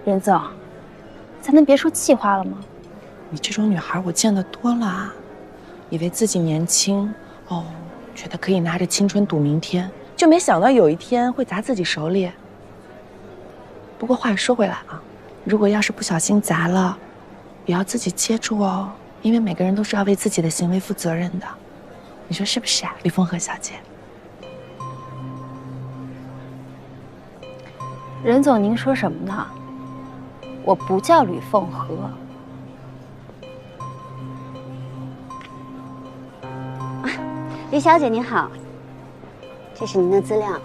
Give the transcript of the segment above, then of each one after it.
任总，咱能别说气话了吗？你这种女孩我见得多了啊，以为自己年轻哦，觉得可以拿着青春赌明天，就没想到有一天会砸自己手里。不过话又说回来啊，如果要是不小心砸了，也要自己接住哦，因为每个人都是要为自己的行为负责任的。你说是不是啊，李凤和小姐？任总，您说什么呢？我不叫吕凤和。吕小姐您好，这是您的资料。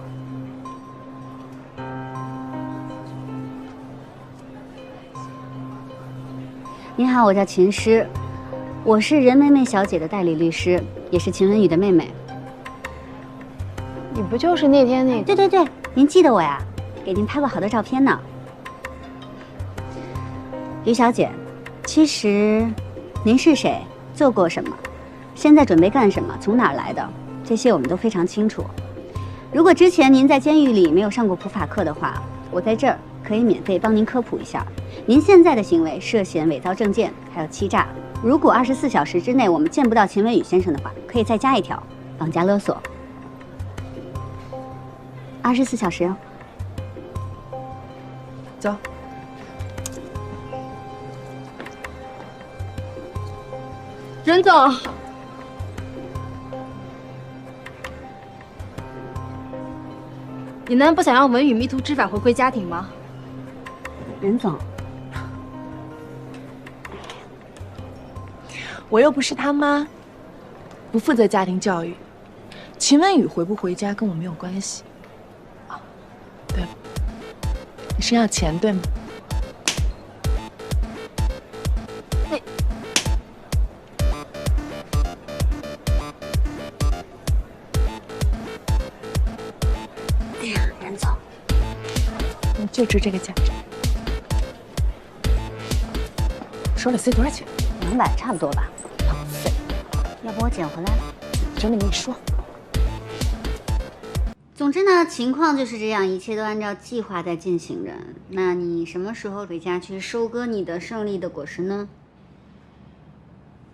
您好，我叫秦诗，我是任妹妹小姐的代理律师，也是秦文宇的妹妹。你不就是那天那个？对，您记得我呀？给您拍过好多照片呢。吕小姐，其实您是谁，做过什么，现在准备干什么，从哪儿来的，这些我们都非常清楚。如果之前您在监狱里没有上过普法课的话，我在这儿可以免费帮您科普一下。您现在的行为涉嫌伪造证件，还有欺诈。如果24小时之内我们见不到秦文宇先生的话，可以再加一条绑架勒索。24小时哦。走。任总，你难道不想让文宇迷途知返回归家庭吗？任总，我又不是他妈，不负责家庭教育。秦文宇回不回家跟我没有关系。啊，对了，你是要钱对吗？哎呀，任总，你就值这个价。手里塞多少钱200差不多吧。浪费，要不我捡回来。整理你说。总之呢，情况就是这样，一切都按照计划在进行着。那你什么时候回家去收割你的胜利的果实呢？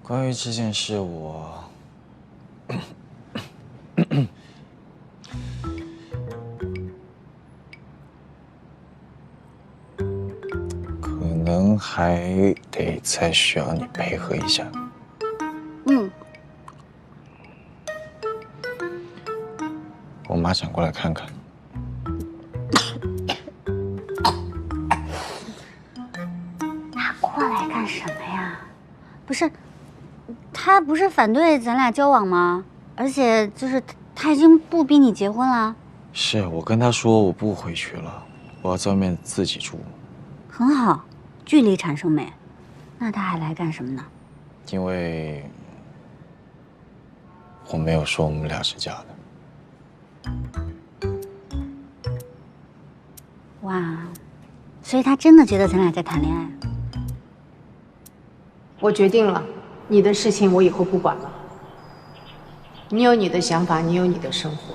关于这件事，我可能还得再需要你配合一下。我妈想过来看看。她过来干什么呀？不是，她不是反对咱俩交往吗？而且就是她已经不逼你结婚了。是我跟她说我不回去了，我要在外面自己住。很好，距离产生美。那她还来干什么呢？因为我没有说我们俩是假的。哇，所以他真的觉得咱俩在谈恋爱？我决定了，你的事情我以后不管了。你有你的想法，你有你的生活，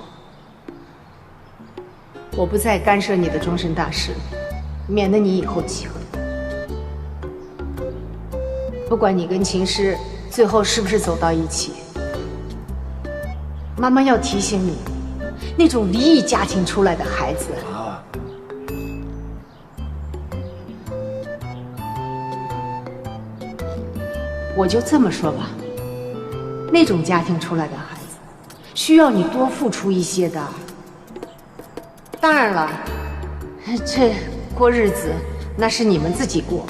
我不再干涉你的终身大事，免得你以后记恨。不管你跟秦诗最后是不是走到一起，妈妈要提醒你，那种离异家庭出来的孩子，我就这么说吧，那种家庭出来的孩子，需要你多付出一些的。当然了，这过日子那是你们自己过，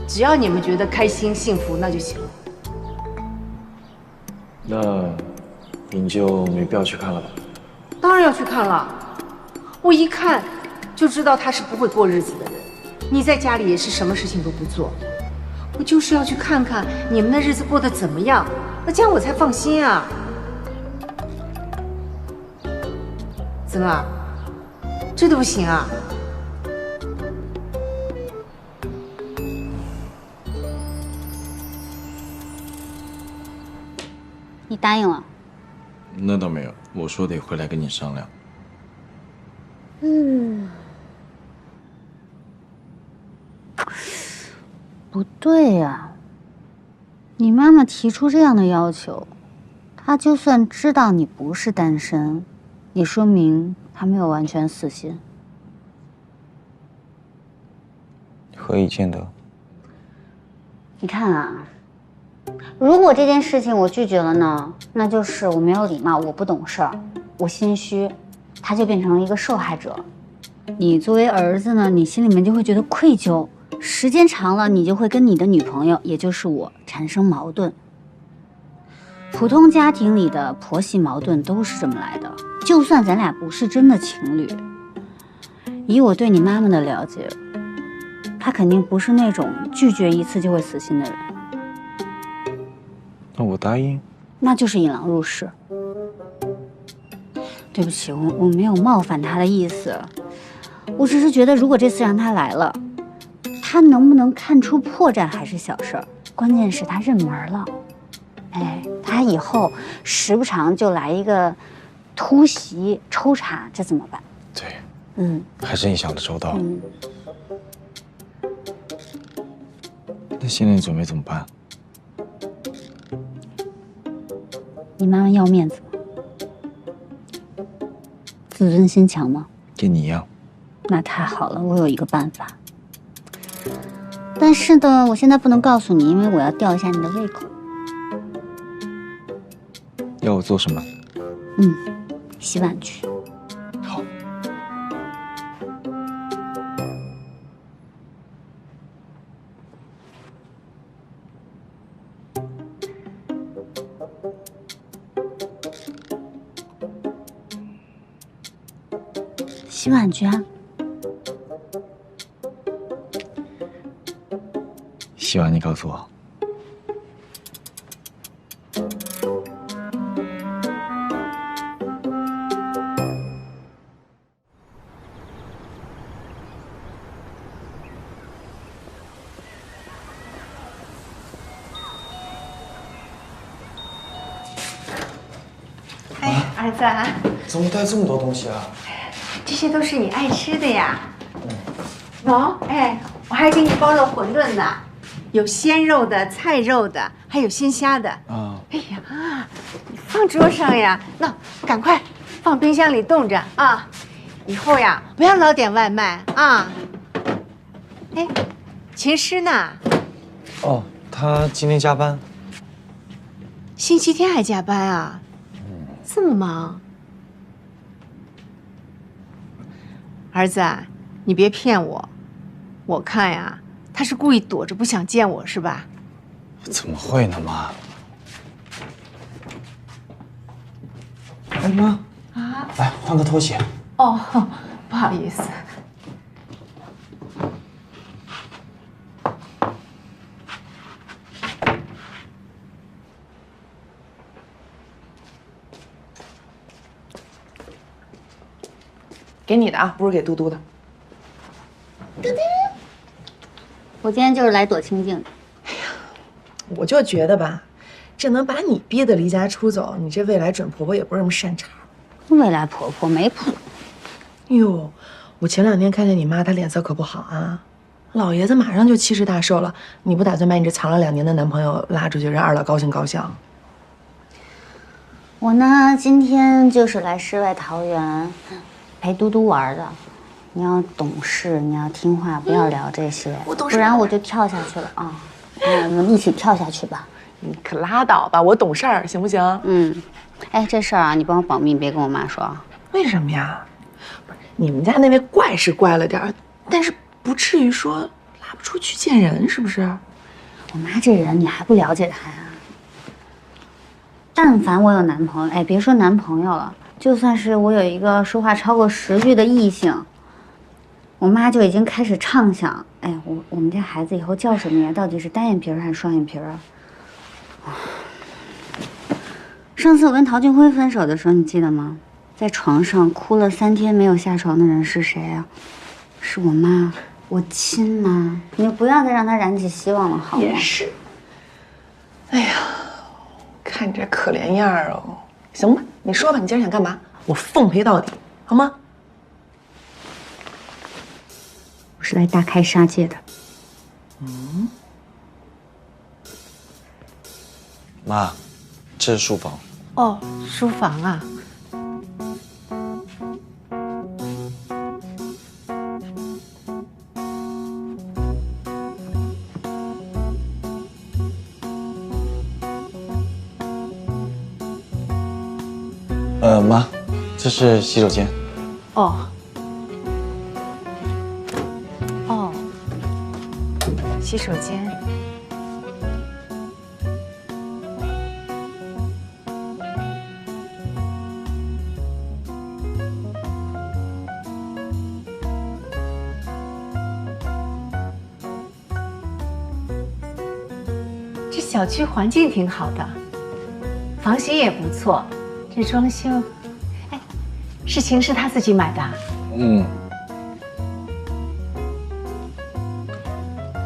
只要你们觉得开心幸福，那就行了。那您就没必要去看了吧？当然要去看了，我一看就知道他是不会过日子的人。你在家里也是什么事情都不做，我就是要去看看你们的日子过得怎么样，那这样我才放心啊。怎么，这都不行啊？你答应了？那倒没有，我说得回来跟你商量。不对呀，你妈妈提出这样的要求，她就算知道你不是单身，也说明她没有完全死心。何以见得？你看啊，如果这件事情我拒绝了呢，那就是我没有礼貌，我不懂事儿，我心虚，她就变成了一个受害者。你作为儿子呢，你心里面就会觉得愧疚，时间长了，你就会跟你的女朋友，也就是我，产生矛盾。普通家庭里的婆媳矛盾都是这么来的，就算咱俩不是真的情侣，以我对你妈妈的了解，她肯定不是那种拒绝一次就会死心的人。那我答应，那就是引狼入室。对不起，我没有冒犯她的意思，我只是觉得如果这次让她来了，她能不能看出破绽还是小事儿，关键是她认门了。哎，她以后时不常就来一个突袭抽查，这怎么办？对，还是你想的周到。那现在你准备怎么办？你妈妈要面子吗？自尊心强吗？跟你一样。那太好了，我有一个办法。但是呢，我现在不能告诉你，因为我要吊一下你的胃口。要我做什么？洗碗去。好。洗碗去啊！洗完你告诉我。哎，儿子啊，怎么带这么多东西啊？这些都是你爱吃的呀。喏，哎，我还给你包了馄饨呢，有鲜肉的、菜肉的，还有鲜虾的。啊，哎呀，你放桌上呀，那赶快放冰箱里冻着啊！以后呀，不要老点外卖啊。哎，秦师呢？哦，他今天加班。星期天还加班啊？这么忙？儿子啊，你别骗我，我看呀，他是故意躲着不想见我是吧？怎么会呢，妈？哎妈，啊，来换个拖鞋。哦，不好意思。给你的啊，不是给嘟嘟的。我今天就是来躲清静的。我就觉得吧，这能把你逼得离家出走，你这未来准婆婆也不是什么善茬。未来婆婆没谱。哟，我前2天看见你妈，她脸色可不好啊。老爷子马上就70大寿了，你不打算把你这藏了2年的男朋友拉出去，让二老高兴高兴？我呢，今天就是来世外桃源陪嘟嘟玩的。你要懂事，你要听话，不要聊这些，不然我就跳下去了啊！我们一起跳下去吧。你可拉倒吧，我懂事儿，行不行？哎，这事儿啊，你帮我保密，别跟我妈说啊。为什么呀？不是你们家那位怪是怪了点儿，但是不至于说拉不出去见人，是不是？我妈这人你还不了解她呀？但凡我有男朋友，哎，别说男朋友了，就算是我有一个说话超过10句的异性，我妈就已经开始畅想，哎，我们家孩子以后叫什么呀？到底是单眼皮还是双眼皮啊？上次我跟陶俊辉分手的时候，你记得吗？在床上哭了3天没有下床的人是谁啊？是我妈，我亲妈。你不要再让她燃起希望了，好吗？也是。哎呀，看这可怜样儿哦。行吧，你说吧，你今儿想干嘛？我奉陪到底，好吗？我是来大开杀戒的。妈，这是书房。哦，书房啊。妈，这是洗手间。哦。哦，洗手间。这小区环境挺好的，房型也不错，这装修，哎，是秦师他自己买的。嗯。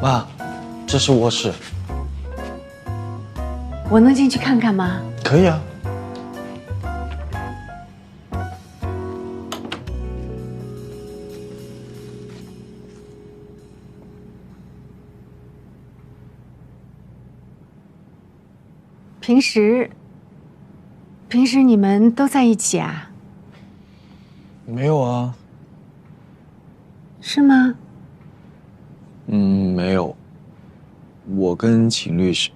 妈，这是卧室。我能进去看看吗？可以啊。平时你们都在一起啊？没有啊。是吗？没有。我跟秦律师，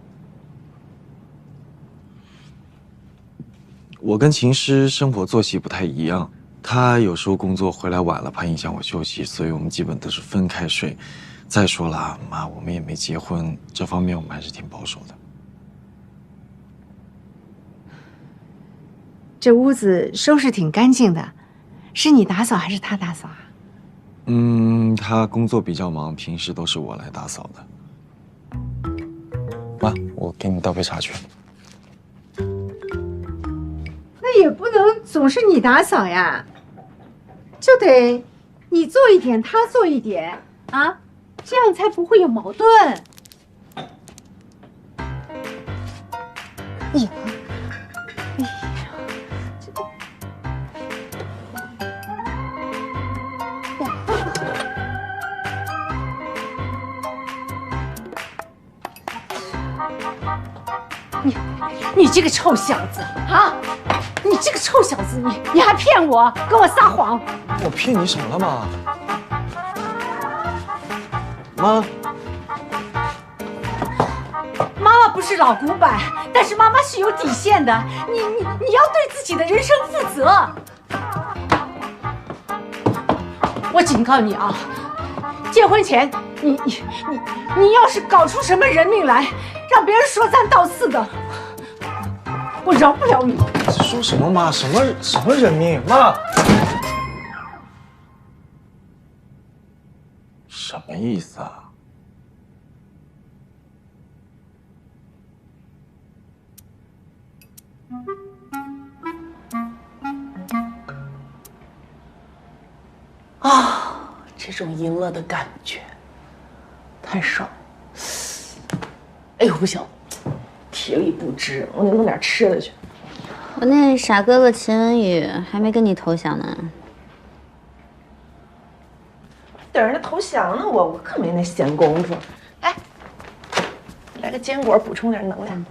我跟秦师生活作息不太一样。他有时候工作回来晚了，怕影响我休息，所以我们基本都是分开睡。再说了，妈，我们也没结婚，这方面我们还是挺保守的。这屋子收拾挺干净的，是你打扫还是他打扫啊？他工作比较忙，平时都是我来打扫的。妈，我给你倒杯茶去。那也不能总是你打扫呀，就得你做一点，他做一点啊，这样才不会有矛盾。你这个臭小子啊！你这个臭小子，你还骗我，跟我撒谎！我骗你什么了，妈？妈，妈妈不是老古板，但是妈妈是有底线的。你要对自己的人生负责。我警告你啊，结婚前你要是搞出什么人命来，让别人说三道四的，我饶不了你。说什么妈？什么人命？妈，什么意思啊？这种赢了的感觉太爽。哎呦，不行，体力不支，我得弄点吃的去。我那傻哥哥秦文宇还没跟你投降呢。等着他投降呢，我可没那闲工夫。哎，来个坚果补充点能量。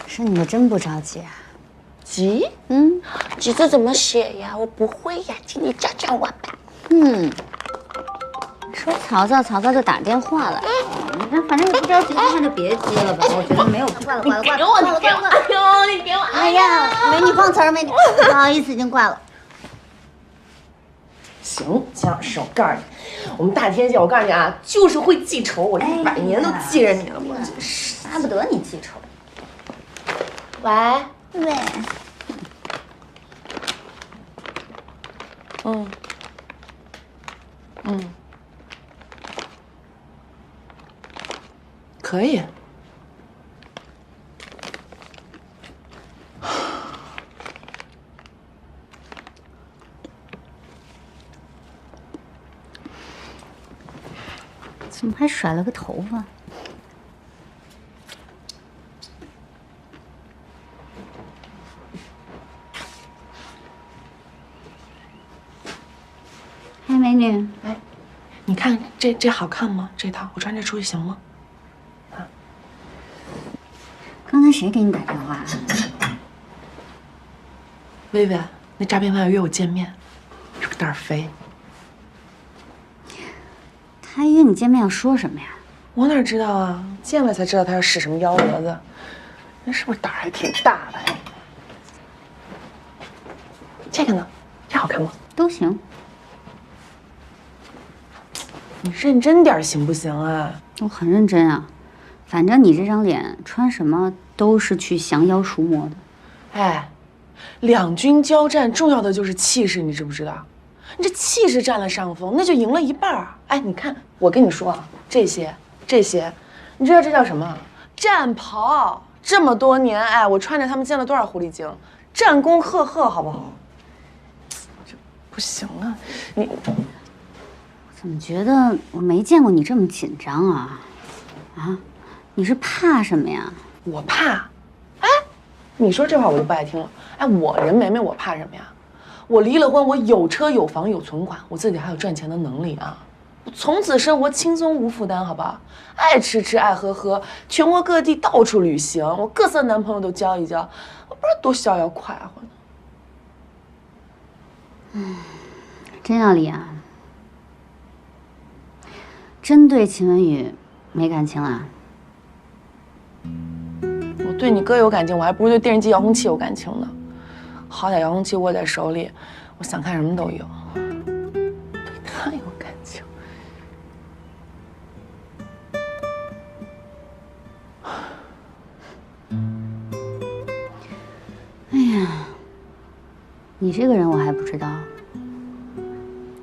是你们真不着急啊？急？急字怎么写呀？我不会呀，请你教教我吧。说曹操，曹操就打电话来了。那反正你不着急，那就别接了吧。我觉得没有，挂了。哎呦，你给我！哎呀，美女放词儿，美女，不好意思，已经挂了。行，秦老师，我告诉你，我们大天姐，我告诉你啊，就是会记仇，我100年都记着你了，我真是巴不得你记仇。喂，喂，可以。怎么还甩了个头发？嗨，美女。哎，你看这好看吗？这套我穿这出去行吗？啊，刚才谁给你打电话？薇薇，那诈骗犯约我见面，是个蛋儿肥。他约你见面要说什么呀？我哪知道啊？见了才知道他要使什么幺蛾子。那是不是胆儿还挺大的？这个呢？这好看吗？都行。你认真点行不行啊？我很认真啊，反正你这张脸穿什么都是去降妖除魔的。哎，两军交战，重要的就是气势，你知不知道？你这气势占了上风，那就赢了一半儿。哎，你看，我跟你说啊，这些，你知道这叫什么？战袍。这么多年，哎，我穿着它们见了多少狐狸精，战功赫赫，好不好？这不行啊，你怎么觉得我没见过你这么紧张啊？啊，你是怕什么呀？我怕。哎，你说这话我就不爱听了。哎，我任梅梅，我怕什么呀？我离了婚，我有车有房有存款，我自己还有赚钱的能力啊！我从此生活轻松无负担，好吧？爱吃吃爱喝喝，全国各地到处旅行，我各色男朋友都交一交，我不知道多逍遥快活呢。真要离啊？真对秦文宇没感情啊？我对你哥有感情，我还不如对电视机遥控器有感情呢。好歹遥控器握在手里，我想看什么都有。对他有感情。哎呀，你这个人我还不知道，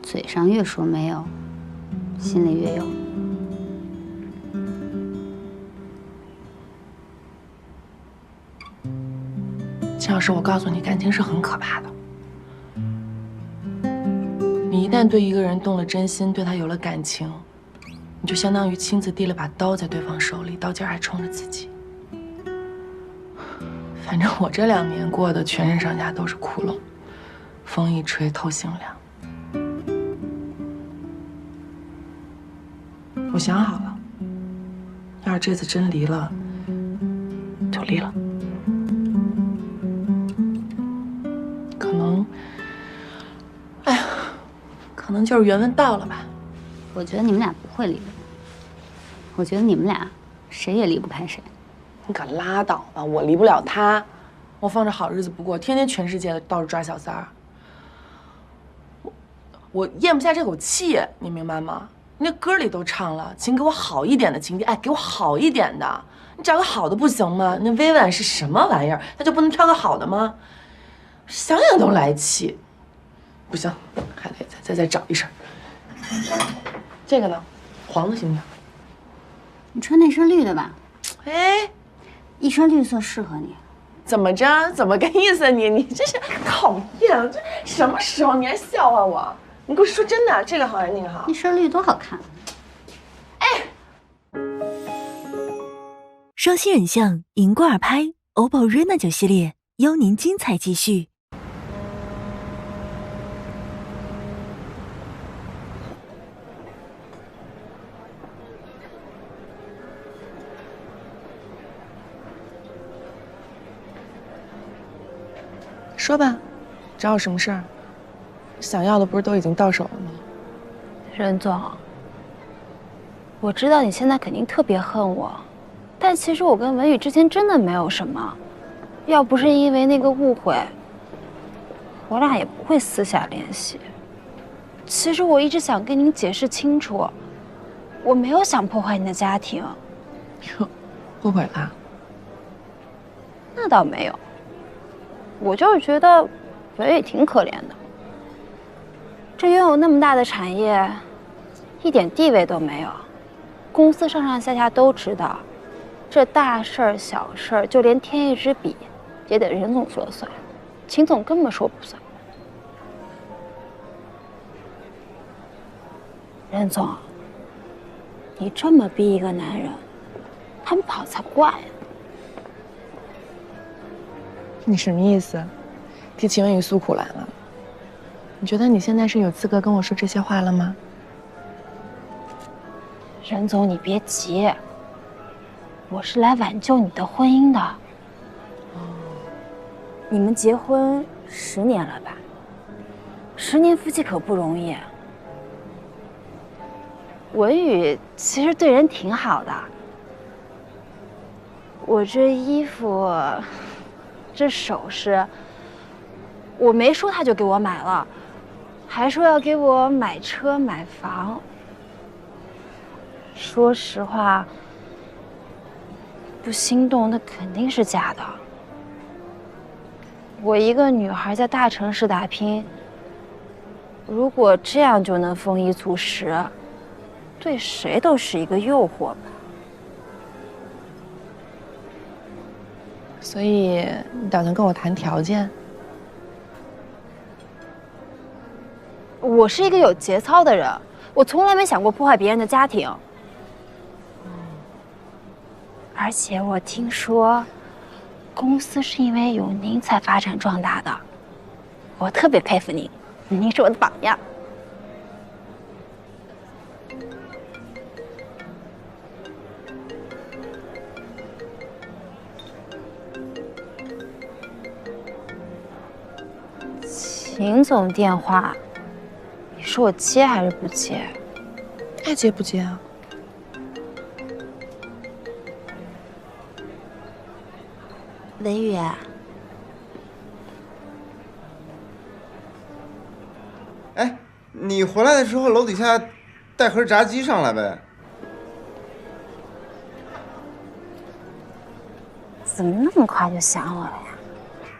嘴上越说没有，心里越有。秦老师，我告诉你，感情是很可怕的。你一旦对一个人动了真心，对他有了感情，你就相当于亲自递了把刀在对方手里，刀尖还冲着自己。反正我这2年过的全身上下都是窟窿，风一吹透心凉。我想好了，要是这次真离了，就离了。可能就是缘分到了吧。我觉得你们俩不会离的。我觉得你们俩谁也离不开谁。你可拉倒吧，我离不了他，我放着好日子不过，天天全世界的到处抓小三儿。我咽不下这口气，你明白吗？那歌里都唱了，请给我好一点的情敌，哎，给我好一点的。你找个好的不行吗？那薇婉是什么玩意儿？那就不能挑个好的吗？想想都来气。不行，还得再找一身。这个呢，黄的行不行？你穿那身绿的吧？哎，一身绿色适合你。怎么着？怎么个意思？你这是讨厌！这什么时候你还笑话我？你给我说真的，这个好还是那个好？那身绿多好看！哎，双星人像银挂耳拍 OPPO Reno9系列，邀您精彩继续。说吧，找我什么事儿？想要的不是都已经到手了吗？任总，我知道你现在肯定特别恨我，但其实我跟文宇之间真的没有什么。要不是因为那个误会，我俩也不会私下联系。其实我一直想跟您解释清楚，我没有想破坏你的家庭。哟，后悔了？那倒没有。我就是觉得文宇挺可怜的，这拥有那么大的产业，一点地位都没有，公司上上下下都知道，这大事儿小事儿，就连添一支笔，也得任总说了算，秦总根本说不算。任总，你这么逼一个男人，他们跑才怪呢。你什么意思？替秦文宇诉苦来了？你觉得你现在是有资格跟我说这些话了吗？任总，你别急，我是来挽救你的婚姻的。你们结婚10年了吧？10年夫妻可不容易。文宇其实对人挺好的。我这衣服，这首饰，我没说他就给我买了，还说要给我买车买房。说实话，不心动那肯定是假的。我一个女孩在大城市打拼，如果这样就能丰衣足食，对谁都是一个诱惑吧。所以你打算跟我谈条件？我是一个有节操的人，我从来没想过破坏别人的家庭。而且我听说，公司是因为有您才发展壮大的，我特别佩服您，您是我的榜样。秦总电话，你说我接还是不接？爱接不接啊？文宇，哎，你回来的时候楼底下带盒炸鸡上来呗。怎么那么快就想我了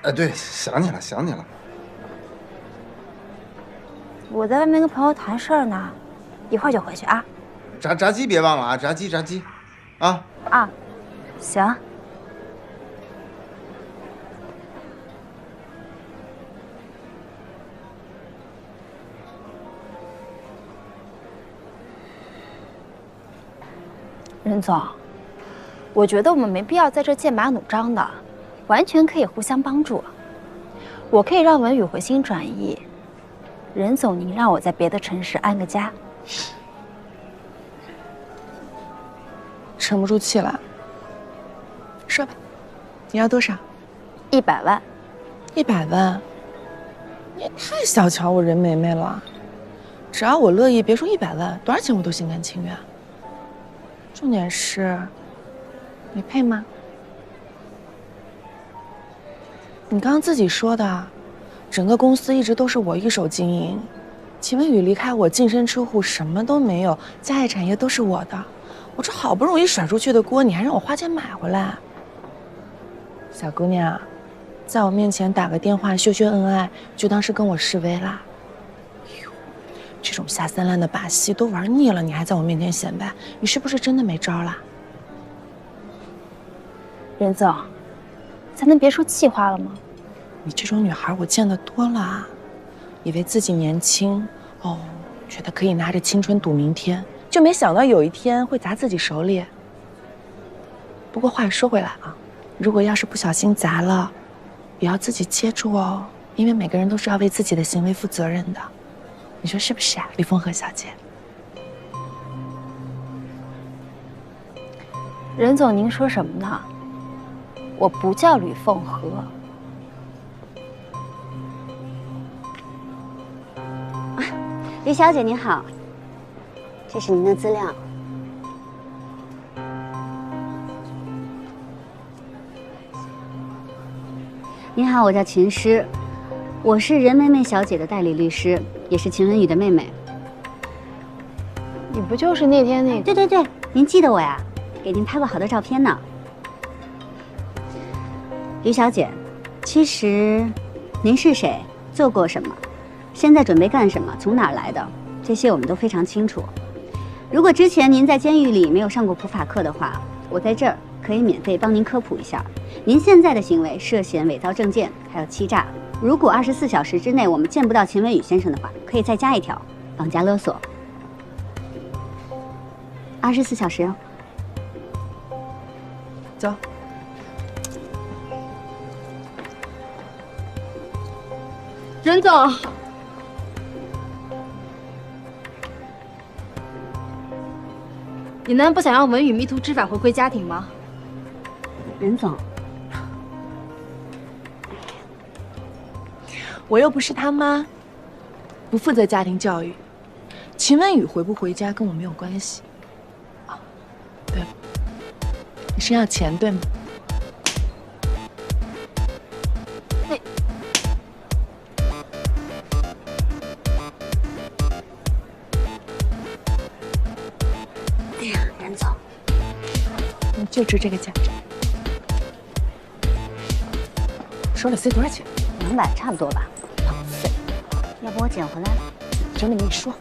呀？对，想你了，想你了。我在外面跟朋友谈事儿呢，一会儿就回去啊。炸鸡别忘了啊，炸鸡，啊。啊，行。任总，我觉得我们没必要在这剑拔弩张的，完全可以互相帮助。我可以让文宇回心转意，任总您让我在别的城市安个家。沉不住气了，说吧，你要多少？100万。100万？你也太小瞧我任梅梅了。只要我乐意，别说100万，多少钱我都心甘情愿。重点是，你配吗？你刚刚自己说的，整个公司一直都是我一手经营，秦文宇离开我净身出户，什么都没有，家业产业都是我的。我这好不容易甩出去的锅，你还让我花钱买回来？小姑娘，在我面前打个电话秀秀恩爱，就当是跟我示威啦？这种下三滥的把戏都玩腻了，你还在我面前显摆，你是不是真的没招啦？任总，咱能别说气话了吗？你这种女孩我见得多了，以为自己年轻，觉得可以拿着青春赌明天，就没想到有一天会砸自己手里。不过话又说回来啊，如果要是不小心砸了，也要自己接住哦，因为每个人都是要为自己的行为负责任的。你说是不是啊，李凤和小姐？任总，您说什么呢？我不叫吕凤和。吕小姐您好，这是您的资料。您好，我叫秦诗，我是任梅梅小姐的代理律师，也是秦文宇的妹妹。你不就是那天那个？对，您记得我呀，给您拍过好多照片呢。吕小姐，其实您是谁，做过什么，现在准备干什么，从哪儿来的，这些我们都非常清楚。如果之前您在监狱里没有上过普法课的话，我在这儿可以免费帮您科普一下。您现在的行为涉嫌伪造证件，还有欺诈。如果24小时之内我们见不到秦文宇先生的话，可以再加一条，绑架勒索。24小时哦。走。任总，你难道不想让文宇迷途知返回归家庭吗？任总，我又不是他妈，不负责家庭教育。秦文宇回不回家跟我没有关系。哦，对了，你是要钱对吗？哎呀，任总，你就值这个价。说了 C 多少钱200差不多吧。老碎，要不我捡回来？整理跟你说。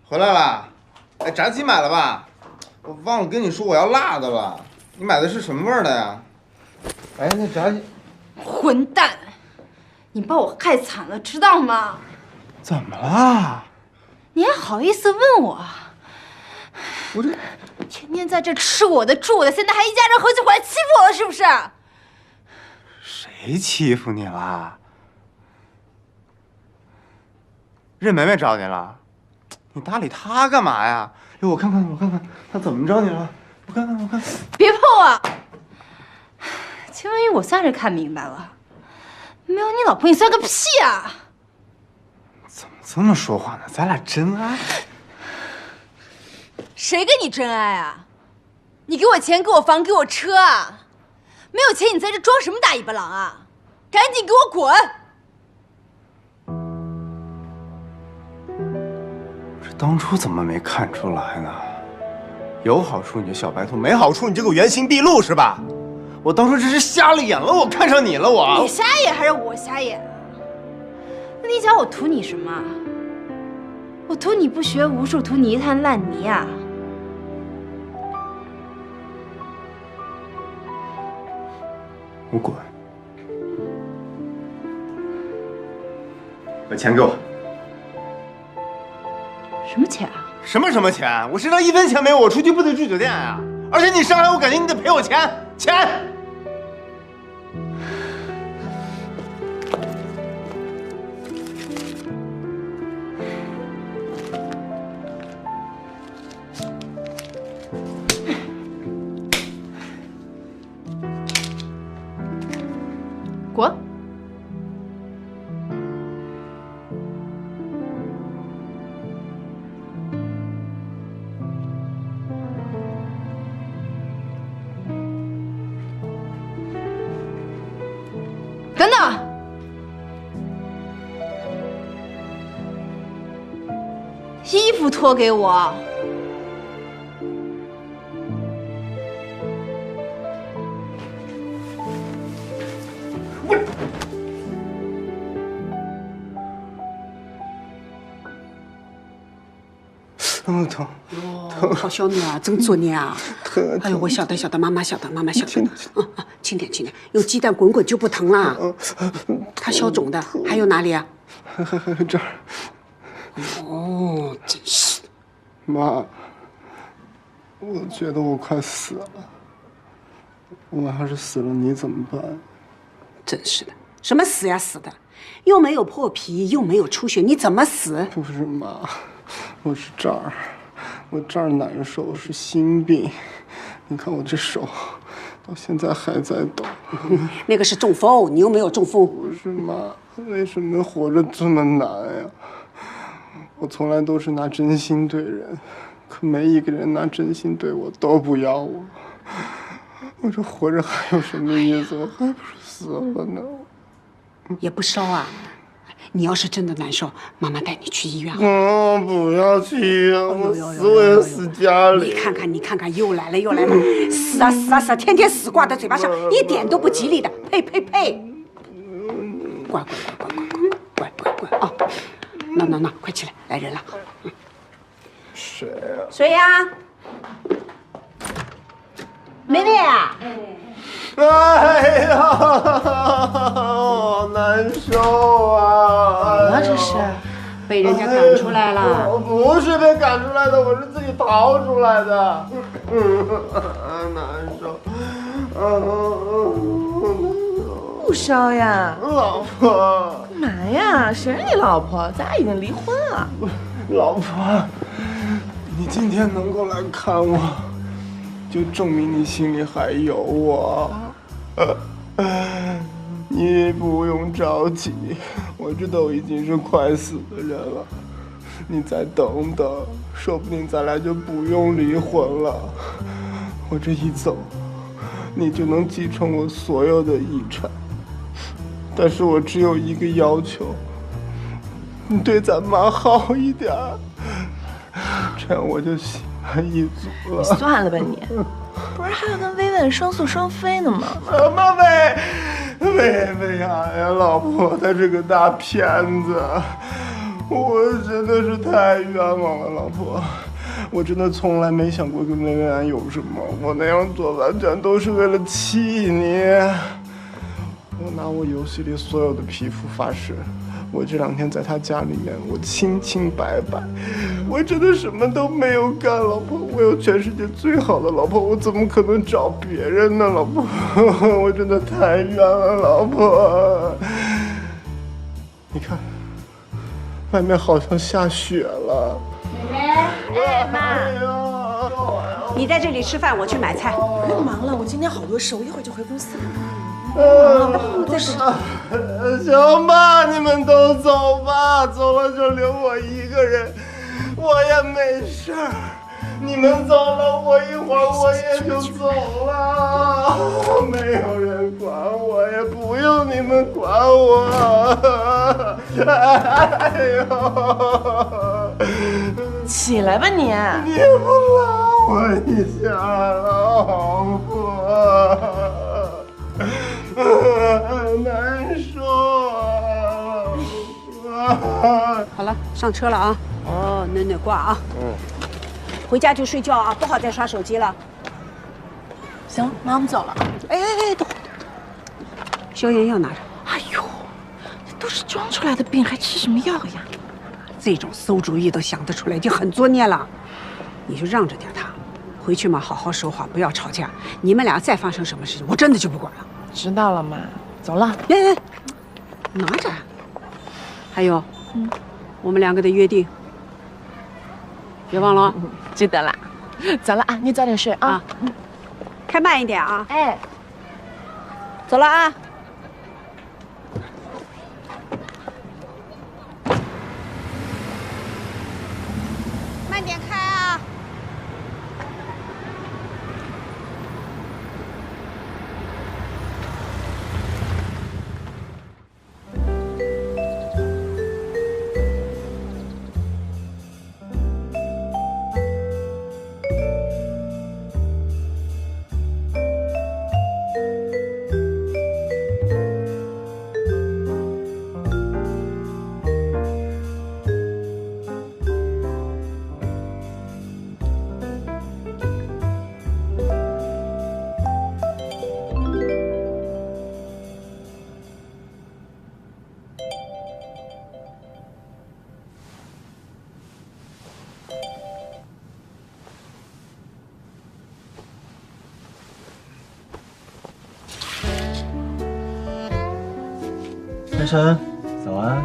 回来了，哎，炸鸡买了吧？我忘了跟你说我要辣的了。你买的是什么味儿的呀？哎，那炸鸡……混蛋！你把我害惨了，知道吗？怎么了？你还好意思问我？我这天天在这吃我的住我的，现在还一家人合起伙来欺负我了，是不是？谁欺负你了？任梅梅找你了？你搭理她干嘛呀？哎，我看看，她怎么着你了？我看看。别碰我！秦文宇，我算是看明白了，没有你老婆，你算个屁啊！怎么这么说话呢？咱俩真爱？谁跟你真爱啊？你给我钱，给我房，给我车啊！没有钱，你在这装什么大尾巴狼啊？赶紧给我滚！这当初怎么没看出来呢？有好处你就小白兔，没好处你就给我原形毕露是吧？我当初真是瞎了眼了，我看上你了，我。你瞎眼还是我瞎眼？那你讲我图你什么？我图你不学无术，图你一滩烂泥啊！我滚！把钱给我。什么钱啊？什么钱？我身上1分钱没有，我出去不得住酒店啊！而且你伤害我感情，你得赔我钱，钱！滚！等等！衣服脱给我！疼！好小女儿，真作孽啊！哎呦，我晓得，妈妈晓得。轻点，用鸡蛋滚滚就不疼了。它消肿的，还有哪里啊？这儿。哦，真是。妈，我觉得我快死了。我要是死了，你怎么办？真是的，什么死呀死的，又没有破皮，又没有出血，你怎么死？不是妈，我是这儿。我这儿难受，是心病。你看我这手，到现在还在抖。那个是中风，你又没有中风。不是妈，为什么活着这么难呀？我从来都是拿真心对人，可没一个人拿真心对我，都不要我。我这活着还有什么意思？我还不是死了呢。也不烧啊。你要是真的难受，妈妈带你去医院。不要去医院，我死我也死家里。你看看，又来了，死啊！天天死挂在嘴巴上，一点都不吉利的。呸！乖啊！那，快起来，来人了。谁呀？谁呀？梅梅啊！哎呀，好难受啊！怎么这是？被人家赶出来了？我不是被赶出来的，我是自己逃出来的。难受。不烧呀，老婆。干嘛呀？谁是你老婆？咱俩已经离婚了。老婆，你今天能够来看我，就证明你心里还有我。你不用着急，我这都已经是快死的人了。你再等等，说不定咱俩就不用离婚了。我这一走，你就能继承我所有的遗产。但是我只有一个要求，你对咱妈好一点，这样我就心满意足了。算了吧你，不是还要跟薇薇双宿双飞呢吗？什么薇呀，老婆，她是个大骗子，我真的是太冤枉了，老婆。我真的从来没想过跟薇薇安有什么，我那样做完全都是为了气你。我拿我游戏里所有的皮肤发誓，我这2天在他家里面，我清清白白，我真的什么都没有干，老婆，我有全世界最好的老婆，我怎么可能找别人呢，老婆？我真的太冤了，老婆。你看，外面好像下雪了。哎妈，你在这里吃饭，我去买菜。不用忙了，我今天好多事，我一会儿就回公司了。行吧，你们都走吧，走了就留我一个人，我也没事儿。你们走了，我一会儿我也就走了，没有人管我，也不用你们管我。哎呦，起来吧你！你不拉我一下，老婆。难受啊！好了，上车了啊！哦，暖挂啊！回家就睡觉啊，不好再刷手机了。行，那我们走了。哎，等会儿，消炎药拿着。哎呦，这都是装出来的病，还吃什么药呀？这种馊主意都想得出来，就很作孽了。你就让着点他，回去嘛，好好说话，不要吵架。你们俩再发生什么事情，我真的就不管了。知道了妈，走了。哎，拿着。还有，我们2个的约定，别忘了。记得啦。走了啊，你早点睡啊。开慢一点啊。哎，走了啊。慢点开啊。珊珊，早安。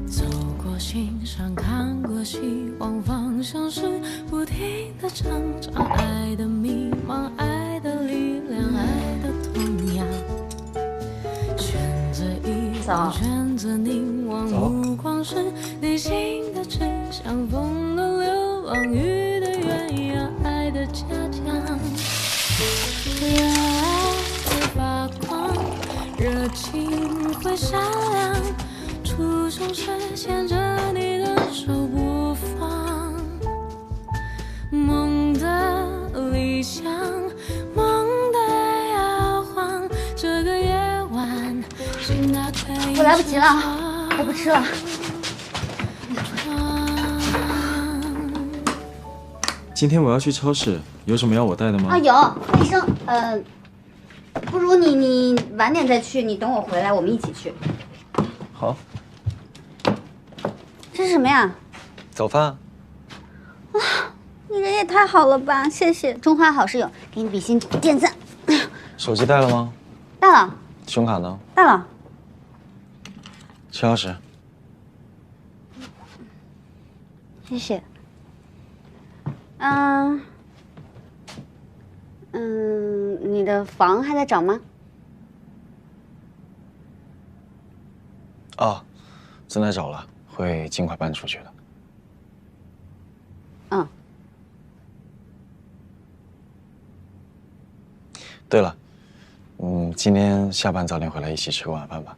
走过欣赏，看过希望，方向是不停的成长，爱的迷茫，爱的力量，爱的同样。选择遗忘，选择凝望，目光是内心的指向，风的流浪，雨的鸳鸯，爱的家乡。热爱会发光，热情会闪亮，初衷是牵着你的手不放，梦的理想，梦的摇晃，这个夜晚，心打开。我来不及了，我不吃了。今天我要去超市，有什么要我带的吗？啊，有，医生，不如你晚点再去，你等我回来，我们一起去。好。这是什么呀？早饭。啊，你人也也太好了吧，谢谢，中华好室友，给你比心点赞。手机带了吗？带了。信用卡呢？带了。车钥匙。谢谢。你的房还在找吗？哦，正在找了，会尽快搬出去的。嗯。对了，今天下班早点回来一起吃个晚饭吧。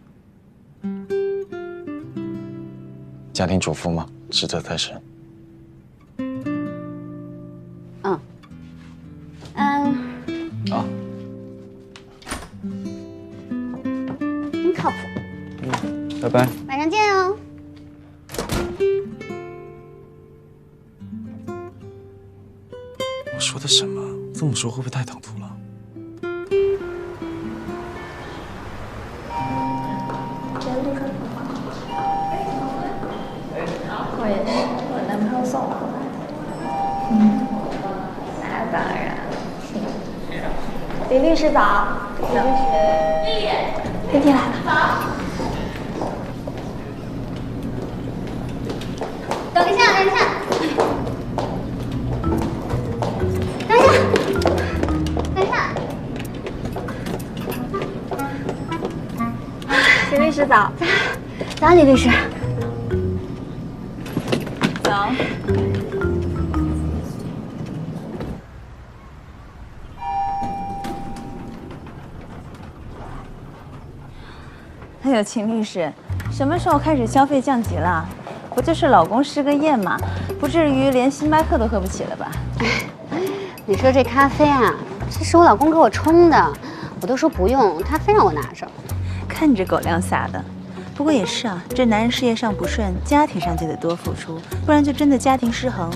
家庭主妇嘛，职责在身。啊。真靠谱。拜拜。晚上见哦。我说的什么？这么说会不会太唐突了？我也是，我男朋友送我来的。那当然。李律师早。李律师。天天来了。等一下，等一下，等一下，等一下。李律师早。早，李律师。早。哎呦，秦律师，什么时候开始消费降级了？不就是老公失个业吗？不至于连星巴克都喝不起了吧？你说这咖啡啊，这是我老公给我冲的，我都说不用，他非让我拿着。看你这狗粮撒的。不过也是啊，这男人事业上不顺，家庭上就得多付出，不然就真的家庭失衡，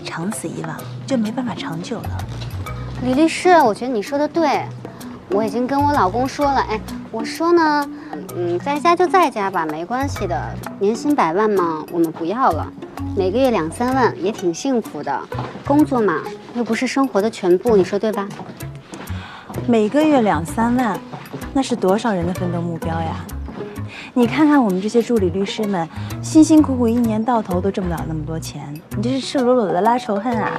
长此以往就没办法长久了。李律师，我觉得你说的对，我已经跟我老公说了，哎，我说呢，在家就在家吧，没关系的，年薪100万嘛，我们不要了，每个月2、3万也挺幸福的，工作嘛又不是生活的全部，你说对吧？每个月2、3万，那是多少人的奋斗目标呀？你看看我们这些助理律师们，辛辛苦苦一年到头都挣不了那么多钱，你这是赤裸裸的拉仇恨啊！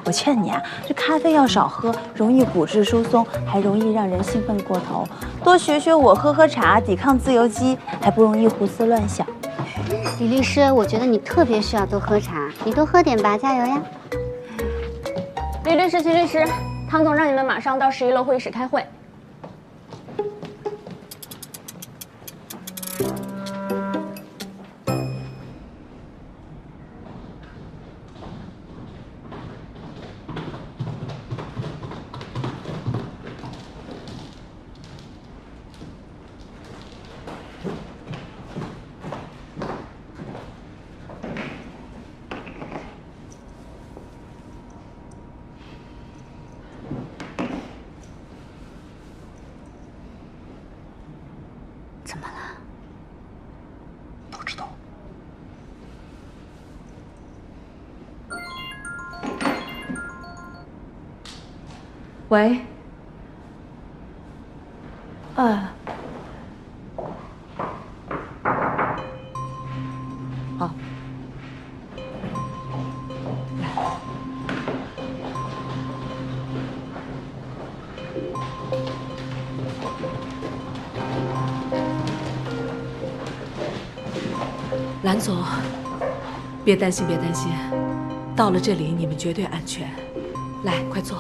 我劝你啊，这咖啡要少喝，容易骨质疏松，还容易让人兴奋过头。多学学我，喝喝茶，抵抗自由基，还不容易胡思乱想。李律师，我觉得你特别需要多喝茶，你多喝点吧，加油呀！李律师、秦律师，汤总让你们马上到11楼会议室开会。怎么了？不知道。喂。好。蓝总，别担心，别担心，到了这里你们绝对安全。来，快坐。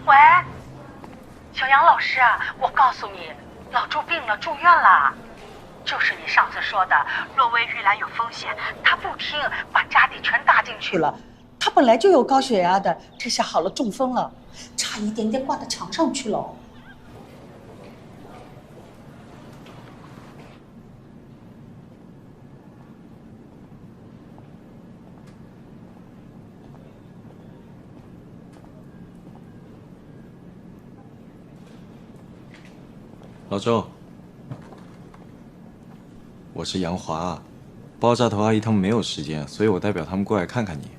喂，小杨老师啊，我告诉你，老朱病了，住院了。就是你上次说的诺维玉兰有风险，他不听，把家底全搭进去了。他本来就有高血压的，这下好了，中风了，差一点点挂到墙上去了。老周，我是杨华，爆炸头阿姨他们没有时间，所以我代表他们过来看看你。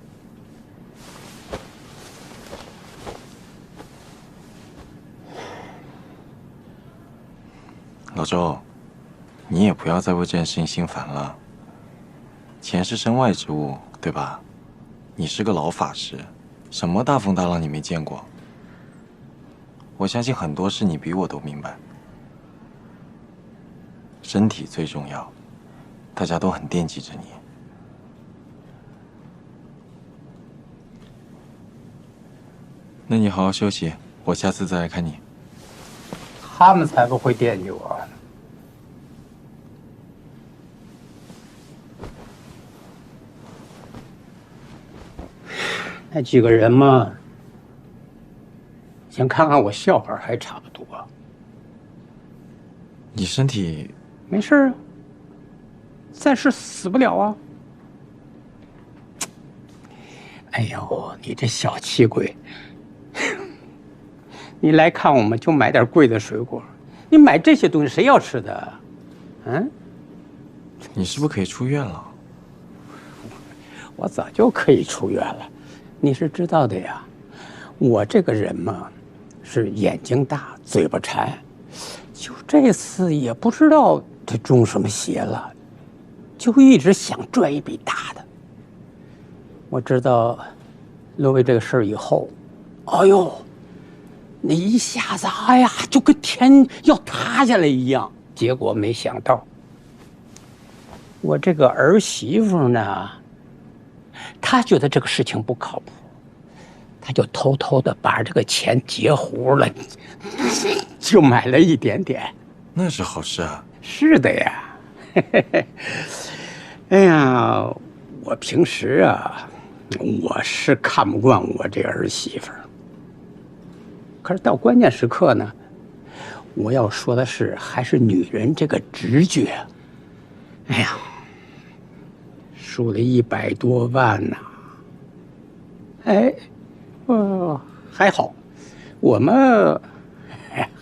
老周，你也不要再为这件事情心烦了。钱是身外之物，对吧？你是个老法师，什么大风大浪你没见过？我相信很多事你比我都明白。身体最重要，大家都很惦记着你。那你好好休息，我下次再来看你。他们才不会惦记我。那几个人嘛，想看看我笑话还差不多。你身体没事啊，暂时死不了啊。哎呦，你这小气鬼！你来看我们就买点贵的水果，你买这些东西谁要吃的？嗯？你是不是可以出院了？我早就可以出院了，你是知道的呀。我这个人嘛，是眼睛大嘴巴馋，就这次也不知道他中什么邪了，就一直想赚一笔大的。我知道乐威这个事儿以后，哎呦，那一下子，哎呀，就跟天要塌下来一样。结果没想到，我这个儿媳妇呢，她觉得这个事情不靠谱，她就偷偷的把这个钱截胡了，就买了一点点。那是好事啊。是的呀。哎呀，我平时啊，我是看不惯我这儿媳妇儿。可是到关键时刻呢，我要说的是，还是女人这个直觉。哎呀，输了100多万呐！哎，还好，我们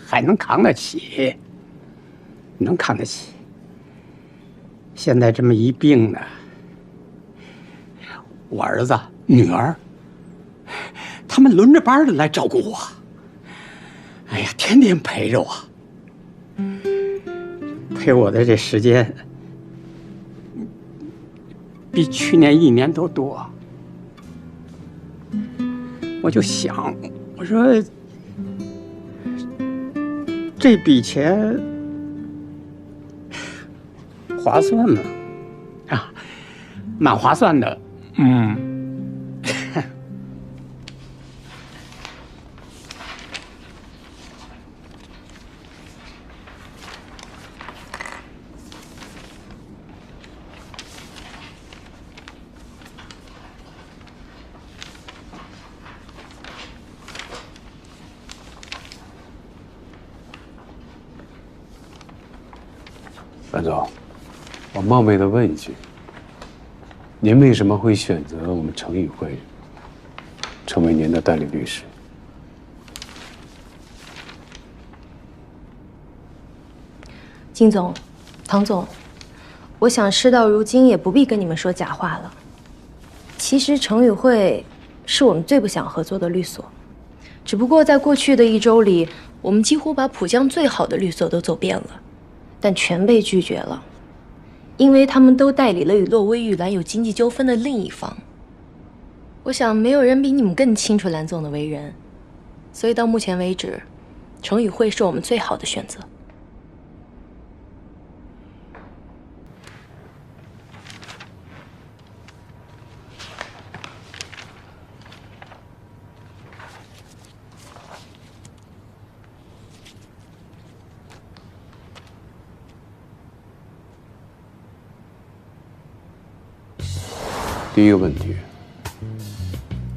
还能扛得起，能扛得起。现在这么一病呢，我儿子、女儿，他们轮着班的来照顾我。哎呀，天天陪着我，陪我的这时间比去年1年都多。我就想，我说这笔钱划算吗？啊，蛮划算的，樊总，我冒昧的问一句，您为什么会选择我们程宇辉成为您的代理律师？金总，唐总，我想事到如今也不必跟你们说假话了。其实程宇辉是我们最不想合作的律所，只不过在过去的1周里，我们几乎把浦江最好的律所都走遍了。但全被拒绝了，因为他们都代理了与洛威玉兰有经济纠纷的另一方。我想没有人比你们更清楚蓝总的为人，所以到目前为止，程宇辉是我们最好的选择。第一个问题，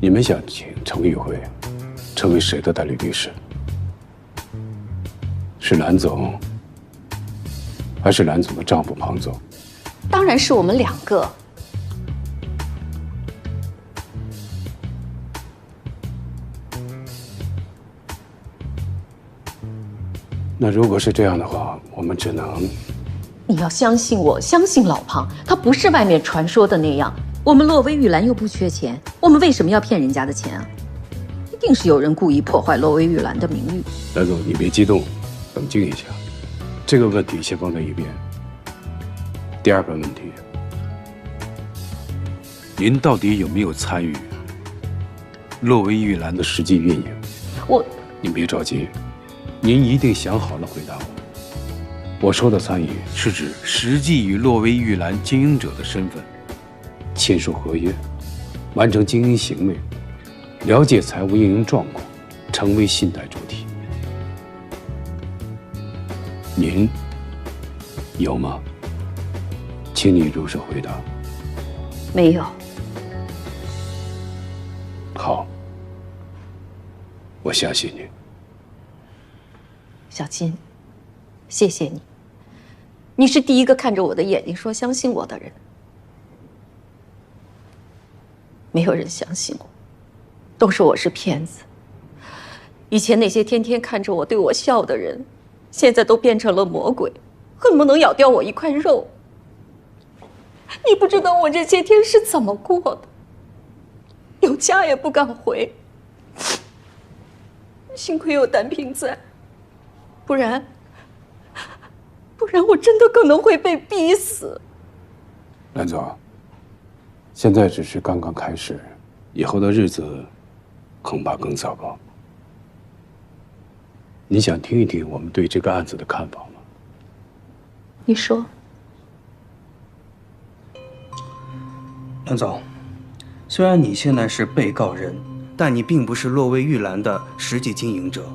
你们想请程宇辉成为谁的代理律师？是蓝总，还是蓝总的丈夫庞总？当然是我们2个。那如果是这样的话，我们只能……你要相信我，相信老庞，他不是外面传说的那样。我们洛威玉兰又不缺钱，我们为什么要骗人家的钱啊？一定是有人故意破坏洛威玉兰的名誉。蓝总，你别激动，冷静一下。这个问题先放在一边。第二个问题，您到底有没有参与洛威玉兰的实际运营？您别着急，您一定想好了回答我。我说的参与是指实际与洛威玉兰经营者的身份，签署合约，完成经营行为，了解财务运营状况，成为信贷主体。您有吗？请你如实回答。没有。好，我相信你。小金，谢谢你。你是第一个看着我的眼睛说相信我的人。没有人相信我，都说我是骗子。以前那些天天看着我对我笑的人，现在都变成了魔鬼，恨不能咬掉我一块肉。你不知道我这些天是怎么过的，有家也不敢回。幸亏有单平在，不然我真的可能会被逼死。蓝总，现在只是刚刚开始，以后的日子恐怕更糟糕。你想听一听我们对这个案子的看法吗？你说。蓝总，虽然你现在是被告人，但你并不是洛威玉兰的实际经营者，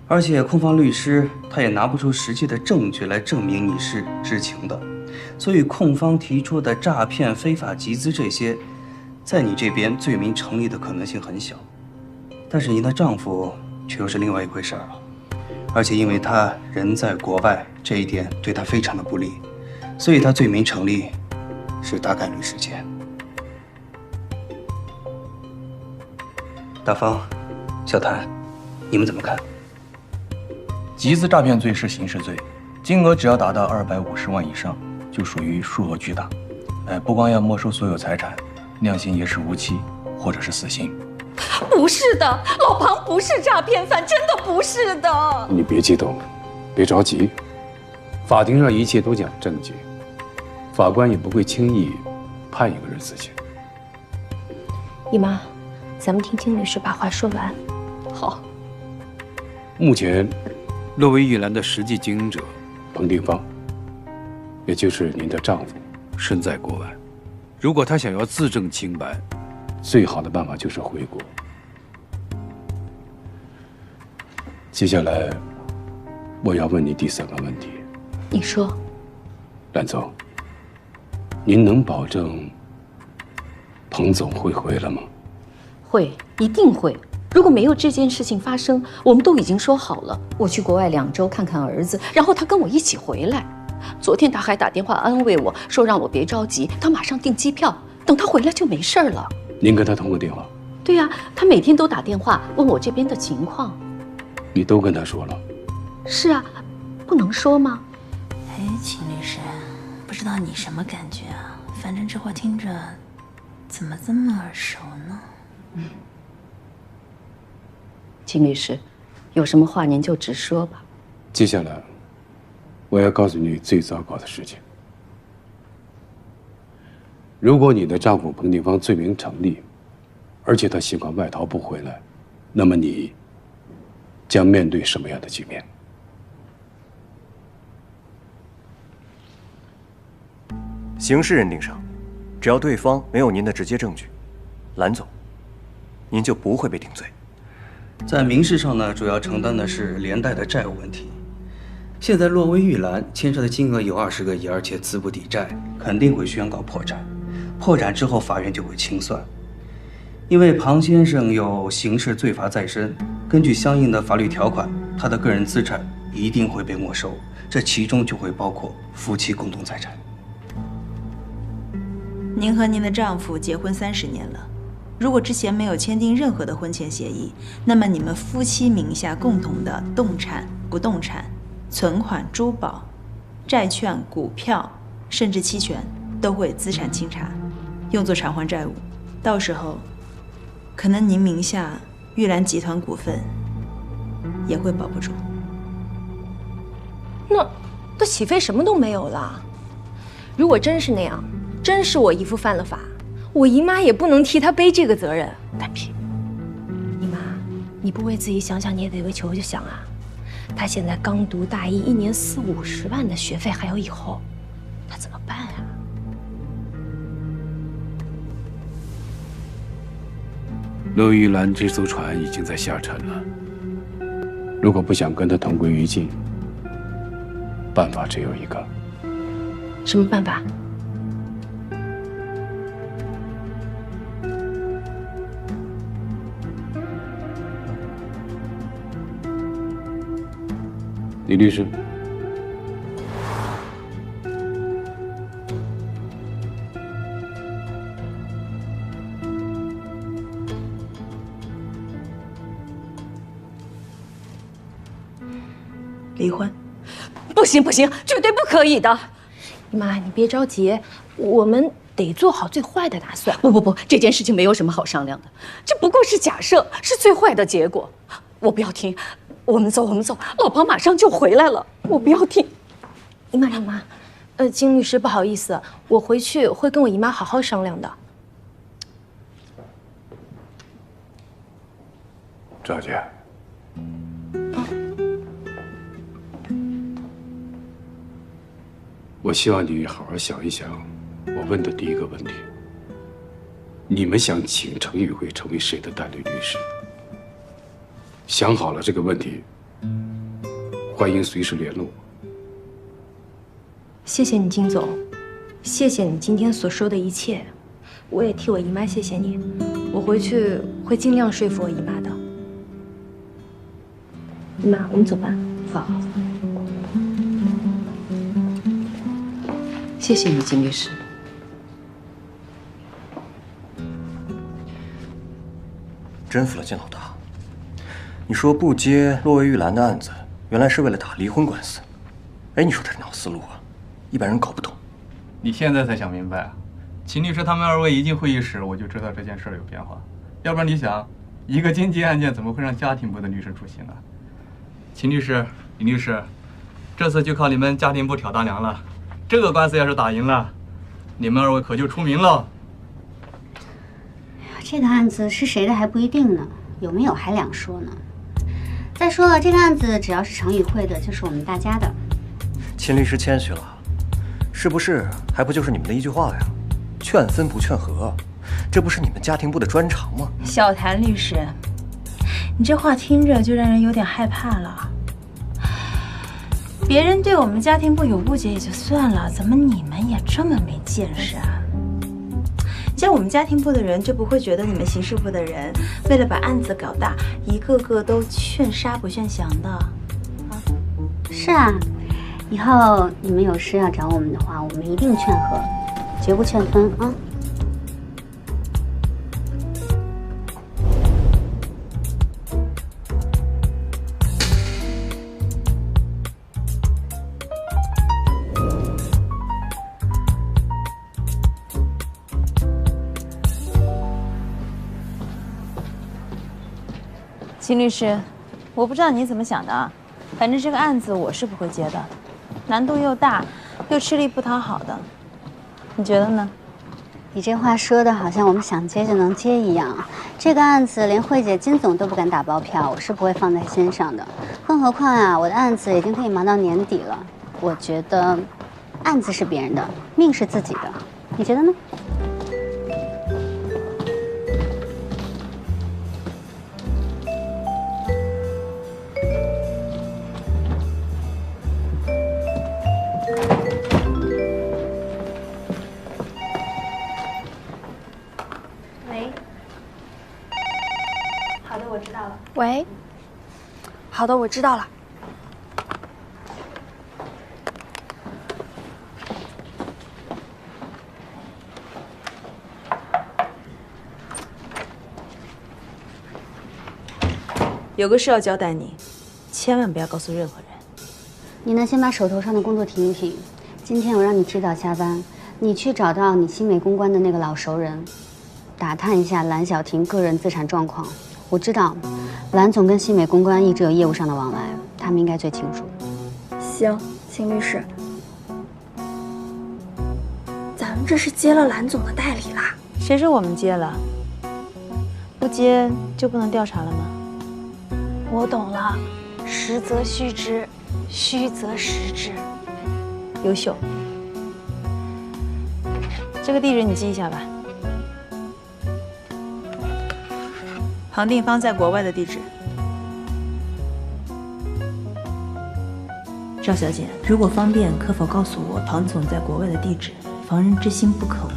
而且控方律师他也拿不出实际的证据来证明你是知情的，所以控方提出的诈骗、非法集资这些，在你这边罪名成立的可能性很小。但是您的丈夫却又是另外一回事了，而且因为他人在国外，这一点对他非常的不利，所以他罪名成立是大概率事件。大方、小谭，你们怎么看？集资诈骗罪是刑事罪，金额只要达到250万以上，就属于数额巨大。不光要没收所有财产，量刑也是无期或者是死刑。不是的，老庞不是诈骗犯，真的不是的。你别激动，别着急，法庭上一切都讲证据，法官也不会轻易判一个人死刑。姨妈，咱们听金律师把话说完。好。目前，洛威玉兰的实际经营者彭定芳，也就是您的丈夫，身在国外。如果他想要自证清白，最好的办法就是回国。接下来，我要问你第3个问题。你说。蓝总，您能保证彭总会回来吗？会，一定会。如果没有这件事情发生，我们都已经说好了，我去国外2周看看儿子，然后他跟我一起回来。昨天他还打电话安慰我说让我别着急，他马上订机票，等他回来就没事了。您跟他通过电话？对呀，他每天都打电话问我这边的情况。你都跟他说了？是啊，不能说吗？哎，秦律师，不知道你什么感觉啊？反正这话听着怎么这么耳熟呢？秦律师，有什么话您就直说吧。接下来，我要告诉你最糟糕的事情。如果你的丈夫彭定芳罪名成立，而且他尽管外逃不回来，那么你将面对什么样的局面？刑事认定上，只要对方没有您的直接证据，蓝总，您就不会被定罪。在民事上呢，主要承担的是连带的债务问题。现在洛威玉兰牵涉的金额有20个亿，而且资不抵债，肯定会宣告破产。破产之后，法院就会清算。因为庞先生有刑事罪罚在身，根据相应的法律条款，他的个人资产一定会被没收，这其中就会包括夫妻共同财产。您和您的丈夫结婚30年了，如果之前没有签订任何的婚前协议，那么你们夫妻名下共同的动产、不动产、存款、珠宝、债券、股票，甚至期权，都会资产清查，用作偿还债务。到时候，可能您名下玉兰集团股份也会保不住。那启飞什么都没有了。如果真是那样，真是我姨父犯了法，我姨妈也不能替他背这个责任。单皮，姨妈，你不为自己想想，你也得为球球想啊。他现在刚读大一，1年40-50万的学费，还有以后，他怎么办啊？乐玉兰这艘船已经在下沉了，如果不想跟他同归于尽，办法只有一个。什么办法？李律师，离婚？不行不行，绝对不可以的！姨妈，你别着急，我们得做好最坏的打算。不，这件事情没有什么好商量的，这不过是假设，是最坏的结果。我不要听，我们走，老婆马上就回来了，我不要听。姨妈，金律师，不好意思，我回去会跟我姨妈好好商量的。赵姐。我希望你好好想一想，我问的第一个问题：你们想请程宇慧成为谁的代理律师？想好了这个问题，欢迎随时联络我。谢谢你，金总，谢谢你今天所说的一切，我也替我姨妈谢谢你，我回去会尽量说服我姨妈的。姨妈，我们走吧。好。谢谢你，金律师。真服了金老大，你说不接洛薇玉兰的案子，原来是为了打离婚官司。哎，你说这脑思路啊，一般人搞不懂。你现在才想明白啊？秦律师他们2位一进会议室，我就知道这件事有变化。要不然你想，一个经济案件怎么会让家庭部的律师出席呢？秦律师、李律师，这次就靠你们家庭部挑大梁了。这个官司要是打赢了，你们2位可就出名了。这个案子是谁的还不一定呢，有没有还两说呢。再说了，这个案子只要是程宇慧的，就是我们大家的。秦律师谦虚了，是不是还不就是你们的一句话呀？劝分不劝和，这不是你们家庭部的专长吗？小谭律师，你这话听着就让人有点害怕了。别人对我们家庭部有误解也就算了，怎么你们也这么没见识啊？像我们家庭部的人就不会觉得你们刑事部的人为了把案子搞大，一个个都劝杀不劝降的。是啊，以后你们有事要找我们的话，我们一定劝和，绝不劝分啊。秦律师，我不知道你怎么想的啊，反正这个案子我是不会接的，难度又大，又吃力不讨好的，你觉得呢？你这话说的好像我们想接就能接一样。这个案子连慧姐、金总都不敢打包票，我是不会放在心上的。更何况啊，我的案子已经可以忙到年底了。我觉得，案子是别人的，命是自己的，你觉得呢？喂，好的，我知道了。有个事要交代你，千万不要告诉任何人。你呢，先把手头上的工作停一停。今天我让你提早下班，你去找到你新美公关的那个老熟人，打探一下蓝小婷个人资产状况。我知道，蓝总跟新美公关一直有业务上的往来，他们应该最清楚。行，秦律师，咱们这是接了蓝总的代理啦。谁说我们接了？不接就不能调查了吗？我懂了，实则虚之，虚则实之。优秀。这个地址你记一下吧。庞定方在国外的地址。赵小姐，如果方便，可否告诉我庞总在国外的地址？防人之心不可无。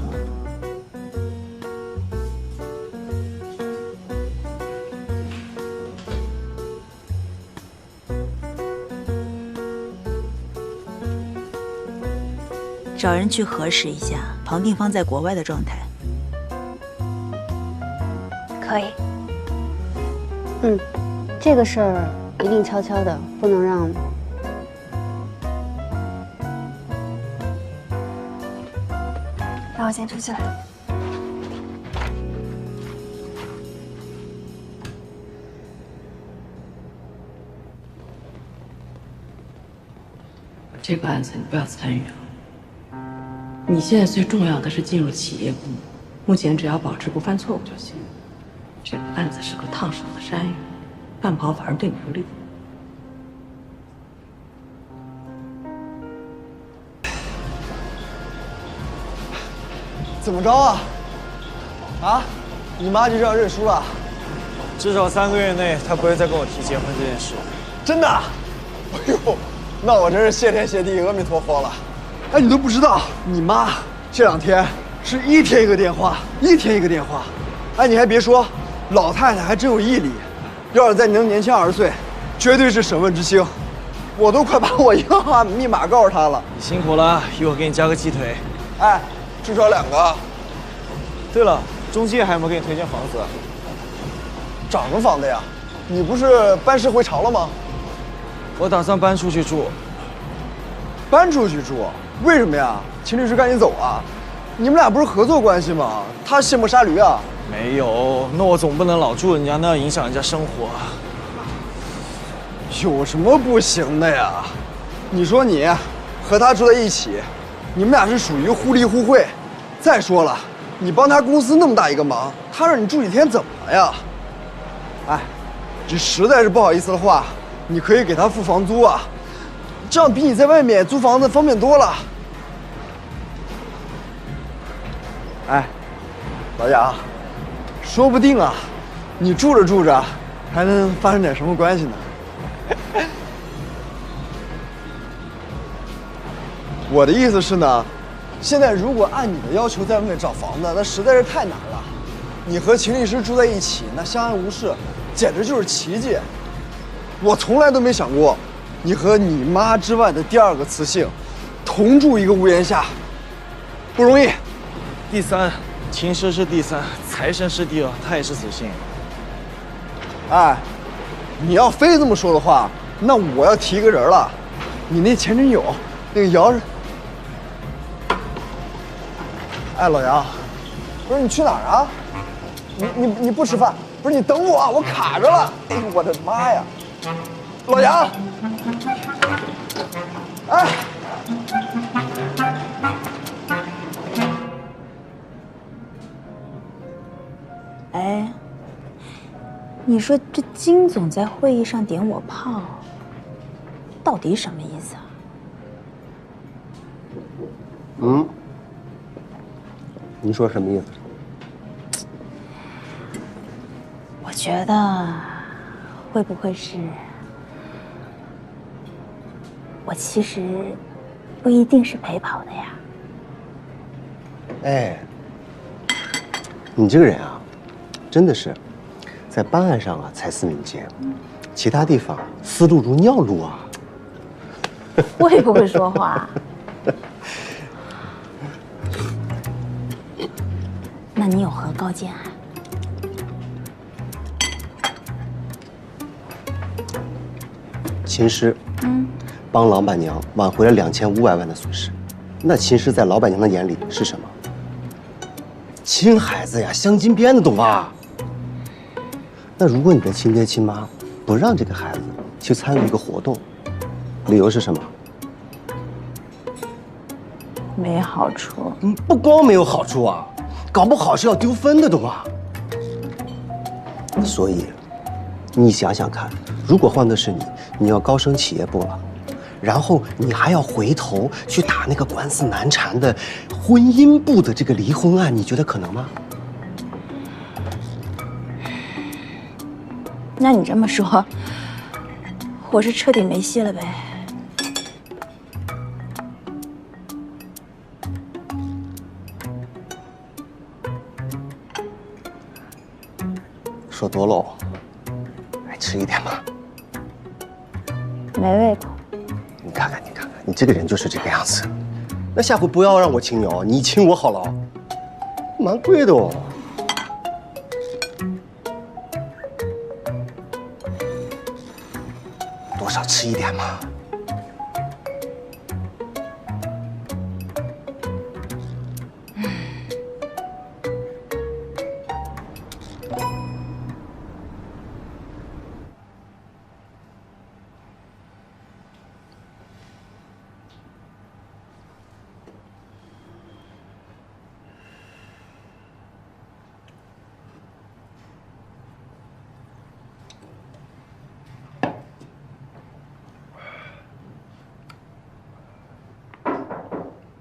找人去核实一下庞定方在国外的状态。可以。这个事儿一定悄悄的，不能让。那我先出去了。这个案子你不要参与了。你现在最重要的是进入企业部，目前只要保持不犯错误就行。这个案子是个烫手的山芋，半跑反而对你不利。怎么着啊？啊？你妈就这样认输了？至少3个月内，她不会再跟我提结婚这件事。真的？哎呦，那我真是谢天谢地，阿弥陀佛了。哎，你都不知道，你妈这2天是一天一个电话，一天一个电话。哎，你还别说，老太太还真有毅力。要是再能年轻20岁，绝对是审问之星。我都快把我银行密码告诉她了。你辛苦了，一会儿给你加个鸡腿。哎，至少2个。对了，中介还有没有给你推荐房子？找什么房子呀？你不是班师回朝了吗？我打算搬出去住。搬出去住？为什么呀？秦律师赶紧走啊！你们俩不是合作关系吗？他卸磨杀驴啊？没有，那我总不能老住人家那，影响人家生活。有什么不行的呀？你说你和他住在一起，你们俩是属于互利互惠。再说了，你帮他公司那么大一个忙，他让你住几天怎么了呀？哎，这实在是不好意思的话，你可以给他付房租啊，这样比你在外面租房子方便多了。哎，老杨，说不定啊，你住着住着，还能发生点什么关系呢？我的意思是呢，现在如果按你的要求在外面找房子，那实在是太难了。你和秦律师住在一起，那相安无事，简直就是奇迹。我从来都没想过，你和你妈之外的第2个雌性，同住一个屋檐下，不容易。第3，秦师是第3，财神是第2，他也是雌性。哎，你要非这么说的话，那我要提一个人了，你那前女友，那个姚。哎，老杨，不是你去哪儿啊？你不吃饭？不是你等我，我卡着了。哎呦，我的妈呀！老杨，哎，哎，你说这金总在会议上点我炮，到底什么意思啊？你说什么意思？我觉得会不会是我其实不一定是陪跑的呀？哎，你这个人啊，真的是在办案上啊才思敏捷，其他地方思路如尿路啊。会不会说话？那你有何高见啊？秦师，帮老板娘挽回了2500万的损失。那秦师在老板娘的眼里是什么？亲孩子呀，镶金边的，懂吧？那如果你的亲爹亲妈不让这个孩子去参与一个活动，理由是什么？没好处。不光没有好处啊，搞不好是要丢分的，懂吗？所以，你想想看，如果换的是你，你要高升企业部了，然后你还要回头去打那个官司难缠的婚姻部的这个离婚案，你觉得可能吗？那你这么说，我是彻底没戏了呗？说多喽，来吃一点吧。没胃口。你看看，你这个人就是这个样子。那下回不要让我亲你哦，你亲我好了。蛮贵的哦。多少吃一点嘛。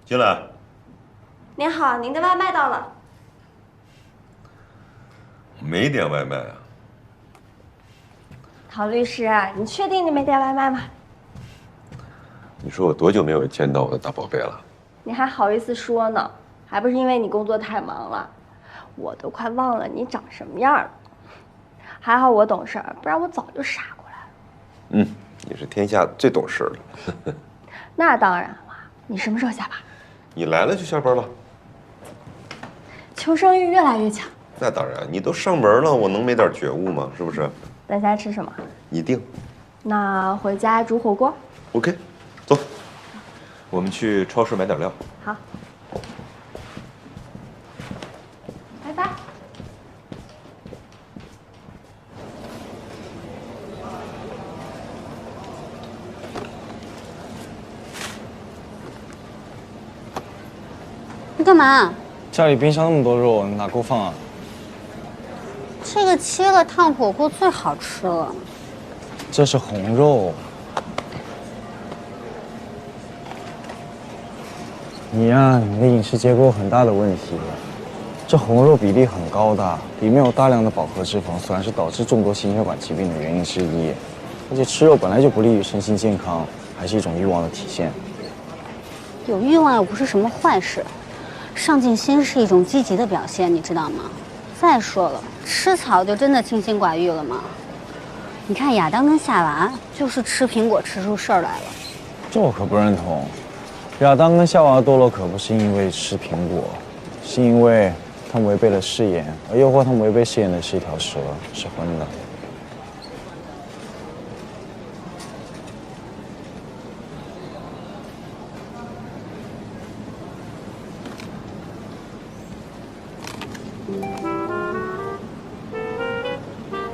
进来。您好，您的外卖到了。没点外卖啊？陶律师，你确定你没点外卖吗？你说我多久没有见到我的大宝贝了？你还好意思说呢？还不是因为你工作太忙了，我都快忘了你长什么样了。还好我懂事儿，不然我早就傻过来了。你是天下最懂事的。那当然了，你什么时候下班？你来了就下班了。求生欲越来越强。那当然，你都上门了，我能没点觉悟吗？是不是？咱家吃什么？你定。那回家煮火锅。OK， 走，我们去超市买点料。好。拜拜。你干嘛？家里冰箱那么多肉，哪够放啊？这个切了烫火锅最好吃了。这是红肉。你呀，你的饮食结构很大的问题。这红肉比例很高的，里面有大量的饱和脂肪酸，是导致众多心血管疾病的原因之一。而且吃肉本来就不利于身心健康，还是一种欲望的体现。有欲望又不是什么坏事。上进心是一种积极的表现，你知道吗？再说了，吃草就真的清心寡欲了吗？你看亚当跟夏娃就是吃苹果吃出事儿来了。这我可不认同。亚当跟夏娃堕落可不是因为吃苹果，是因为他们违背了誓言，而诱惑他们违背誓言的是一条蛇，是荤的。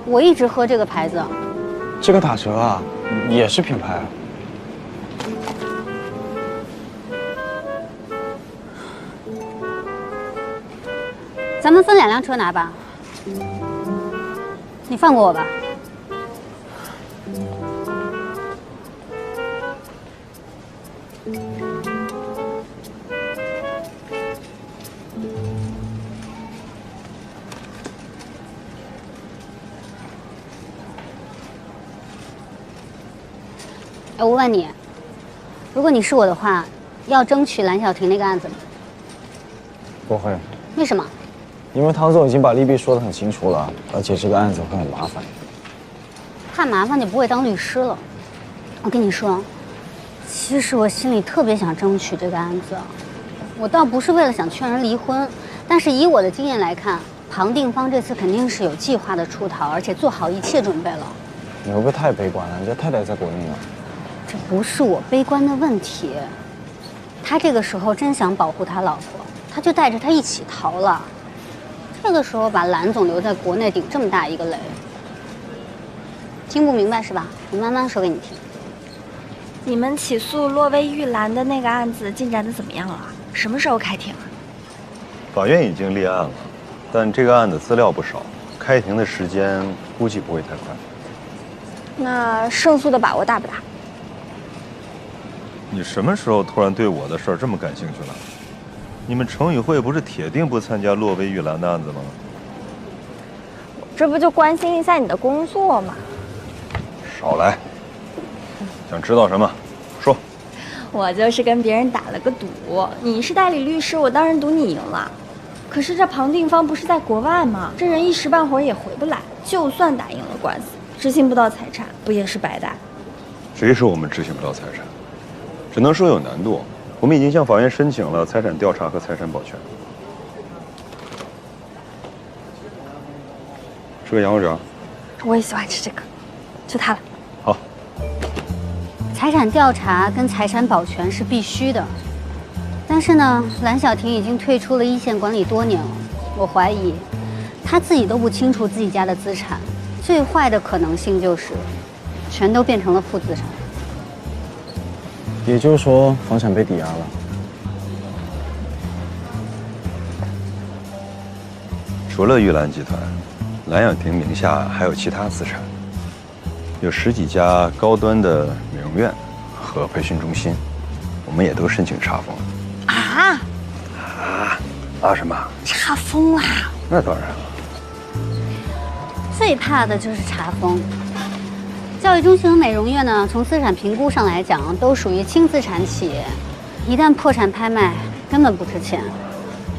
我一直喝这个牌子。这个打折啊，也是品牌。咱们分2辆车拿吧。你放过我吧。我问你，如果你是我的话，要争取蓝小婷那个案子吗？不会。为什么？因为唐总已经把利弊说得很清楚了，而且这个案子会很麻烦。怕麻烦就不会当律师了。我跟你说，其实我心里特别想争取这个案子，我倒不是为了想劝人离婚，但是以我的经验来看，庞定方这次肯定是有计划的出逃，而且做好一切准备了。你会不会太悲观了？人家太太在国内呢。这不是我悲观的问题，他这个时候真想保护他老婆，他就带着他一起逃了。这个时候把蓝总留在国内顶这么大一个雷，听不明白是吧？我慢慢说给你听。你们起诉洛薇玉兰的那个案子进展的怎么样了？什么时候开庭啊？法院已经立案了，但这个案子资料不少，开庭的时间估计不会太快。那胜诉的把握大不大？你什么时候突然对我的事儿这么感兴趣了？你们程宇会不是铁定不参加洛薇玉兰的案子吗？这不就关心一下你的工作吗？少来，想知道什么，说。我就是跟别人打了个赌，你是代理律师，我当然赌你赢了。可是这庞定方不是在国外吗？这人一时半会儿也回不来，就算打赢了官司，执行不到财产，不也是白带？谁说我们执行不到财产？只能说有难度。我们已经向法院申请了财产调查和财产保全。吃个羊肉卷。我也喜欢吃这个，就它了。好。财产调查跟财产保全是必须的，但是呢，蓝小婷已经退出了一线管理多年了，我怀疑她自己都不清楚自己家的资产，最坏的可能性就是全都变成了负资产。也就是说，房产被抵押了。除了玉兰集团，蓝小婷名下还有其他资产，有10几家高端的美容院和培训中心，我们也都申请查封。啊什么？查封啦？那当然了。最怕的就是查封。教育中心和美容院呢，从资产评估上来讲，都属于轻资产企业，一旦破产拍卖，根本不值钱。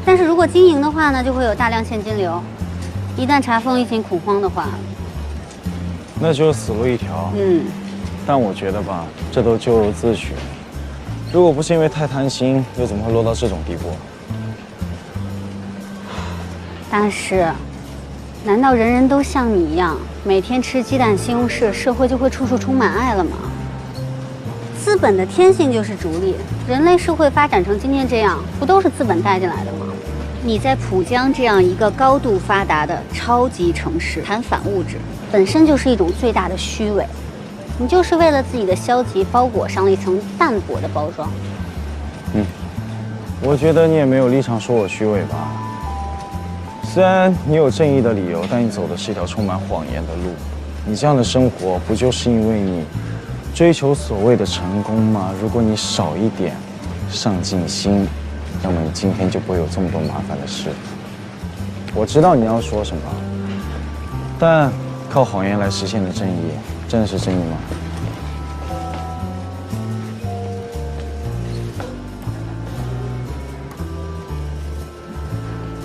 但是如果经营的话呢，就会有大量现金流。一旦查封，疫情恐慌的话，那就是死路一条。但我觉得吧，这都咎由自取。如果不是因为太贪心，又怎么会落到这种地步？大师，难道人人都像你一样，每天吃鸡蛋西红柿，社会就会处处充满爱了吗？资本的天性就是逐利，人类社会发展成今天这样，不都是资本带进来的吗？你在浦江这样一个高度发达的超级城市谈反物质，本身就是一种最大的虚伪。你就是为了自己的消极包裹上了一层淡薄的包装。我觉得你也没有立场说我虚伪吧。虽然你有正义的理由，但你走的是一条充满谎言的路。你这样的生活，不就是因为你追求所谓的成功吗？如果你少一点上进心，那么你今天就不会有这么多麻烦的事。我知道你要说什么，但靠谎言来实现的正义，真的是正义吗？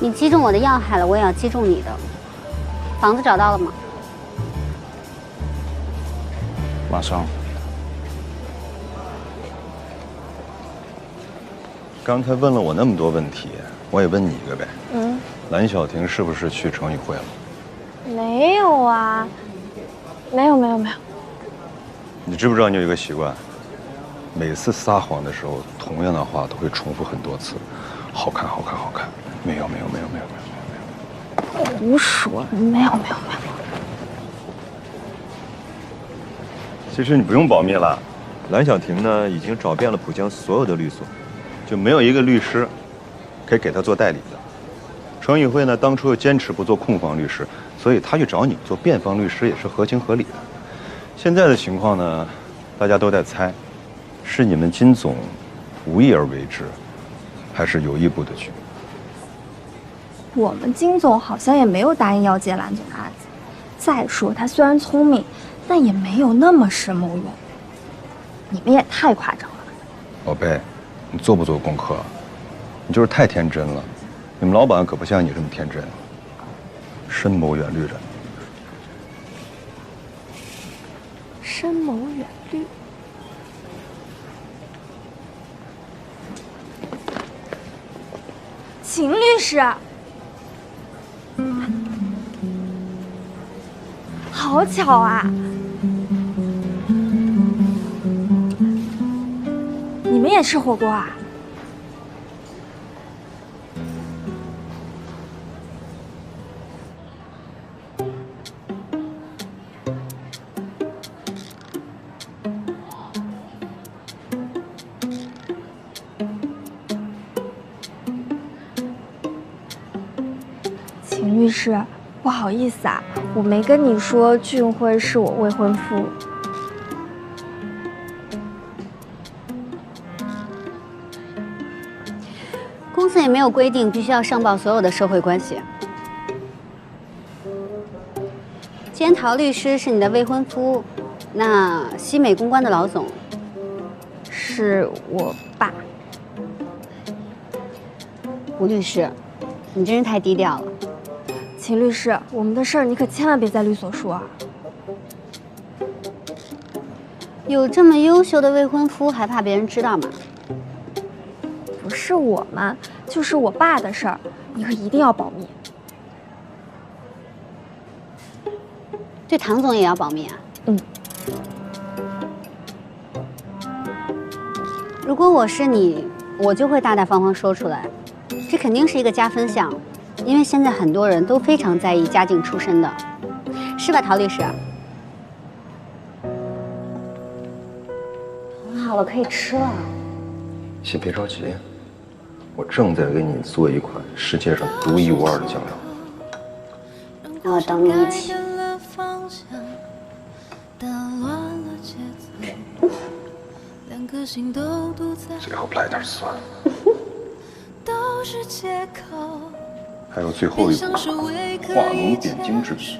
你击中我的要害了，我也要击中你的。房子找到了吗？马上。刚才问了我那么多问题，我也问你一个呗。蓝小婷是不是去城宇会了？没有啊，没有。你知不知道你有一个习惯，每次撒谎的时候，同样的话都会重复很多次，好看。没有。胡说，没有。其实你不用保密了，蓝小婷呢已经找遍了浦江所有的律所，就没有一个律师可以给她做代理的。程宇慧呢当初又坚持不做控方律师，所以他去找你做辩方律师也是合情合理的。现在的情况呢，大家都在猜，是你们金总无意而为之，还是有意布的局？我们金总好像也没有答应要接蓝总的案子。再说他虽然聪明，但也没有那么深谋远虑。你们也太夸张了。宝贝，你做不做功课？你就是太天真了。你们老板可不像你这么天真，深谋远虑着。深谋远虑。秦律师，好巧啊！也吃火锅啊？秦律师，不好意思啊，我没跟你说俊辉是我未婚夫。公司也没有规定必须要上报所有的社会关系。既然陶律师是你的未婚夫，那西美公关的老总是我爸。吴律师，你真是太低调了。秦律师，我们的事儿你可千万别在律所说啊！有这么优秀的未婚夫，还怕别人知道吗？不是我们，就是我爸的事儿，你可一定要保密。对唐总也要保密啊？嗯。如果我是你，我就会大大方方说出来，这肯定是一个加分项。因为现在很多人都非常在意家境出身的，是吧，陶律师？好了，可以吃了。先别着急，我正在给你做一款世界上独一无二的酱料。那我等你一起。最后来点酸。还有最后一步，画龙点睛之笔。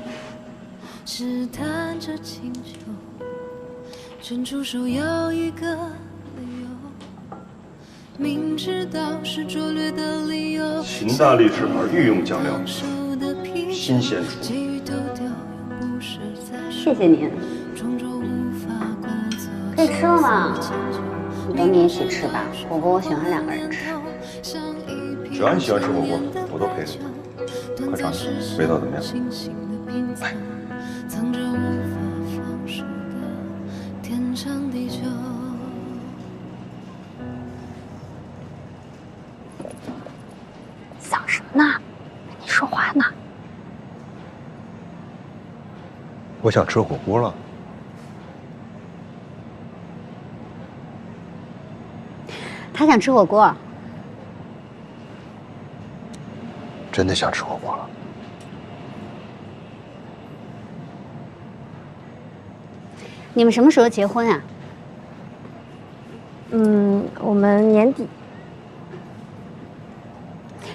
试探着请求，伸出手要一个理由，明知道是拙劣的理由。秦大力士牌御用酱料，新鲜出。谢谢您。可以吃了吗？我等你一起吃吧，火锅我喜欢2个人吃。只要你喜欢吃火锅，我都陪着你。快尝尝，味道怎么样？来。想什么呢？跟你说话呢。我想吃火锅了。他想吃火锅。真的想吃火锅了。你们什么时候结婚啊？我们年底。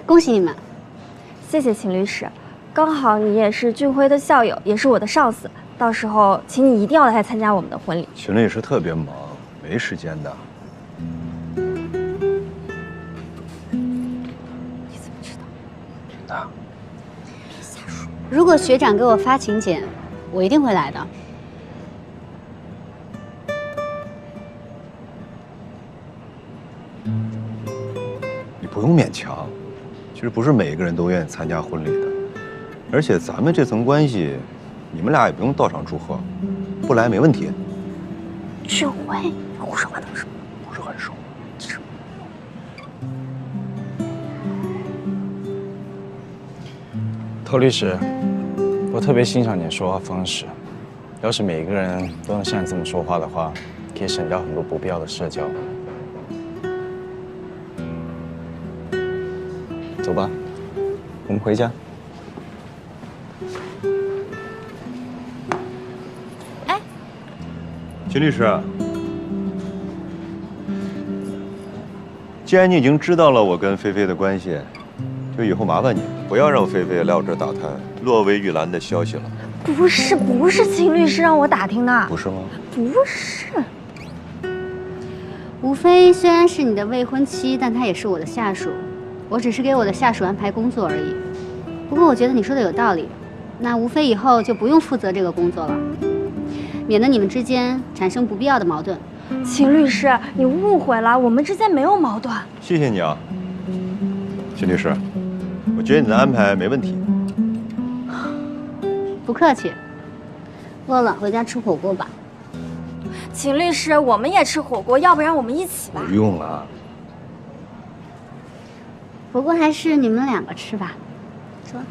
恭喜你们！谢谢秦律师，刚好你也是俊辉的校友，也是我的上司，到时候请你一定要来参加我们的婚礼。秦律师特别忙，没时间的。你怎么知道？真的。别瞎说。如果学长给我发请柬，我一定会来的。你不用勉强，其实不是每个人都愿意参加婚礼的，而且咱们这层关系，你们俩也不用到场祝贺，不来没问题。俊辉，胡说八道什么？不是很熟。陶律师，我特别欣赏你的说话方式。要是每个人都能像你这么说话的话，可以省掉很多不必要的社交。走吧，我们回家。哎，秦律师，既然你已经知道了我跟菲菲的关系，就以后麻烦你不要让菲菲来我这儿打探洛维玉兰的消息了。不是秦律师让我打听的。不是吗？不是。吴非虽然是你的未婚妻，但她也是我的下属。我只是给我的下属安排工作而已。不过我觉得你说的有道理，那吴非以后就不用负责这个工作了，免得你们之间产生不必要的矛盾。秦律师，你误会了，我们之间没有矛盾。谢谢你啊，秦律师，我觉得你的安排没问题。不客气。饿了，回家吃火锅吧。秦律师，我们也吃火锅，要不然我们一起吧？不用了。不过还是你们2个吃吧。说。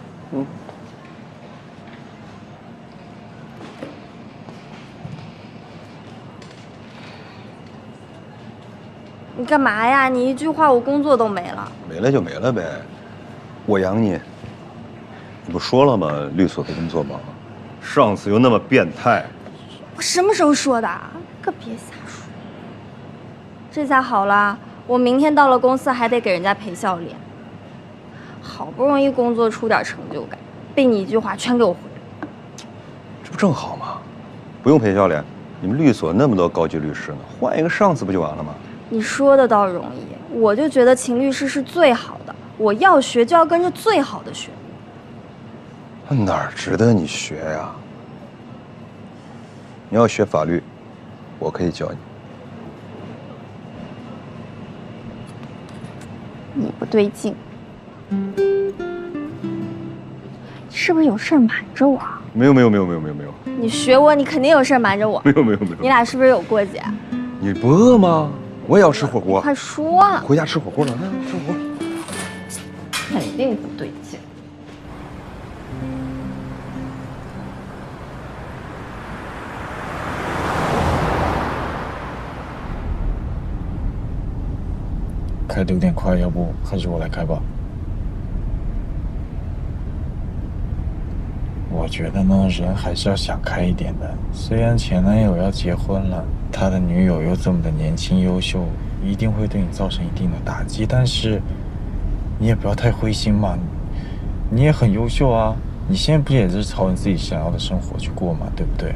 你干嘛呀？你一句话，我工作都没了。没了就没了呗，我养你。你不说了吗？律所的工作忙，上司又那么变态。我什么时候说的？可别瞎说。这下好了，我明天到了公司还得给人家赔笑脸。好不容易工作出点成就感，被你一句话全给我毁了。这不正好吗？不用赔笑脸，你们律所那么多高级律师呢，换一个上司不就完了吗？你说的倒容易，我就觉得秦律师是最好的，我要学就要跟着最好的学。哪儿值得你学呀？你要学法律，我可以教你。你不对劲，是不是有事儿瞒着我？没有。你学我，你肯定有事儿瞒着我。没有。你俩是不是有过节？你不饿吗？我也要吃火锅。快说啊！回家吃火锅了，来吃火锅。肯定不对劲。开得有点快，要不还是我来开吧。我觉得呢，人还是要想开一点的。虽然前男友要结婚了，他的女友又这么的年轻优秀，一定会对你造成一定的打击，但是你也不要太灰心嘛。你也很优秀啊，你现在不也是朝你自己想要的生活去过嘛，对不对？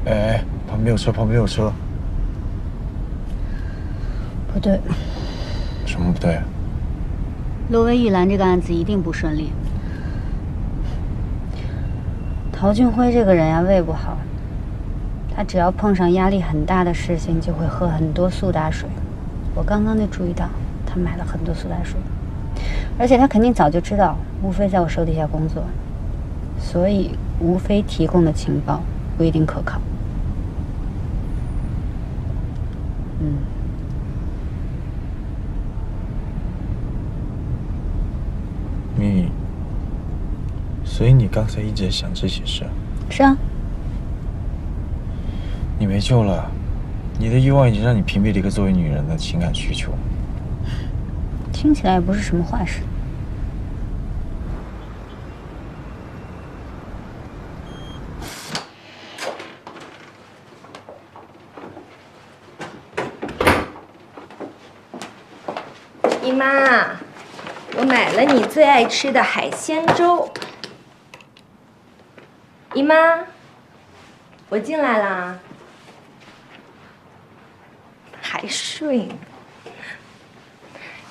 哎，旁边有车，旁边有车。不对。什么不对？罗威玉兰这个案子一定不顺利。陶俊辉这个人呀，胃不好，他只要碰上压力很大的事情，就会喝很多苏打水。我刚刚就注意到，他买了很多苏打水，而且他肯定早就知道吴飞在我手底下工作，所以吴飞提供的情报不一定可靠。咪，所以你刚才一直在想这些事？是啊。你没救了，你的欲望已经让你屏蔽了一个作为女人的情感需求。听起来也不是什么坏事。姨妈，我买了你最爱吃的海鲜粥。姨妈，我进来啦。还睡呢。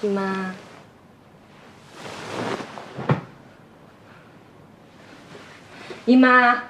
姨妈，姨妈。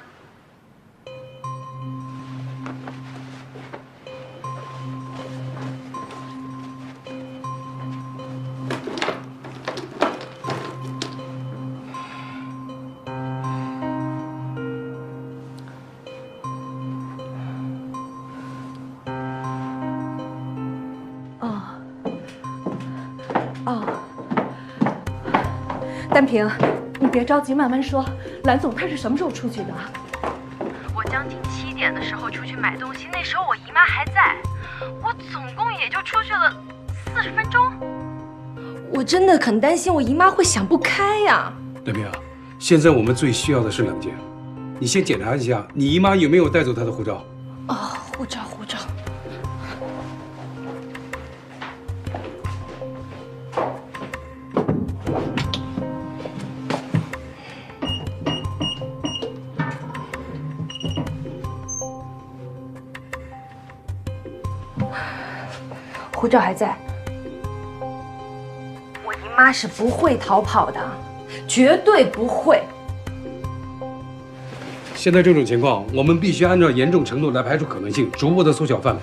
丹平，你别着急，慢慢说。蓝总他是什么时候出去的？我将近7点的时候出去买东西，那时候我姨妈还在，我总共也就出去了40分钟。我真的很担心我姨妈会想不开呀。丹平，现在我们最需要的是2件，你先检查一下你姨妈有没有带走她的护照。护照。护照还在，我姨妈是不会逃跑的，绝对不会。现在这种情况，我们必须按照严重程度来排除可能性，逐步的缩小范围。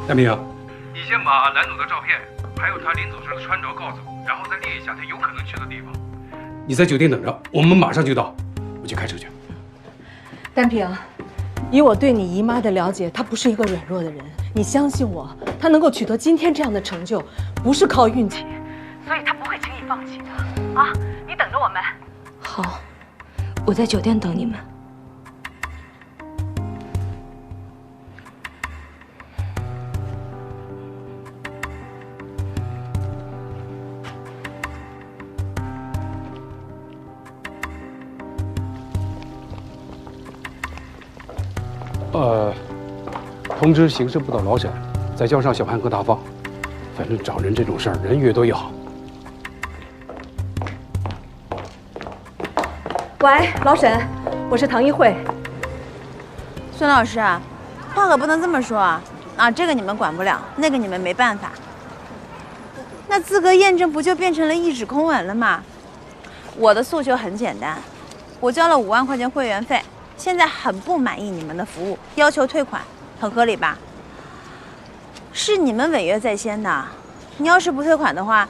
丹平，你先把蓝总的照片，还有他临走时的穿着告诉我，然后再列一下他有可能去的地方。你在酒店等着，我们马上就到。我去开车去。丹平，以我对你姨妈的了解，她不是一个软弱的人。你相信我，她能够取得今天这样的成就，不是靠运气，所以她不会轻易放弃的。啊，你等着我们。好，我在酒店等你们。通知刑事部的老沈，再叫上小潘和大放。反正找人这种事儿，人越多越好。喂，老沈，我是唐一慧。孙老师啊，话可不能这么说啊！啊，这个你们管不了，那个你们没办法。那资格验证不就变成了一纸空文了吗？我的诉求很简单，我交了5万块钱会员费，现在很不满意你们的服务，要求退款，很合理吧？是你们违约在先的，你要是不退款的话，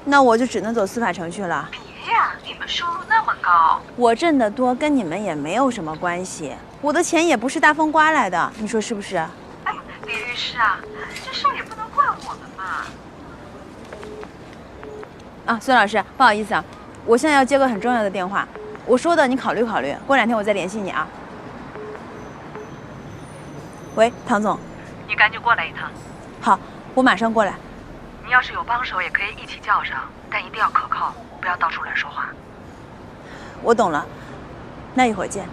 那我就只能走司法程序了。别呀，你们收入那么高，我挣得多跟你们也没有什么关系，我的钱也不是大风刮来的，你说是不是？哎，李律师啊，这事儿也不能怪我们嘛。啊，孙老师，不好意思啊，我现在要接个很重要的电话，我说的你考虑考虑，过2天我再联系你啊。喂，唐总，你赶紧过来一趟。好，我马上过来。你要是有帮手，也可以一起叫上，但一定要可靠，不要到处乱说话。我懂了，那一会儿见。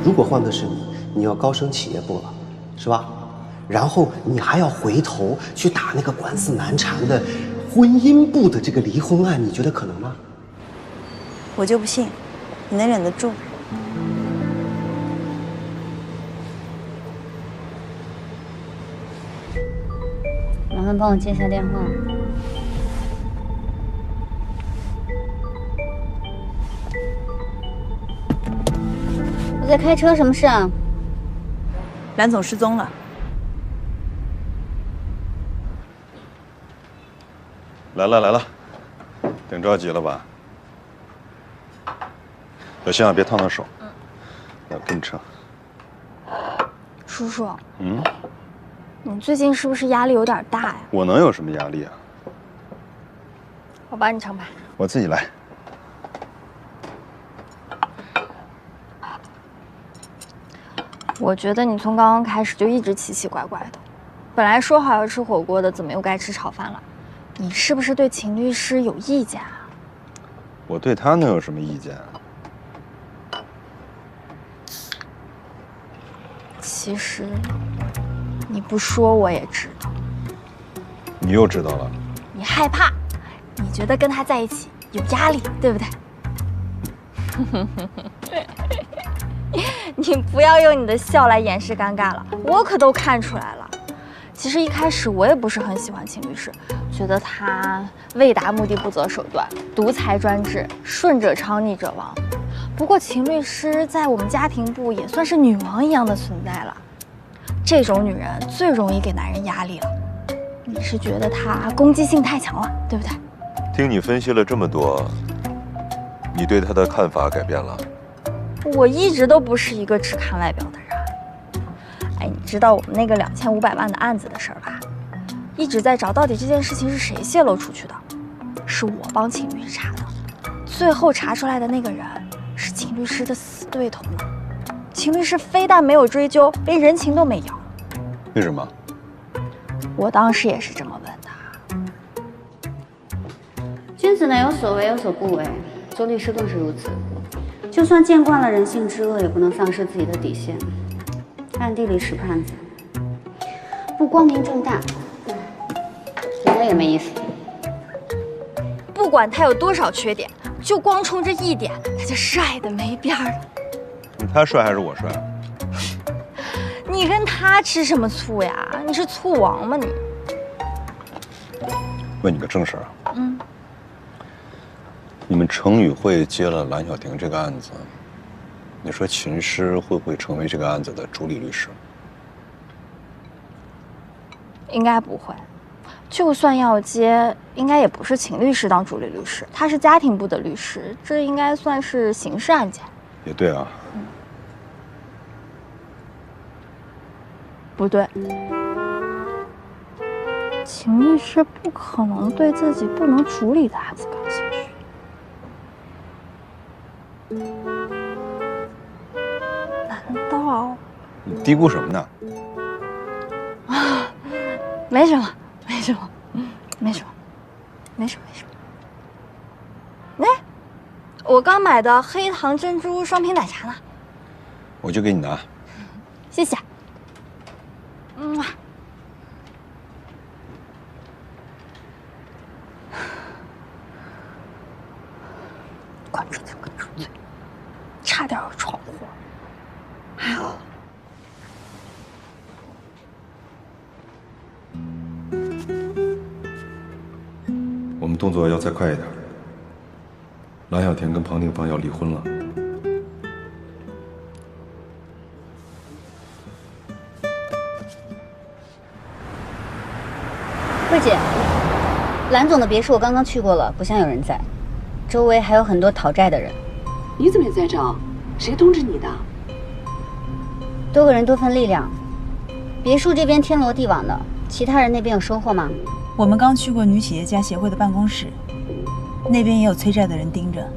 如果换的是你，你要高升企业部了，是吧？然后你还要回头去打那个官司难缠的婚姻部的这个离婚案，你觉得可能吗？我就不信，你能忍得住。麻烦帮我接一下电话。我在开车，什么事啊？蓝总失踪了。来了，挺着急了吧？小心啊，别烫到手。来，我给你盛。叔叔，嗯，你最近是不是压力有点大呀？我能有什么压力啊？我帮你盛吧。我自己来。我觉得你从刚刚开始就一直奇奇怪怪的，本来说好要吃火锅的，怎么又该吃炒饭了？你是不是对秦律师有意见啊？我对他能有什么意见啊？其实你不说我也知道。你又知道了？你害怕，你觉得跟他在一起有压力，对不对？你不要用你的笑来掩饰尴尬了，我可都看出来了。其实一开始我也不是很喜欢秦律师，觉得他为达目的不择手段，独裁专制，顺者昌，逆者亡。不过秦律师在我们家庭部也算是女王一样的存在了，这种女人最容易给男人压力了。你是觉得她攻击性太强了，对不对？听你分析了这么多，你对他的看法改变了？我一直都不是一个只看外表的人。哎，你知道我们那个2500万的案子的事儿吧？一直在找到底这件事情是谁泄露出去的，是我帮秦律师查的。最后查出来的那个人是秦律师的死对头呢。秦律师非但没有追究，连人情都没要。为什么？我当时也是这么问的。君子呢有所为有所不为，做律师更是如此。就算见惯了人性之恶，也不能丧失自己的底线。暗地里使绊子，不光明正大，人了也没意思。不管他有多少缺点，就光冲这一点，他就帅的没边儿了。他帅还是我帅？你跟他吃什么醋呀？你是醋王吗你？问你个正事儿啊。嗯。你们程宇慧接了蓝小婷这个案子，你说秦师会不会成为这个案子的主理律师？应该不会。就算要接，应该也不是秦律师当主理律师，他是家庭部的律师，这应该算是刑事案件。也对啊。不对，秦律师不可能对自己不能处理的案子感兴趣。难道？你嘀咕什么呢？啊，没什么，没什么，没什么，没什么，没什么。哎，我刚买的黑糖珍珠双瓶奶茶呢，我就给你拿。谢谢。关住嘴，关住嘴，差点闯祸。还好。我们动作要再快一点。蓝小甜跟庞定芳要离婚了。慧姐，蓝总的别墅我刚刚去过了，不像有人在，周围还有很多讨债的人。你怎么也在这？谁通知你的？多个人多份力量，别墅这边天罗地网的，其他人那边有收获吗？我们刚去过女企业家协会的办公室，那边也有催债的人盯着。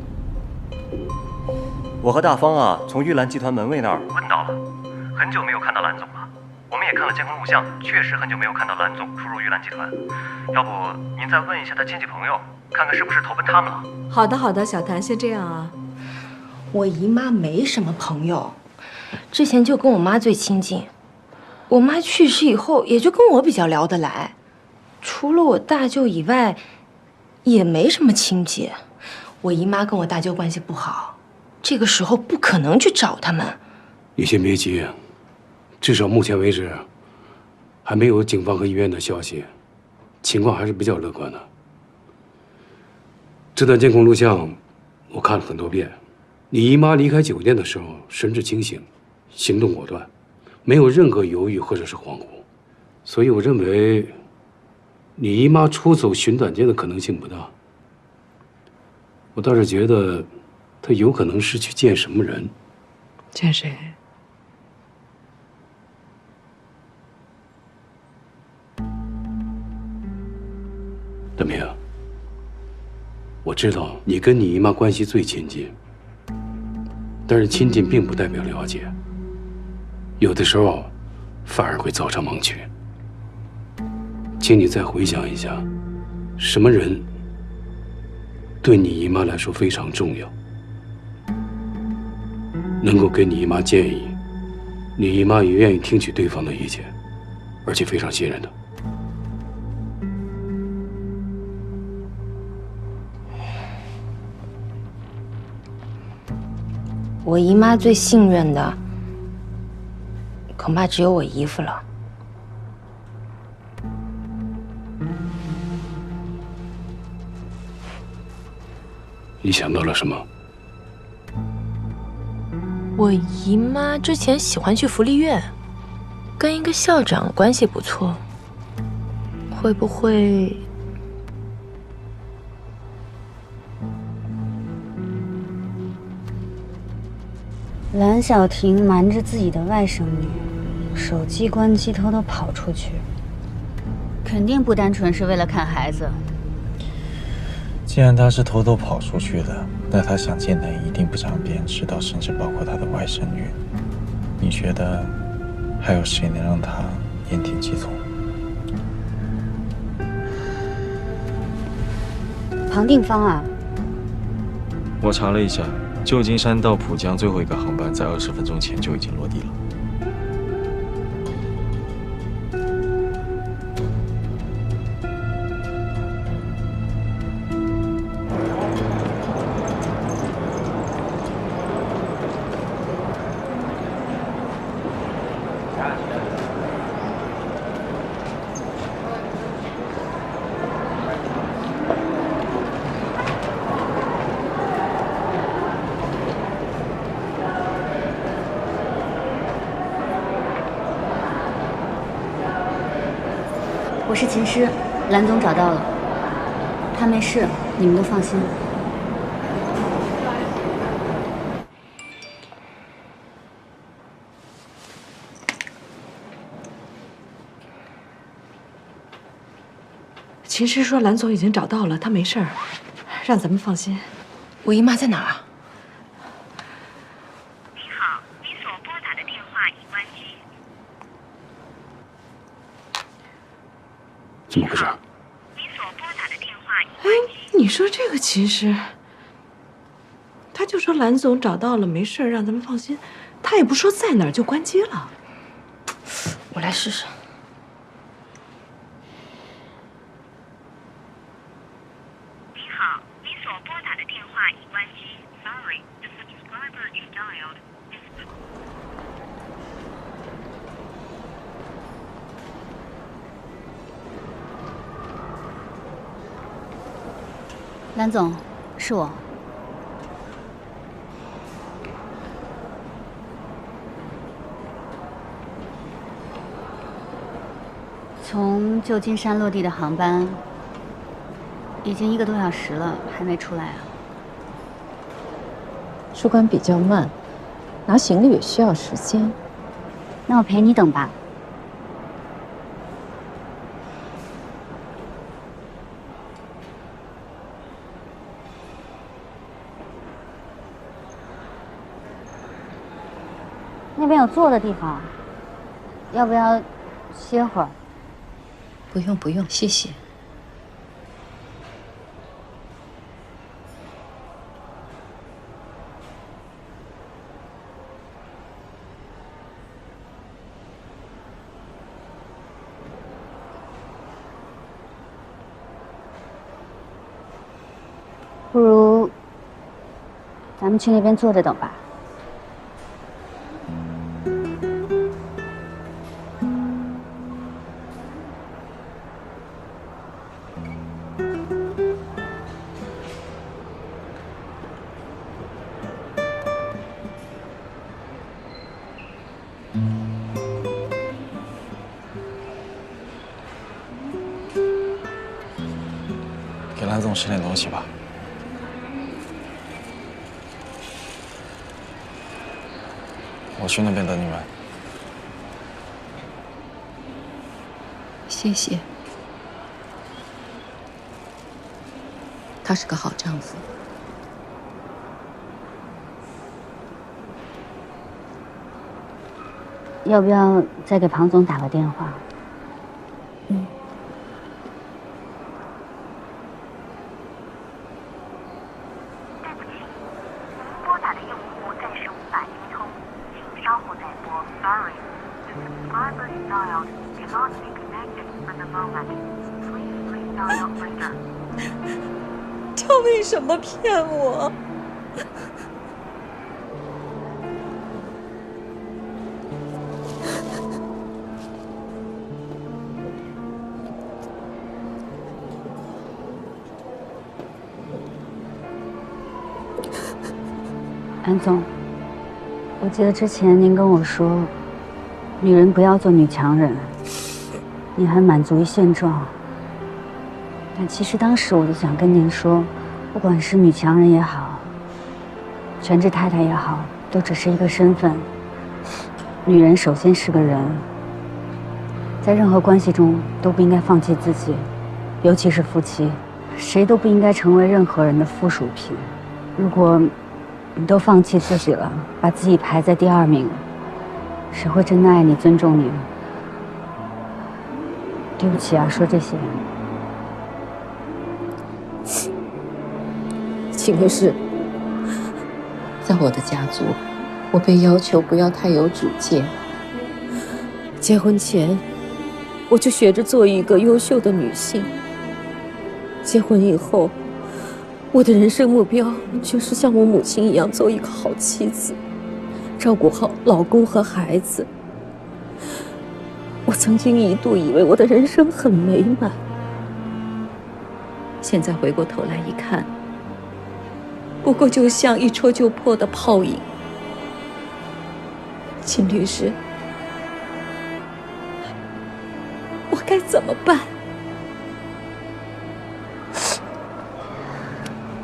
我和大方啊，从玉兰集团门卫那儿问到了，很久没有看到蓝总了。我们也看了监控录像，确实很久没有看到蓝总出入玉兰集团。要不您再问一下他亲戚朋友，看看是不是投奔他们了。好的，好的，小谭，先这样啊。我姨妈没什么朋友，之前就跟我妈最亲近。我妈去世以后，也就跟我比较聊得来。除了我大舅以外，也没什么亲戚。我姨妈跟我大舅关系不好，这个时候不可能去找他们。你先别急，至少目前为止，还没有警方和医院的消息，情况还是比较乐观的。这段监控录像我看了很多遍，你姨妈离开酒店的时候神志清醒，行动果断，没有任何犹豫或者是恍惚，所以我认为你姨妈出走寻短见的可能性不大。我倒是觉得她有可能是去见什么人。见谁？大明，我知道你跟你姨妈关系最亲近，但是亲近并不代表了解，有的时候反而会造成盲区。请你再回想一下，什么人对你姨妈来说非常重要，能够给你姨妈建议，你姨妈也愿意听取对方的意见，而且非常信任的。我姨妈最信任的，恐怕只有我姨夫了。你想到了什么？我姨妈之前喜欢去福利院，跟一个校长关系不错，会不会？蓝小婷瞒着自己的外甥女，手机关机偷偷跑出去，肯定不单纯是为了看孩子。既然他是偷偷跑出去的，那他想见的人一定不想让别人知道，甚至包括他的外甥女。你觉得还有谁能让他言听计从？庞定芳啊！我查了一下，旧金山到浦江最后一个航班在20分钟前就已经落地了。我是秦诗，蓝总找到了，他没事，你们都放心。秦师说蓝总已经找到了，他没事儿，让咱们放心。我姨妈在哪儿啊？您好，您所拨打的电话已关机。怎么回事？您所拨打的电话已关机。你说这个秦师，他就说蓝总找到了，没事儿，让咱们放心，他也不说在哪儿就关机了。我来试试。蓝总，是我。从旧金山落地的航班已经1个多小时了，还没出来啊？出关比较慢，拿行李也需要时间。那我陪你等吧。那边有坐的地方，要不要歇会儿？不用不用，谢谢。不如咱们去那边坐着等吧。给蓝总吃点东西吧。我去那边等你们。谢谢。他是个好丈夫。要不要再给庞总打个电话？嗯。对不起，您拨打的用户暂时无法接通，请稍后再拨。Sorry, the subscriber you dialed cannot be connected at the moment. Please redial later. 他为什么骗我？安总，我记得之前您跟我说，女人不要做女强人，你还满足于现状。但其实当时我就想跟您说，不管是女强人也好，全职太太也好，都只是一个身份。女人首先是个人，在任何关系中都不应该放弃自己，尤其是夫妻，谁都不应该成为任何人的附属品。如果你都放弃自己了，把自己排在第2名，谁会真的爱你、尊重你呢？对不起啊，说这些。秦律师，在我的家族，我被要求不要太有主见。结婚前，我就学着做一个优秀的女性。结婚以后，我的人生目标就是像我母亲一样做一个好妻子，照顾好老公和孩子。我曾经一度以为我的人生很美满，现在回过头来一看，不过就像一戳就破的泡影。秦律师，我该怎么办？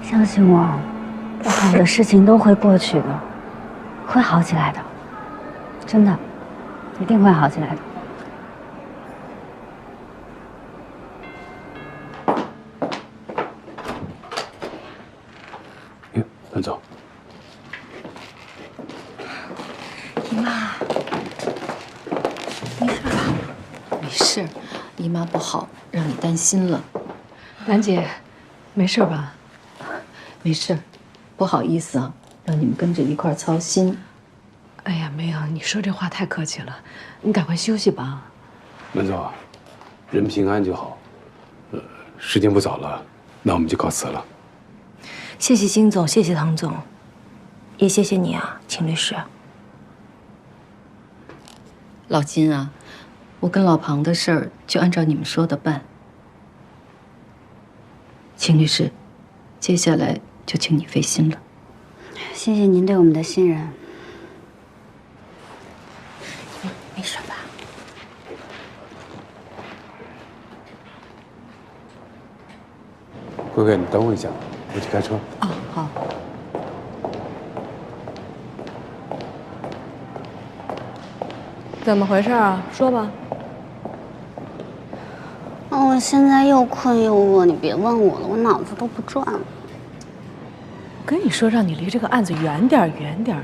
相信我，不好的事情都会过去的，会好起来的，真的，一定会好起来的。兰总，姨妈，没事吧？没事，姨妈不好，让你担心了。兰姐，没事吧？没事，不好意思啊，让你们跟着一块操心。哎呀，没有，你说这话太客气了，你赶快休息吧。兰总，人平安就好。时间不早了，那我们就告辞了。谢谢金总，谢谢唐总，也谢谢你啊，秦律师。老金啊，我跟老庞的事儿就按照你们说的办。秦律师，接下来就请你费心了。谢谢您对我们的信任。没事吧？贵贵，你等我一下，我去开车。哦，好。怎么回事啊？说吧。我现在又困又饿，你别问我了，我脑子都不转了。我跟你说，让你离这个案子远点儿，远点儿。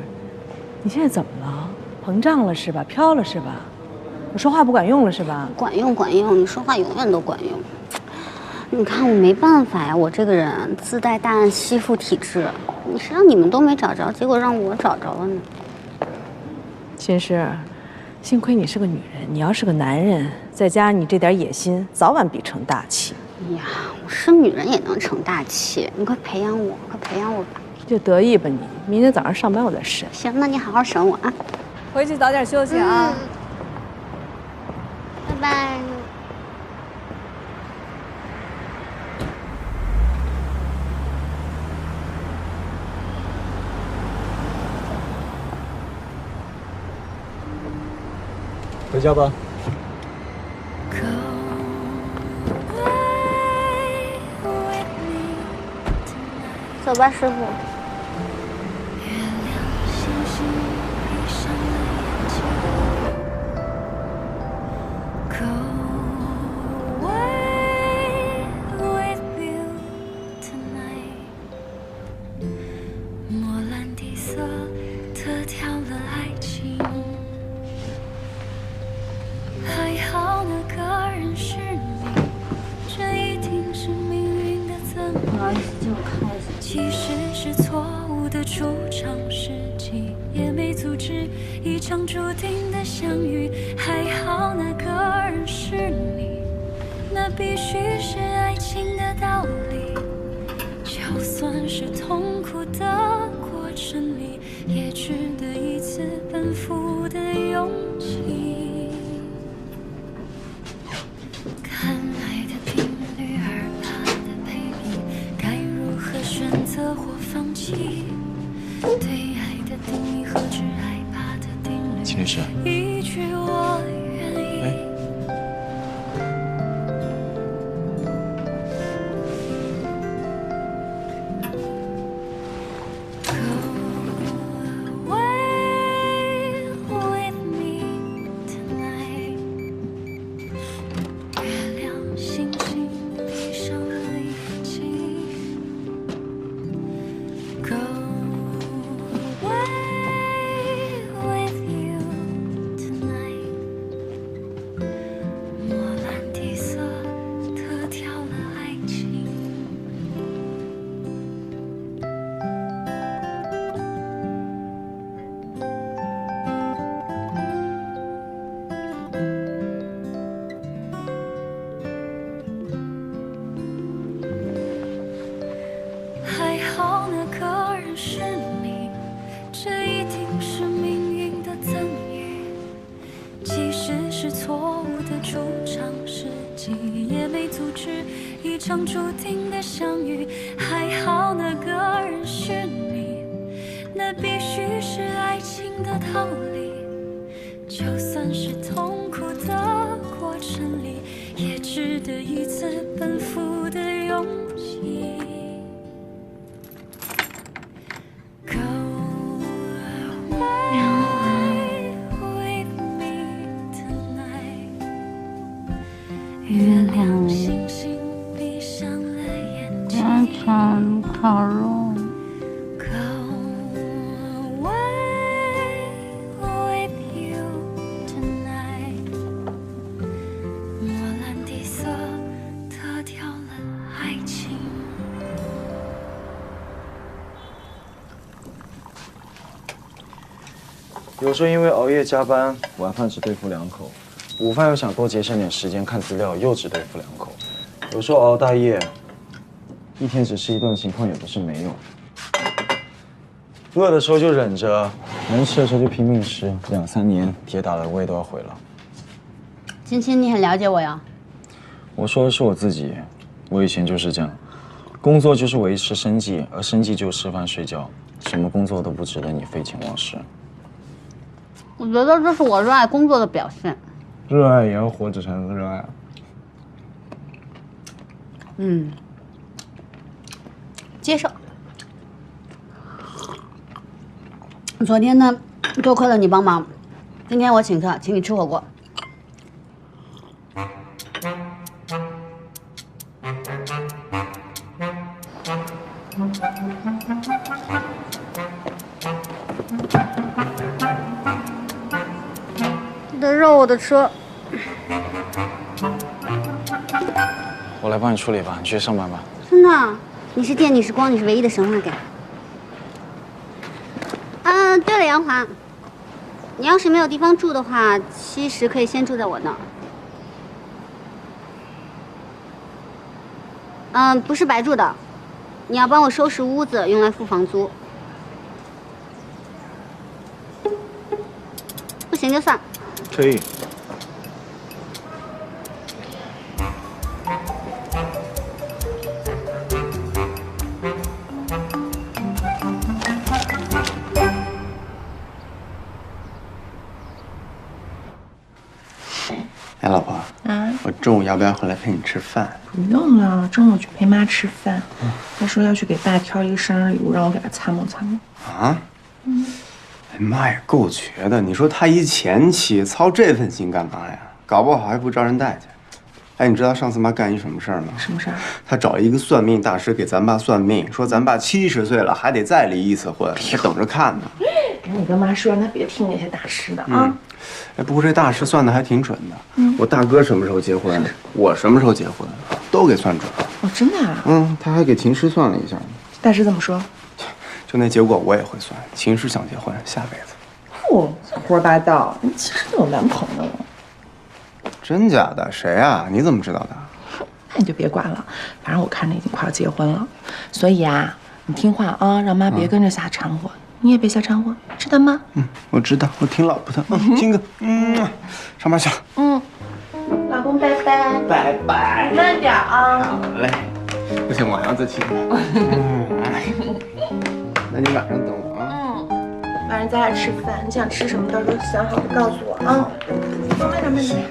你现在怎么了？膨胀了是吧？飘了是吧？我说话不管用了是吧？管用管用，你说话永远都管用。你看我没办法呀，我这个人自带大案吸附体质，谁让你们都没找着，结果让我找着了呢？秦师，幸亏你是个女人，你要是个男人，再加上你这点野心，早晚必成大器。哎呀，我是女人也能成大器，你快培养我，快培养我吧。就得意吧你，明天早上上班我再审。行，那你好好审我啊。回去早点休息啊。拜拜。回家吧。走吧，师傅。其实是错误的主场，世纪也没阻止一场注定的相遇。还好那个人是你，那必须是爱情的道理。就算是痛苦的过程里，也值得一次奔赴的勇气。看爱的定律，而怕的陪你，该如何选择或放弃？对爱的定义和只害怕的定律，秦律师，一句我愿意。还好那个人是你，这一定是命运的赠予。即使是错误的主场，世纪也没阻止一场注定的相遇。还好那个人是你，那必须是爱情的道理。就算是痛苦的过程里，也值得一次奔赴的勇气。餐烤肉。有时候因为熬夜加班，晚饭只对付2口，午饭又想多节省点时间看资料，又只对付2口。有时候熬大夜，一天只吃1顿，情况也不是没有。饿的时候就忍着，能吃的时候就拼命吃，2、3年铁打的胃都要毁了。青青，你很了解我呀。我说的是我自己，我以前就是这样，工作就是维持生计，而生计就吃饭睡觉，什么工作都不值得你废寝忘食。我觉得这是我热爱工作的表现。热爱也要活着才能热爱。接受。昨天呢，多亏了你帮忙，今天我请客，请你吃火锅。你的肉，我的车。我来帮你处理吧，你去上班吧。真的？你是电，你是光，你是唯一的神话感。对了，杨华，你要是没有地方住的话，其实可以先住在我那儿。不是白住的，你要帮我收拾屋子，用来付房租。不行就算。可以。哎，老婆，我中午要不要回来陪你吃饭？不用了，中午去陪妈吃饭。她说要去给爸挑一个生日礼物，让我给她参谋参谋。啊？哎妈呀，够绝的！你说他一前妻，操这份心干嘛呀？搞不好还不招人待见。哎，你知道上次妈干一什么事儿吗？什么事儿？她找一个算命大师给咱爸算命，说咱爸70岁了还得再离一次婚，还等着看呢。你跟妈说，让她别听那些大师的啊。哎，不过这大师算的还挺准的。我大哥什么时候结婚，我什么时候结婚，都给算准了。哦，真的啊？他还给秦师算了一下。大师怎么说？就那结果我也会算。秦师想结婚，下辈子。哦，胡说八道！你其实都有男朋友了。真假的？谁啊？你怎么知道的？那你就别管了，反正我看着已经快要结婚了，所以啊，你听话啊，让妈别跟着瞎掺和，你也别瞎掺和，知道吗？我知道，我听老婆的。亲个，上班去了。老公拜拜。拜拜。慢点啊。好嘞。不行，我还要再亲。那你晚上等我啊。晚上咱俩吃饭，你想吃什么，到时候想好了告诉我啊。慢点，慢点。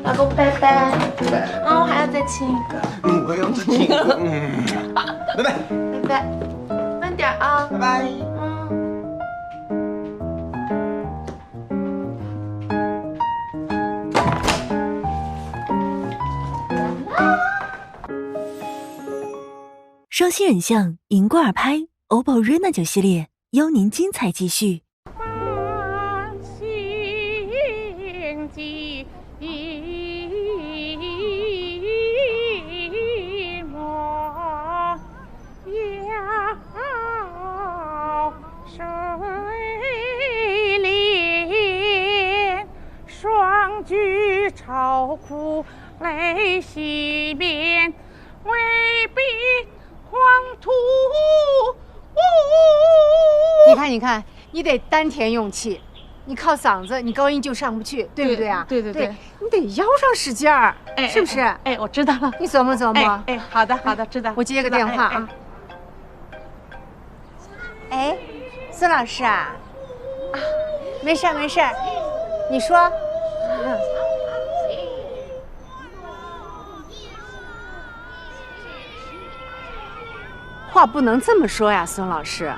老公拜拜。拜拜。我还要再亲一个。我要再亲一个。拜拜。拜拜。慢点啊。拜拜。双星人像银冠耳拍 OPPO Reno9系列，邀您精彩继续。愁苦泪洗面，未必黄土。你看，你看，你得丹田用气，你靠嗓子，你高音就上不去，对不对啊？对，你得腰上使劲儿，是不是？哎，我知道了，你琢磨琢磨。哎，好的，知道。我接个电话啊。哎，孙老师啊，没事，你说。话不能这么说呀，孙老师。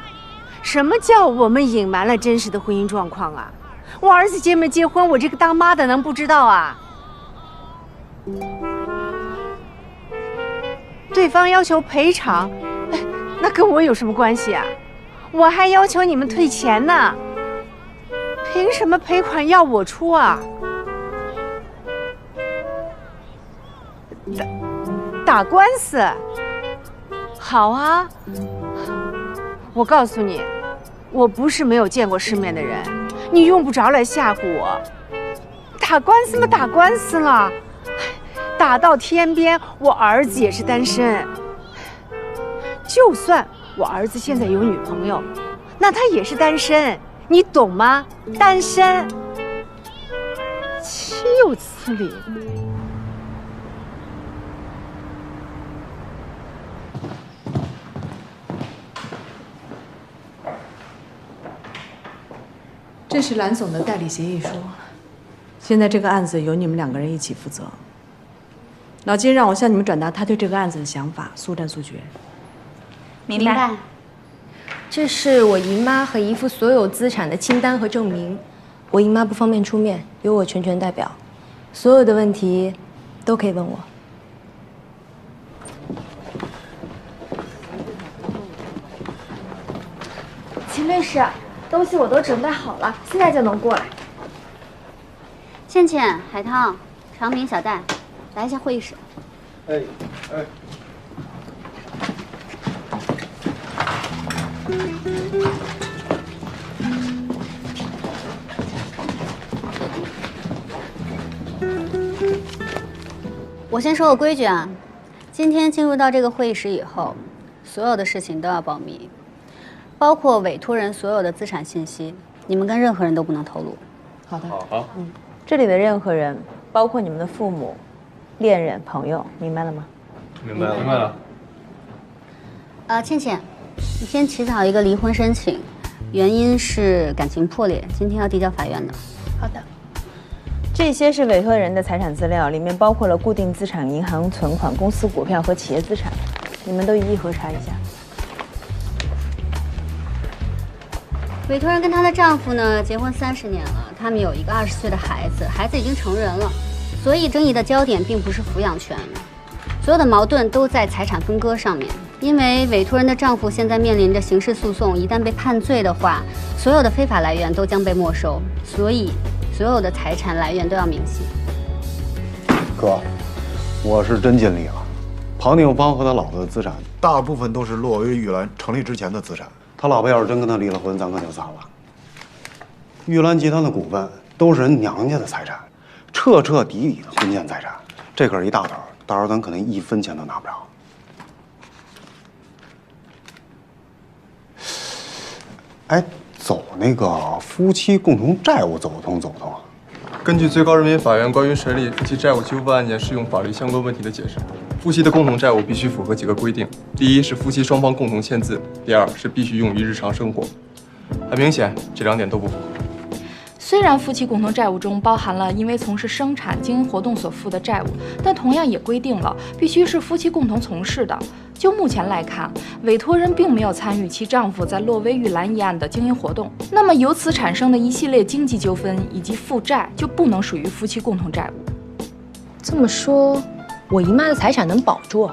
什么叫我们隐瞒了真实的婚姻状况啊？我儿子结没结婚，我这个当妈的能不知道啊？对方要求赔偿，那跟我有什么关系啊？我还要求你们退钱呢，凭什么赔款要我出啊？打官司？好啊，我告诉你，我不是没有见过世面的人，你用不着来吓唬我。打官司嘛，打官司了，打到天边，我儿子也是单身。就算我儿子现在有女朋友，那他也是单身，你懂吗？单身，岂有此理！这是蓝总的代理协议书，现在这个案子由你们2个人一起负责。老金让我向你们转达他对这个案子的想法，速战速决。明白。这是我姨妈和姨父所有资产的清单和证明，我姨妈不方便出面，由我全权代表，所有的问题都可以问我。秦律师，东西我都准备好了，现在就能过来。倩倩、海涛、长明、小戴，来一下会议室。哎。我先说个规矩啊，今天进入到这个会议室以后，所有的事情都要保密，包括委托人所有的资产信息，你们跟任何人都不能透露。好的。好。这里的任何人，包括你们的父母、恋人、朋友，明白了吗？明白了。明白了。倩倩，你先起草一个离婚申请，原因是感情破裂，今天要递交法院的。好的。这些是委托人的财产资料，里面包括了固定资产、银行存款、公司股票和企业资产，你们都一一核查一下。委托人跟她的丈夫呢，结婚30年了，他们有一个20岁的孩子，孩子已经成人了，所以争议的焦点并不是抚养权，所有的矛盾都在财产分割上面。因为委托人的丈夫现在面临着刑事诉讼，一旦被判罪的话，所有的非法来源都将被没收，所以所有的财产来源都要明细。哥，我是真尽力了。庞定方和他老婆的资产，大部分都是洛威玉兰成立之前的资产。他老婆要是真跟他离了婚，咱可就散了。玉兰集团的股份都是人娘家的财产，彻彻底底的婚前财产，这可是一大头，到时候咱可能1分钱都拿不着。哎，走那个夫妻共同债务走不通啊？根据最高人民法院关于审理夫妻债务纠纷案件适用法律相关问题的解释，夫妻的共同债务必须符合几个规定：第一是夫妻双方共同签字；第二是必须用于日常生活。很明显，这2点都不符合。虽然夫妻共同债务中包含了因为从事生产经营活动所负的债务，但同样也规定了必须是夫妻共同从事的。就目前来看，委托人并没有参与其丈夫在洛威玉兰一案的经营活动，那么由此产生的一系列经济纠纷以及负债就不能属于夫妻共同债务。这么说，我姨妈的财产能保住？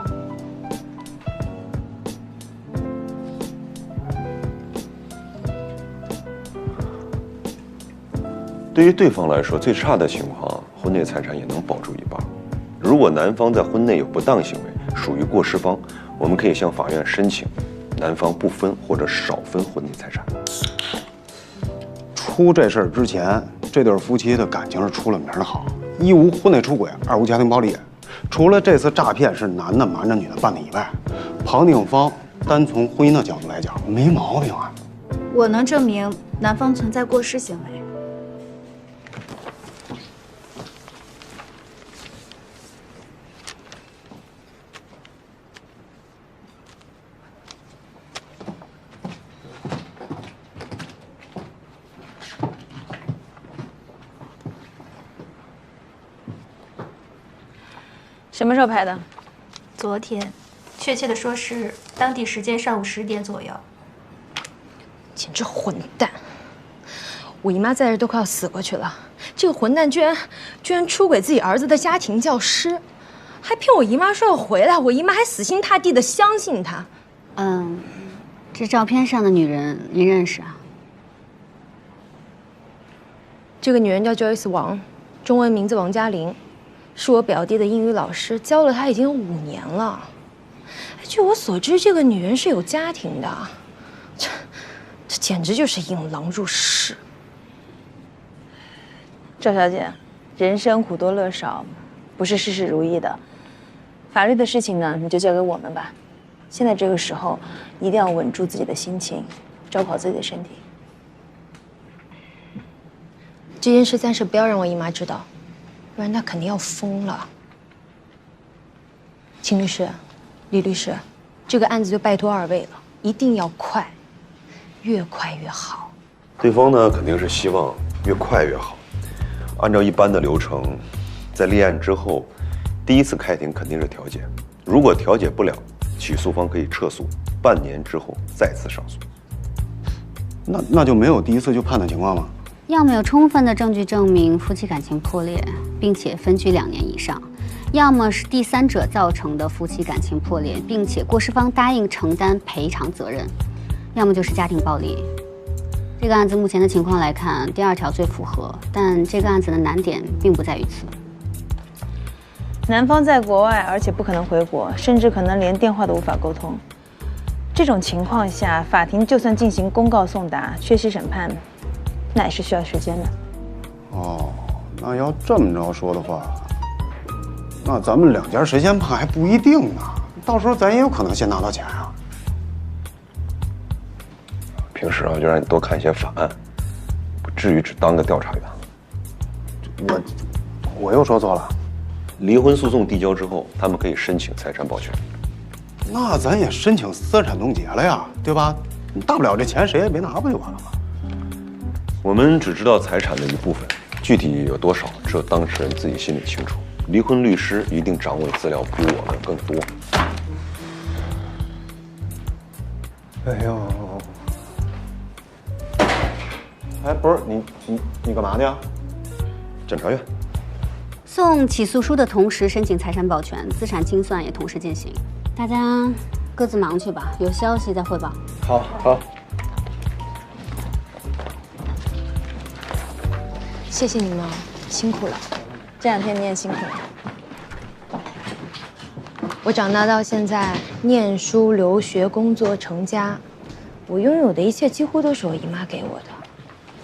对于对方来说，最差的情况，婚内财产也能保住一半。如果男方在婚内有不当行为，属于过失方，我们可以向法院申请男方不分或者少分婚内财产。出这事儿之前，这对夫妻的感情是出了名的好，一无婚内出轨，二无家庭暴力。除了这次诈骗是男的瞒着女的办的以外，庞定方单从婚姻的角度来讲没毛病啊。我能证明男方存在过失行为。什么时候拍的？昨天，确切的说是当地时间上午10点左右。简直混蛋！我姨妈在这都快要死过去了，这个混蛋居然出轨自己儿子的家庭教师，还骗我姨妈说要回来，我姨妈还死心塌地的相信他。这照片上的女人您认识啊？这个女人叫 Joyce 王，中文名字王嘉玲，是我表弟的英语老师，教了她已经有5年了。据我所知，这个女人是有家庭的，这简直就是引狼入室。赵小姐，人生苦多乐少，不是事事如意的。法律的事情呢，你就交给我们吧。现在这个时候，一定要稳住自己的心情，照顾好自己的身体。这件事暂时不要让我姨妈知道，不然她肯定要疯了。秦律师，李律师，这个案子就拜托2位了，一定要快，越快越好。对方呢，肯定是希望越快越好。按照一般的流程，在立案之后，第一次开庭肯定是调解，如果调解不了，起诉方可以撤诉，半年之后再次上诉。那就没有第一次就判的情况吗？要么有充分的证据证明夫妻感情破裂，并且分居2年以上，要么是第三者造成的夫妻感情破裂，并且过失方答应承担赔偿责任，要么就是家庭暴力。这个案子目前的情况来看，第2条最符合，但这个案子的难点并不在于此。男方在国外，而且不可能回国，甚至可能连电话都无法沟通。这种情况下，法庭就算进行公告送达、缺席审判，那也是需要时间的。哦，那要这么着说的话，那咱们2家谁先判还不一定呢。到时候咱也有可能先拿到钱啊。平时啊，就让你多看一些法案，不至于只当个调查员。我又说错了。离婚诉讼递交之后，他们可以申请财产保全。那咱也申请私产冻结了呀，对吧？大不了这钱谁也别拿，不就完了吗？我们只知道财产的一部分，具体有多少，只有当事人自己心里清楚。离婚律师一定掌握的资料比我们更多。哎呦，哎，不是你干嘛去啊？检察院。送起诉书的同时申请财产保全，资产清算也同时进行。大家各自忙去吧，有消息再汇报。好。谢谢你们，辛苦了。这2天你也辛苦了。我长大到现在，念书、留学、工作、成家，我拥有的一切几乎都是我姨妈给我的。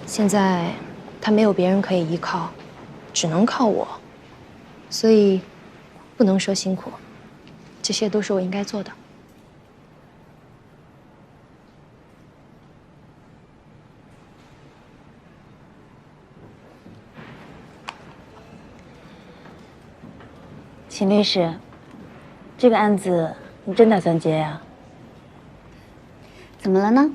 现在，她没有别人可以依靠，只能靠我。所以，不能说辛苦，这些都是我应该做的。秦律师，这个案子你真打算接呀？怎么了呢？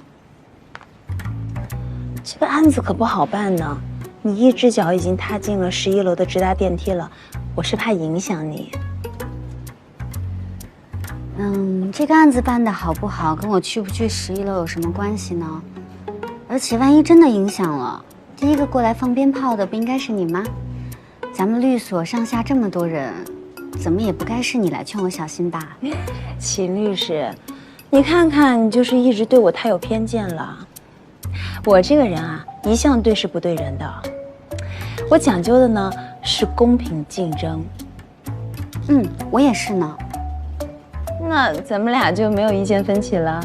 这个案子可不好办呢。你一只脚已经踏进了11楼的直达电梯了，我是怕影响你。这个案子办得好不好，跟我去不去11楼有什么关系呢？而且万一真的影响了，第一个过来放鞭炮的不应该是你吗？咱们律所上下这么多人，怎么也不该是你来劝我小心吧？秦律师，你看看，你就是一直对我太有偏见了。我这个人啊，一向对事不对人的。我讲究的呢是公平竞争。我也是呢。那咱们俩就没有意见分歧了。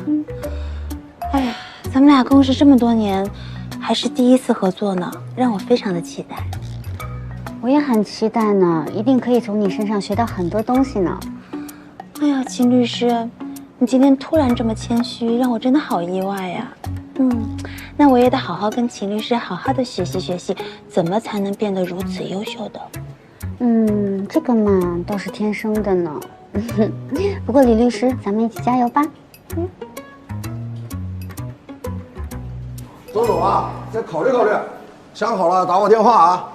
哎呀，咱们俩共事这么多年，还是第一次合作呢，让我非常的期待。我也很期待呢，一定可以从你身上学到很多东西呢。哎呀，秦律师，你今天突然这么谦虚，让我真的好意外呀。那我也得好好跟秦律师好好的学习学习，怎么才能变得如此优秀的。这个嘛都是天生的呢。不过李律师，咱们一起加油吧。周总啊，再考虑考虑，想好了打我电话啊。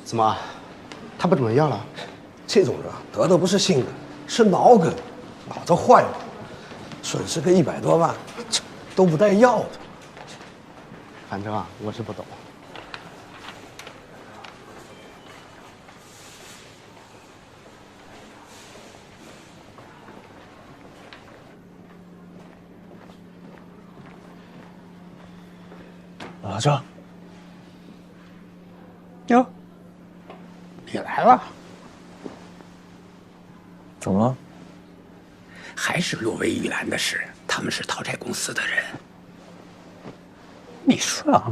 怎么，他不怎么样了？这种人得的不是心梗，是脑梗，脑子坏了，损失个100多万，都不带要的。反正啊，我是不懂。老赵，哟，你来了，怎么了？还是洛威玉兰的事，他们是讨债公司的人。你说啊，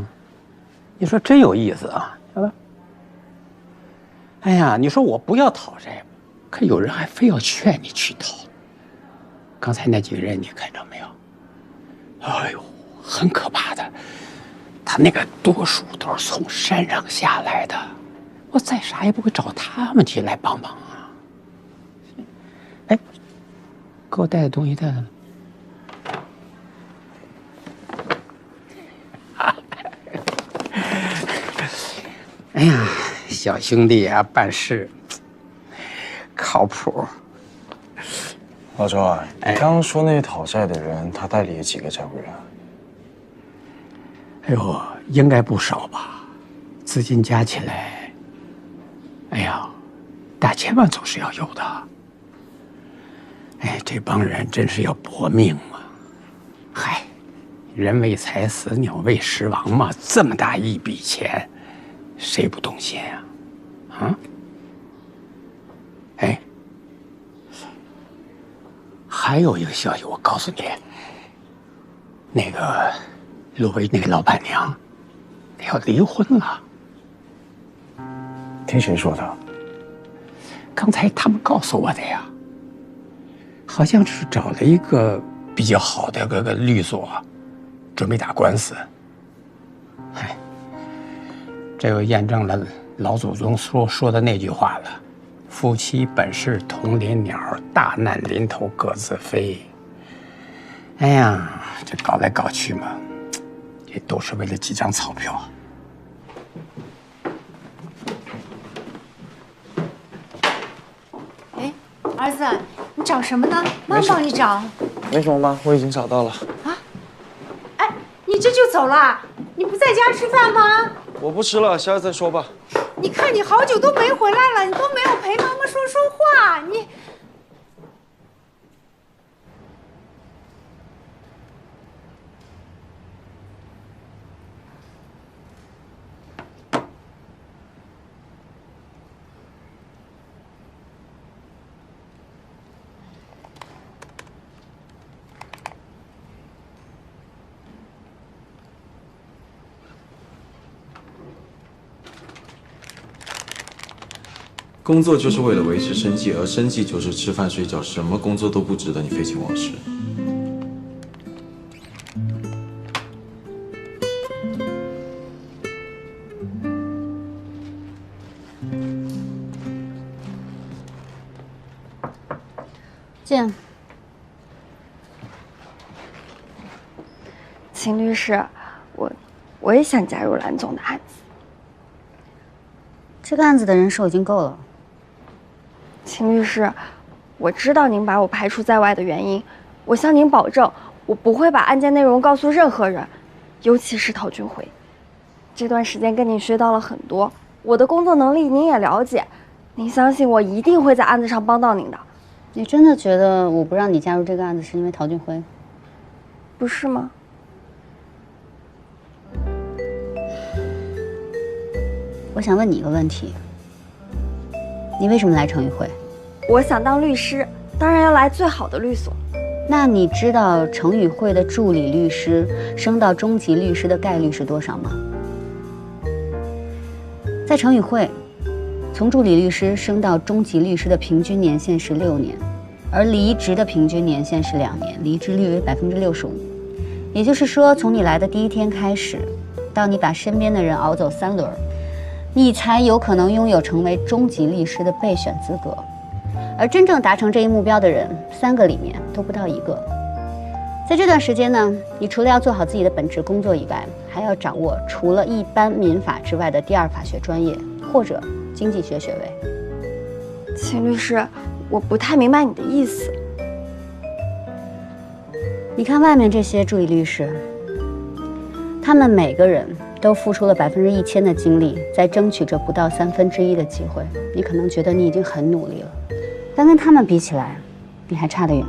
你说真有意思啊，晓得？哎呀，你说我不要讨债，可有人还非要劝你去讨。刚才那几个人你看着没有？哎呦，很可怕的，他那个多数都是从山上下来的，我再傻也不会找他们去来帮忙啊。哎，给我带的东西带来了。哎呀，小兄弟啊，办事靠谱。老周啊，你刚刚说那些讨债的人，他代理了几个债务人？哎呦，应该不少吧？资金加起来，哎呀，大千万总是要有的。哎，这帮人真是要搏命嘛！嗨，人为财死，鸟为食亡嘛，这么大一笔钱，谁不动心啊？啊？哎，还有一个消息，我告诉你，那个洛威那个老板娘要离婚了。听谁说的？刚才他们告诉我的呀。好像是找了一个比较好的个律所，准备打官司。哎，这又验证了老祖宗说的那句话了：夫妻本是同林鸟，大难临头各自飞。哎呀，这搞来搞去嘛，这都是为了几张钞票。哎，儿子。你找什么呢？妈帮你找。没什么，妈，我已经找到了。啊？哎，你这就走了？你不在家吃饭吗？我不吃了，下次再说吧。你看你好久都没回来了，你都没有陪妈妈说话，你。工作就是为了维持生计，而生计就是吃饭睡觉，什么工作都不值得你废寝忘食。见，秦律师，我也想加入蓝总的案子。这个案子的人手已经够了。秦律师，我知道您把我排除在外的原因，我向您保证，我不会把案件内容告诉任何人，尤其是陶俊辉。这段时间跟您学到了很多，我的工作能力您也了解，您相信我一定会在案子上帮到您的。你真的觉得我不让你加入这个案子是因为陶俊辉？不是吗？我想问你一个问题，你为什么来程宇会？我想当律师，当然要来最好的律所。那你知道程宇会的助理律师升到中级律师的概率是多少吗？在程宇会，从助理律师升到中级律师的平均年限是6年，而离职的平均年限是2年，离职率为65%。也就是说，从你来的第一天开始，到你把身边的人熬走3轮，你才有可能拥有成为中级律师的备选资格。而真正达成这一目标的人，3个里面都不到1个。在这段时间呢，你除了要做好自己的本职工作以外，还要掌握除了一般民法之外的第2法学专业或者经济学学位。秦律师，我不太明白你的意思。你看外面这些助理律师，他们每个人都付出了1000%的精力，在争取这不到1/3的机会。你可能觉得你已经很努力了，但跟他们比起来，你还差得远。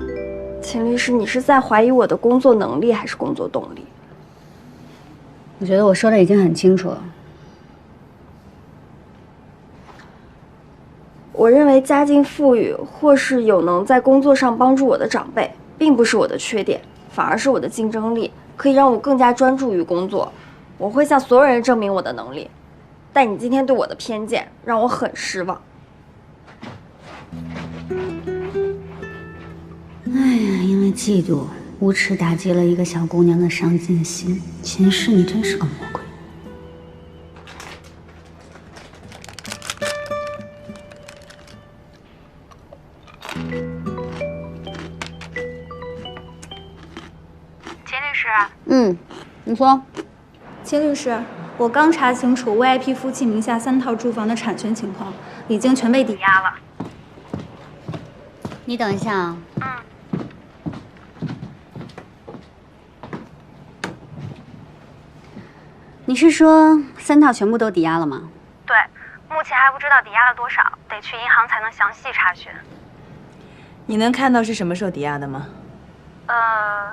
秦律师，你是在怀疑我的工作能力还是工作动力？我觉得我说的已经很清楚了。我认为家境富裕或是有能在工作上帮助我的长辈，并不是我的缺点，反而是我的竞争力，可以让我更加专注于工作。我会向所有人证明我的能力。但你今天对我的偏见让我很失望。哎呀，因为嫉妒，无耻打击了一个小姑娘的上进心。前世你真是个魔鬼。秦律师，你说。秦律师，我刚查清楚 VIP 夫妻名下3套住房的产权情况，已经全被抵押了。你等一下啊。你是说3套全部都抵押了吗？对，目前还不知道抵押了多少，得去银行才能详细查询。你能看到是什么时候抵押的吗？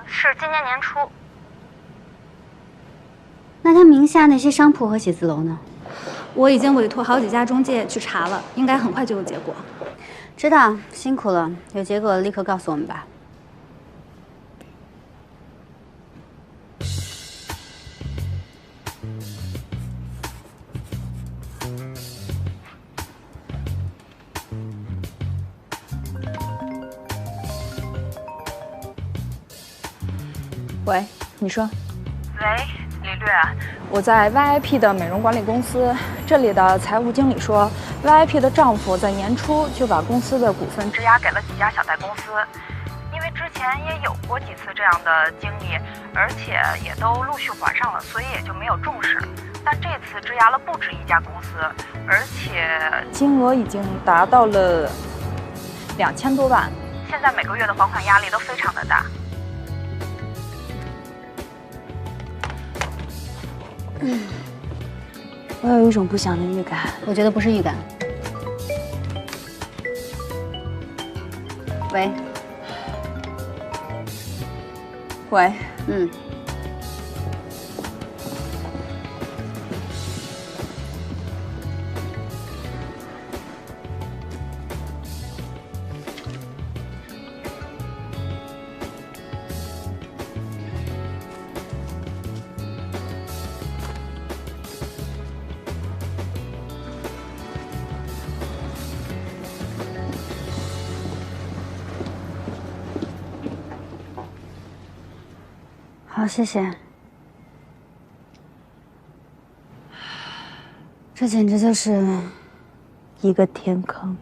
是今年年初。那他名下那些商铺和写字楼呢？我已经委托好几家中介去查了，应该很快就有结果。知道，辛苦了。有结果立刻告诉我们吧。喂，你说。喂，李律，我在 VIP 的美容管理公司，这里的财务经理说 ，VIP 的丈夫在年初就把公司的股份质押给了几家小贷公司，因为之前也有过几次这样的经历，而且也都陆续还上了，所以也就没有重视。但这次质押了不止一家公司，而且金额已经达到了2000多万，现在每个月的还款压力都非常的大。我有一种不祥的预感。我觉得不是预感。喂。喂。好，谢谢。这简直就是一个天坑。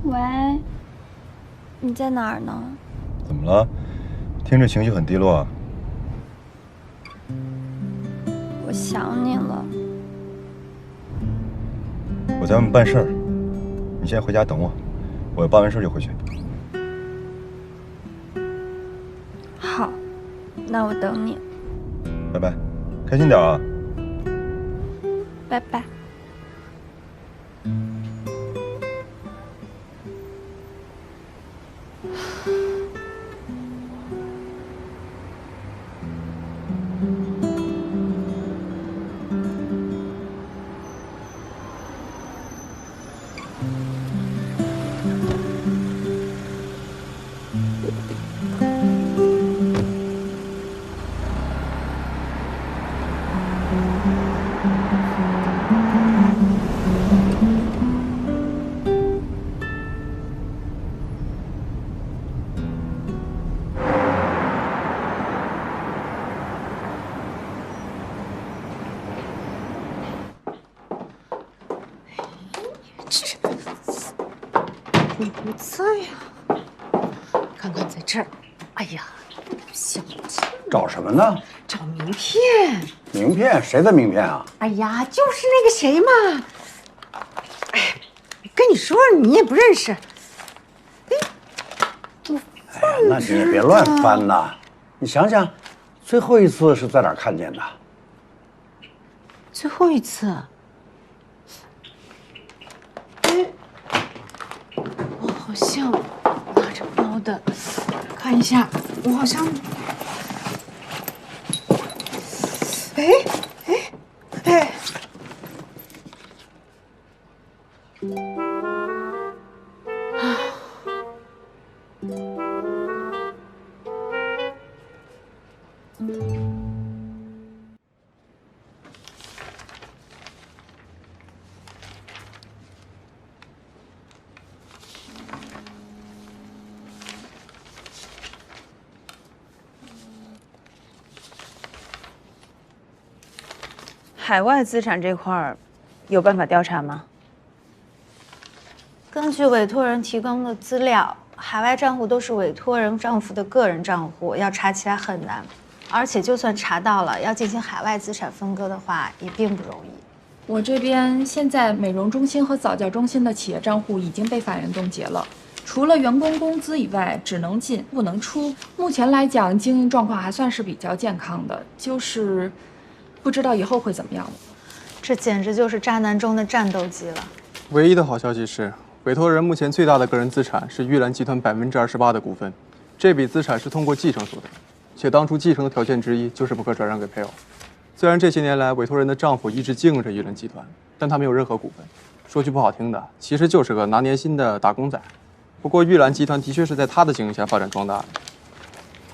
喂，你在哪儿呢？怎么了？听着情绪很低落啊。我想你了。我在外面办事儿，你先回家等我，我办完事就回去。好，那我等你。拜拜，开心点啊。拜拜。你不在呀？看看在这儿。哎呀，想不起。找什么呢？找名片。名片？谁的名片啊？哎呀，就是那个谁嘛。哎，跟你说你也不认识。哎呀，那你也别乱翻呐。你想想，最后一次是在哪儿看见的？最后一次。哎。我好像拿着包的，看一下，我好像，哎，海外资产这块儿，有办法调查吗？根据委托人提供的资料，海外账户都是委托人丈夫的个人账户，要查起来很难。而且就算查到了，要进行海外资产分割的话，也并不容易。我这边现在美容中心和早教中心的企业账户已经被法院冻结了，除了员工工资以外，只能进不能出。目前来讲，经营状况还算是比较健康的，就是不知道以后会怎么样了。这简直就是渣男中的战斗机了。唯一的好消息是，委托人目前最大的个人资产是玉兰集团28%的股份，这笔资产是通过继承所得，且当初继承的条件之一就是不可转让给配偶。虽然这些年来委托人的丈夫一直经营着玉兰集团，但他没有任何股份。说句不好听的，其实就是个拿年薪的打工仔。不过玉兰集团的确是在他的经营下发展壮大的。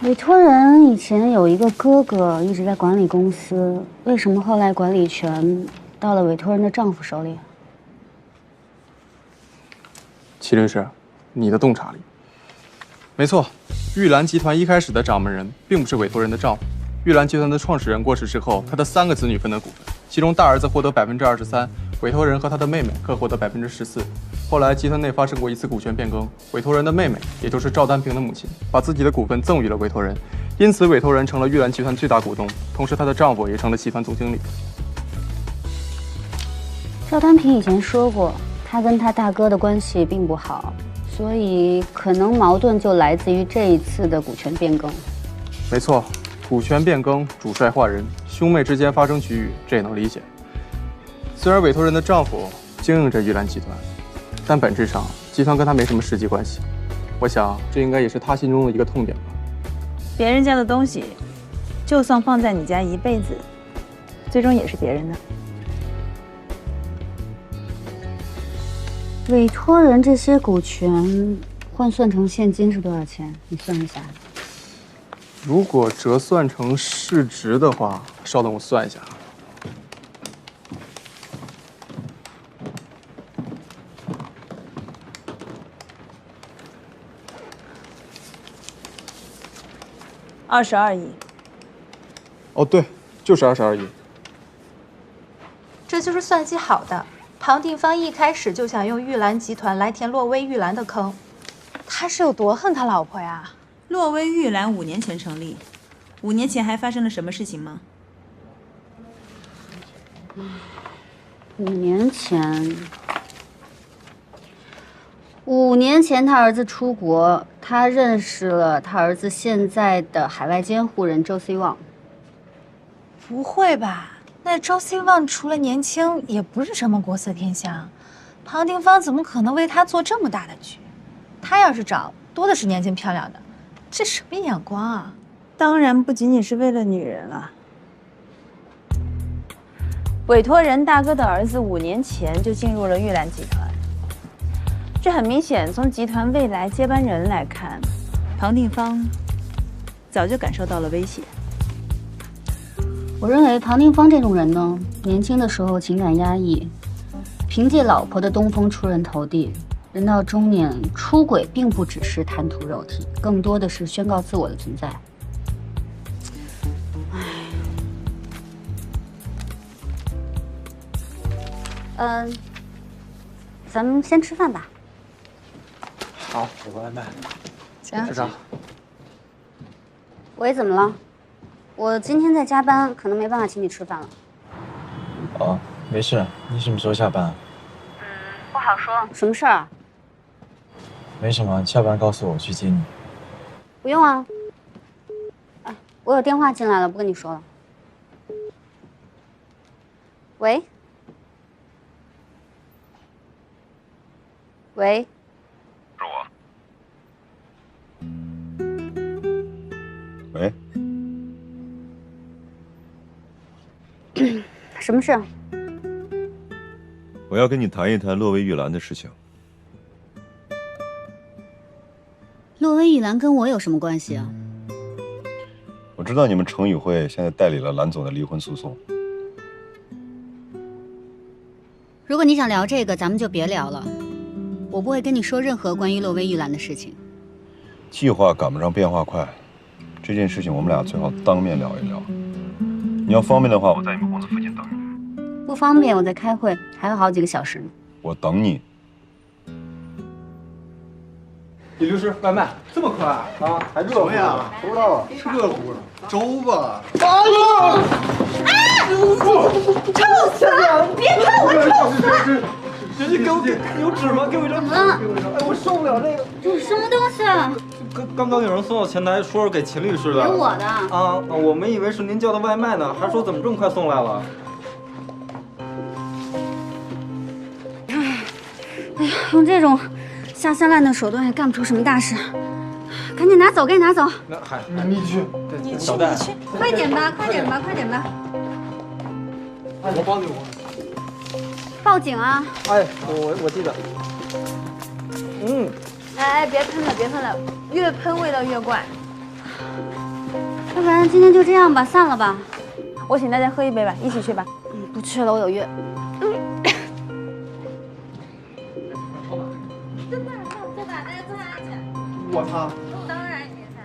委托人以前有一个哥哥一直在管理公司，为什么后来管理权到了委托人的丈夫手里？齐律师，你的洞察力没错。玉兰集团一开始的掌门人并不是委托人的丈夫。玉兰集团的创始人过世之后，他的3个子女分的股份，其中大儿子获得23%，委托人和他的妹妹各获得14%。后来集团内发生过一次股权变更，委托人的妹妹，也就是赵丹平的母亲，把自己的股份赠予了委托人，因此委托人成了玉兰集团最大股东，同时她的丈夫也成了集团总经理。赵丹平以前说过，他跟他大哥的关系并不好，所以可能矛盾就来自于这一次的股权变更。没错，股权变更，主帅换人，兄妹之间发生局域，这也能理解。虽然委托人的丈夫经营着玉兰集团，但本质上集团跟他没什么实际关系。我想这应该也是他心中的一个痛点吧。别人家的东西，就算放在你家一辈子，最终也是别人的。委托人这些股权换算成现金是多少钱？你算一下。如果折算成市值的话，稍等我算一下。22亿。哦，对，就是22亿。这就是算计好的。庞定方一开始就想用玉兰集团来填洛威玉兰的坑，他是有多恨他老婆呀？洛威玉兰5年前成立，5年前还发生了什么事情吗？5年前他儿子出国，他认识了他儿子现在的海外监护人周 C 旺。不会吧？那周 C 旺除了年轻，也不是什么国色天香。庞定方怎么可能为他做这么大的局？他要是找，多的是年轻漂亮的，这什么眼光啊？当然不仅仅是为了女人了。委托人大哥的儿子5年前就进入了玉兰集团，这很明显，从集团未来接班人来看，庞定方早就感受到了威胁。我认为庞定方这种人呢，年轻的时候情感压抑，凭借老婆的东风出人头地，人到中年出轨并不只是贪图肉体，更多的是宣告自我的存在。咱们先吃饭吧。好，有个外卖。行，市长。喂，怎么了？我今天在加班，可能没办法请你吃饭了。哦，没事。你什么时候下班？不好说。什么事儿啊？没什么，下班告诉我，我去接你。不用啊。哎，我有电话进来了，不跟你说了。喂。喂。是我。喂。什么事？我要跟你谈一谈洛薇玉兰的事情。洛薇玉兰跟我有什么关系啊？我知道你们程宇会现在代理了蓝总的离婚诉讼。如果你想聊这个，咱们就别聊了。我不会跟你说任何关于洛薇玉兰的事情。计划赶不上变化快，这件事情我们俩最好当面聊一聊。你要方便的话，我在你们公司附近等你。不方便，我在开会，还有好几个小时呢。我等你。李律师，外卖这么快啊？还热乎？什么呀？不知道，是热乎的粥吧？臭死了！别看我臭死了！你给我有纸吗？给我一张。怎么了？哎，我受不了这个。这是什么东西啊？刚有人送到前台，说是给秦律师的。给我的。啊，我们以为是您叫的外卖呢，还说怎么这么快送来了？哎呀，用这种下三滥的手段也干不出什么大事。赶紧拿走，赶紧拿走。那还你去，你小戴，快点吧，快点吧，快点吧。我帮你，报警啊！哎，我记得。哎，别喷了，别喷了，越喷味道越怪。要不然今天就这样吧，散了吧。我请大家喝一杯吧，一起去吧。不去了，我有约。我擦！当然别擦。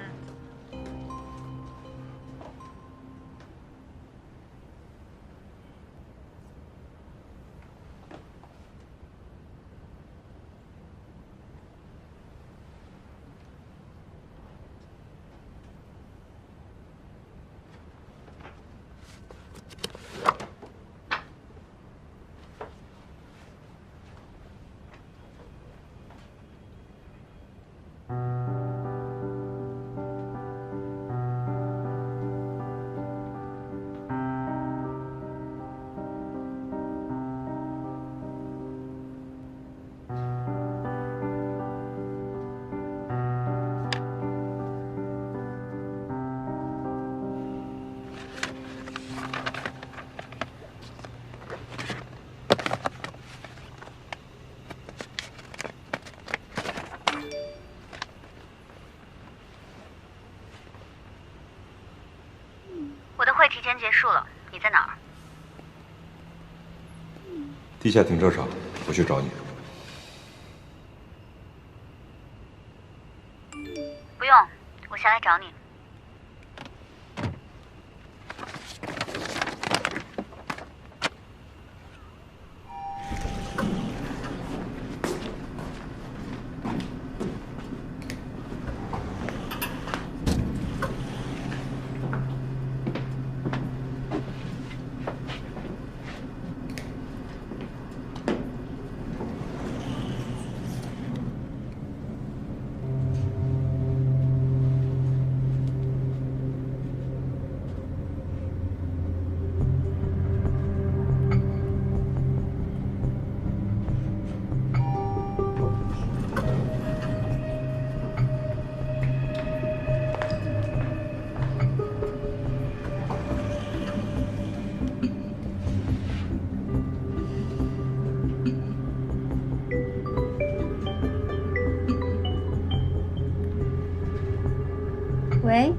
我的会提前结束了，你在哪儿？地下停车场，我去找你。不用，我下来找你。喂。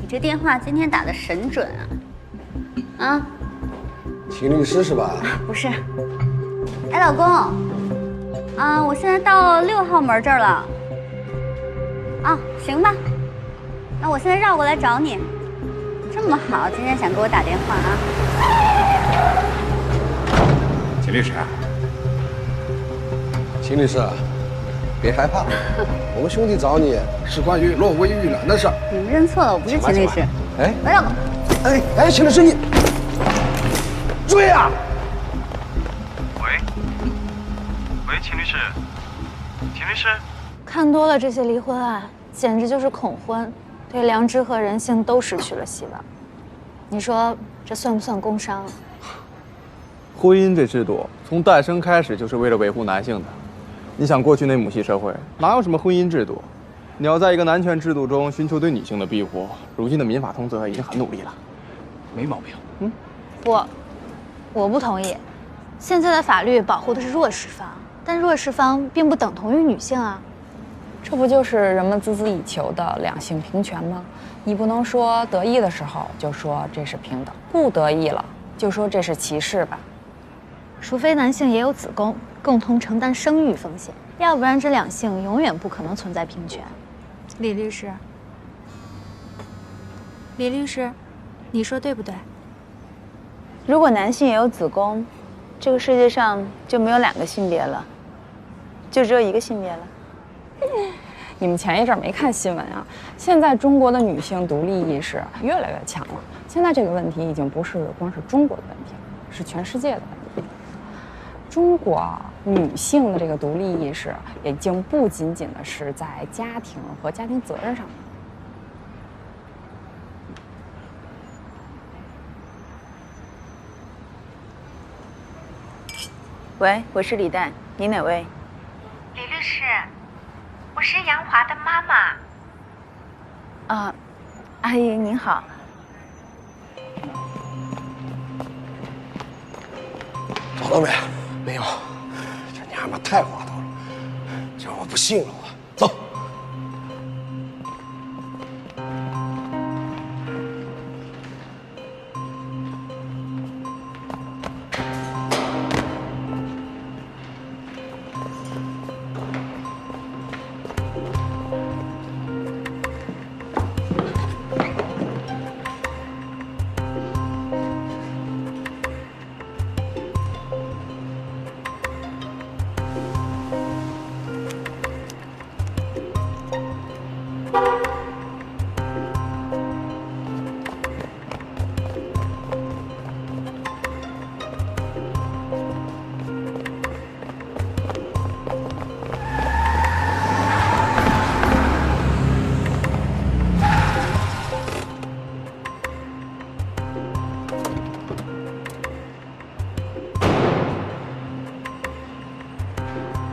你这电话今天打的神准啊！啊，秦律师是吧？不是。哎，老公，啊，我现在到6号门这儿了。啊，行吧。那我现在绕过来找你。这么好，今天想给我打电话啊？秦律师，秦律师，别害怕，我们兄弟找你是关于洛威玉兰的事儿。你们认错了，我不是秦律师。哎，哎呀，哎，秦律师你注意啊！喂，秦律师，秦律师，看多了这些离婚案，简直就是恐婚，对良知和人性都失去了希望。你说这算不算工伤？婚姻这制度从诞生开始就是为了维护男性的。你想，过去那母系社会哪有什么婚姻制度？你要在一个男权制度中寻求对女性的庇护，如今的民法通则已经很努力了，没毛病。我不同意。现在的法律保护的是弱势方，但弱势方并不等同于女性啊。这不就是人们孜孜以求的两性平权吗？你不能说得意的时候就说这是平等，不得意了就说这是歧视吧。除非男性也有子宫，共同承担生育风险，要不然这两性永远不可能存在平权。李律师，你说对不对？如果男性也有子宫，这个世界上就没有2个性别了，就只有1个性别了。你们前一阵没看新闻啊？现在中国的女性独立意识越来越强了。现在这个问题已经不是光是中国的问题，是全世界的问题。中国女性的这个独立意识已经不仅仅的是在家庭和家庭责任上。喂，我是李诞，你哪位？李律师，我是杨华的妈妈。啊，阿姨您好。找到没？没有，这娘们太滑头了，这我不信了我。走。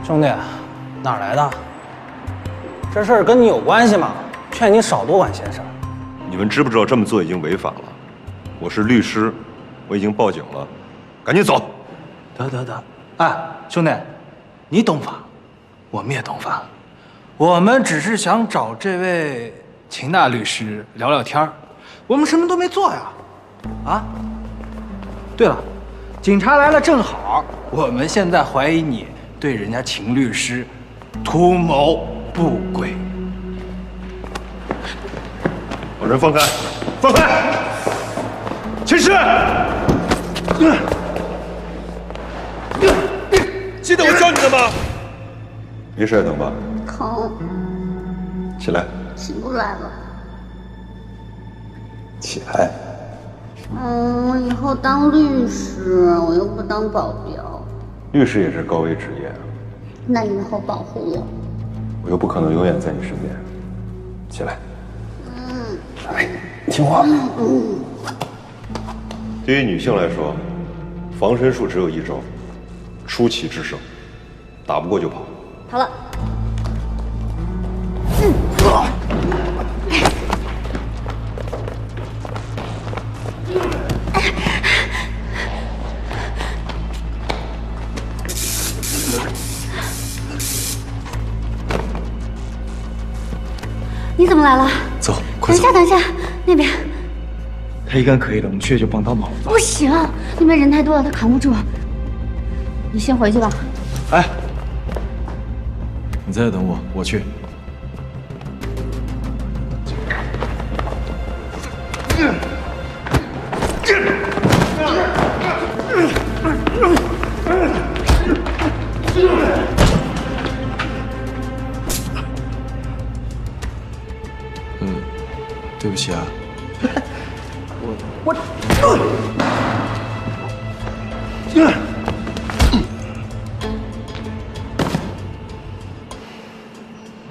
兄弟，哪儿来的？这事儿跟你有关系吗？劝你少多管闲事儿。你们知不知道这么做已经违法了？我是律师，我已经报警了，赶紧走。得，哎，兄弟，你懂法，我们也懂法，我们只是想找这位秦大律师聊聊天儿，我们什么都没做呀。啊？对了，警察来了正好，我们现在怀疑你对人家秦律师图谋不轨。把人放开，放开！秦师，记得我教你的吗？没事疼吧？疼。起来。起不来了。起来。我以后当律师，我又不当保镖。律师也是高危职业。那你以后保护我。我又不可能永远在你身边。起来。哎，听话。对于女性来说，防身术只有一招：出奇制胜，打不过就跑。好了。你怎么来了？走，快走。等一下，那边。他一干可以的，我们去就帮他忙。不行，那边人太多了，他扛不住。你先回去吧。哎，你在这等我，我去。对不起啊。我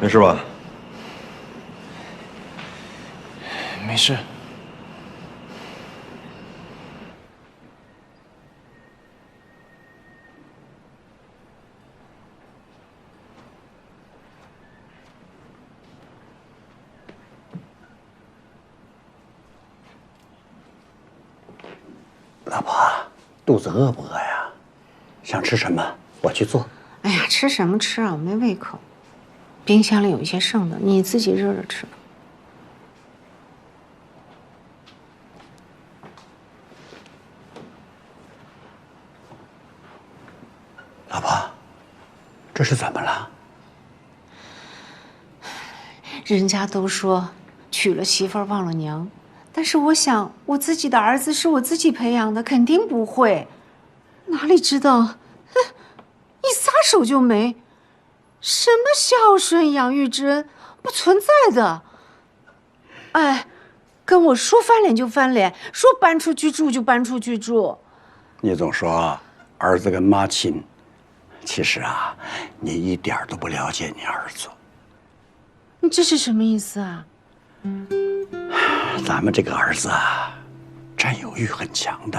没事吧？没事。老婆，肚子饿不饿呀？想吃什么？我去做。哎呀，吃什么吃啊？我没胃口。冰箱里有一些剩的，你自己热着吃吧。老婆，这是怎么了？人家都说娶了媳妇儿忘了娘。但是我想，我自己的儿子是我自己培养的，肯定不会。哪里知道，一撒手就没。什么孝顺养育之恩，不存在的。哎，跟我说翻脸就翻脸，说搬出去住就搬出去住。你总说儿子跟妈亲，其实啊，你一点都不了解你儿子。你这是什么意思啊？咱们这个儿子啊，占有欲很强的，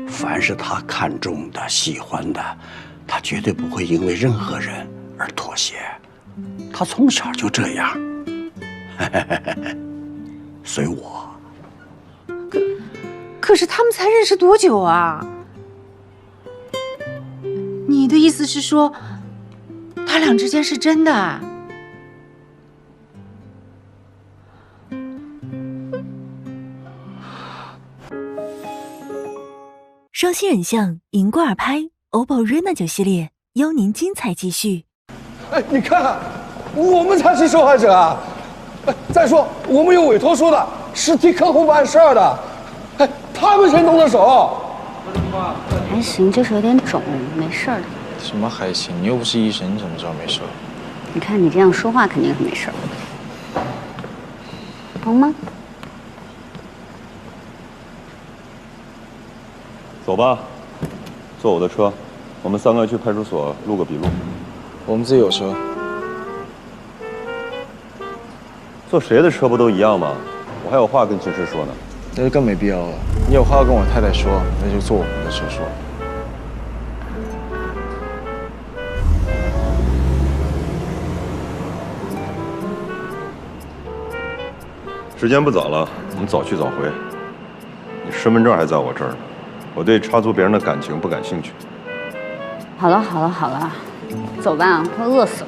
凡是他看中的、喜欢的，他绝对不会因为任何人而妥协。他从小就这样。随我。可是他们才认识多久啊？你的意思是说，他俩之间是真的啊？双星人像银挂耳拍 OPPO Reno9系列，邀您精彩继续。哎，你看，我们才是受害者啊！再说，我们有委托书的，是替客户办事儿的，哎，他们谁动的手？还行，就是有点肿，没事儿的。什么还行？你又不是医生，你怎么知道没事？你看你这样说话，肯定是没事儿。疼吗？走吧，坐我的车，我们3个去派出所录个笔录。我们自己有车。坐谁的车不都一样吗？我还有话跟秦师说呢。那就更没必要了。你有话要跟我太太说，那就坐我们的车说。时间不早了，我们早去早回。你身份证还在我这儿呢。我对插足别人的感情不感兴趣。好了好了好了，走吧，快饿死了。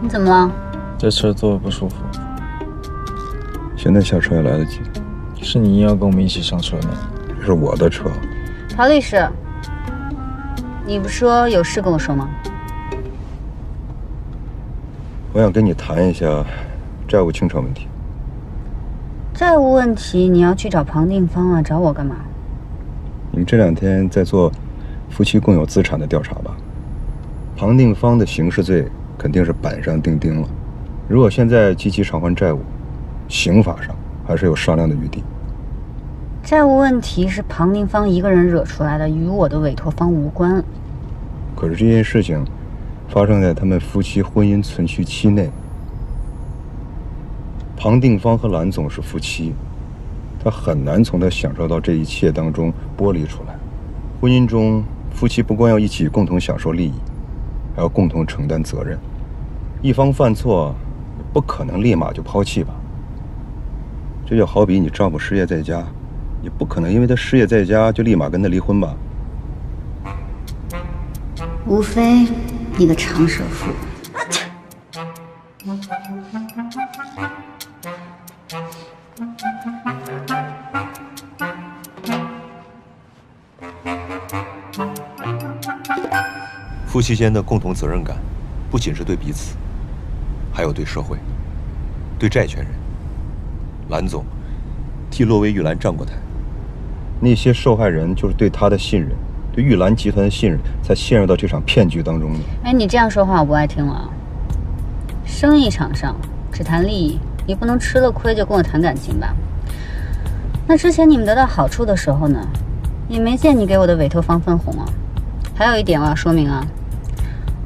你怎么了？这车坐的不舒服。现在下车还来得及。是你硬要跟我们一起上车呢？这是我的车。陶律师，你不说有事跟我说吗？我想跟你谈一下债务清偿问题。债务问题你要去找庞定芳啊，找我干嘛？你们这2天在做夫妻共有资产的调查吧？庞定芳的刑事罪肯定是板上钉钉了。如果现在积极偿还债务，刑法上还是有商量的余地。债务问题是庞定芳一个人惹出来的，与我的委托方无关。可是这件事情发生在他们夫妻婚姻存续期内。庞定芳和蓝总是夫妻，他很难从他享受到这一切当中剥离出来。婚姻中，夫妻不光要一起共同享受利益，还要共同承担责任。一方犯错，不可能立马就抛弃吧？这就好比你丈夫失业在家，也不可能因为他失业在家就立马跟他离婚吧？无非你个长舌妇。夫妻间的共同责任感，不仅是对彼此，还有对社会、对债权人。蓝总替洛威玉兰站过台，那些受害人就是对他的信任，对玉兰集团的信任，才陷入到这场骗局当中的。哎，你这样说话我不爱听了。生意场上只谈利益，你不能吃了亏就跟我谈感情吧？那之前你们得到好处的时候呢，也没见你给我的委托方分红啊。还有一点我要说明啊，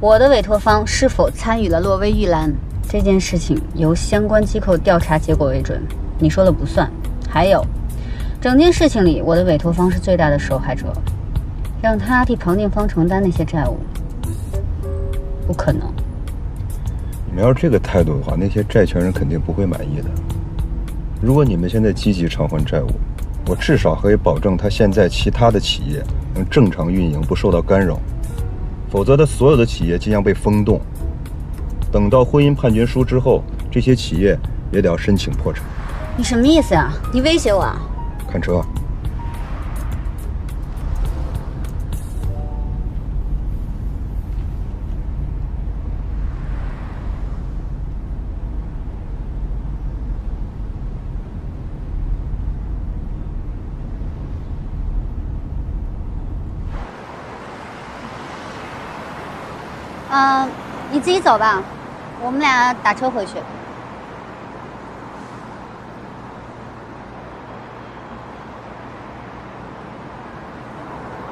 我的委托方是否参与了洛威玉兰这件事情，由相关机构调查结果为准，你说了不算。还有，整件事情里，我的委托方是最大的受害者，让他替庞定方承担那些债务，不可能。你们要是这个态度的话，那些债权人肯定不会满意的。如果你们现在积极偿还债务，我至少可以保证他现在其他的企业能正常运营，不受到干扰。否则，他所有的企业即将被封冻。等到婚姻判决书之后，这些企业也得要申请破产。你什么意思啊？你威胁我啊？看车。你自己走吧，我们俩打车回去。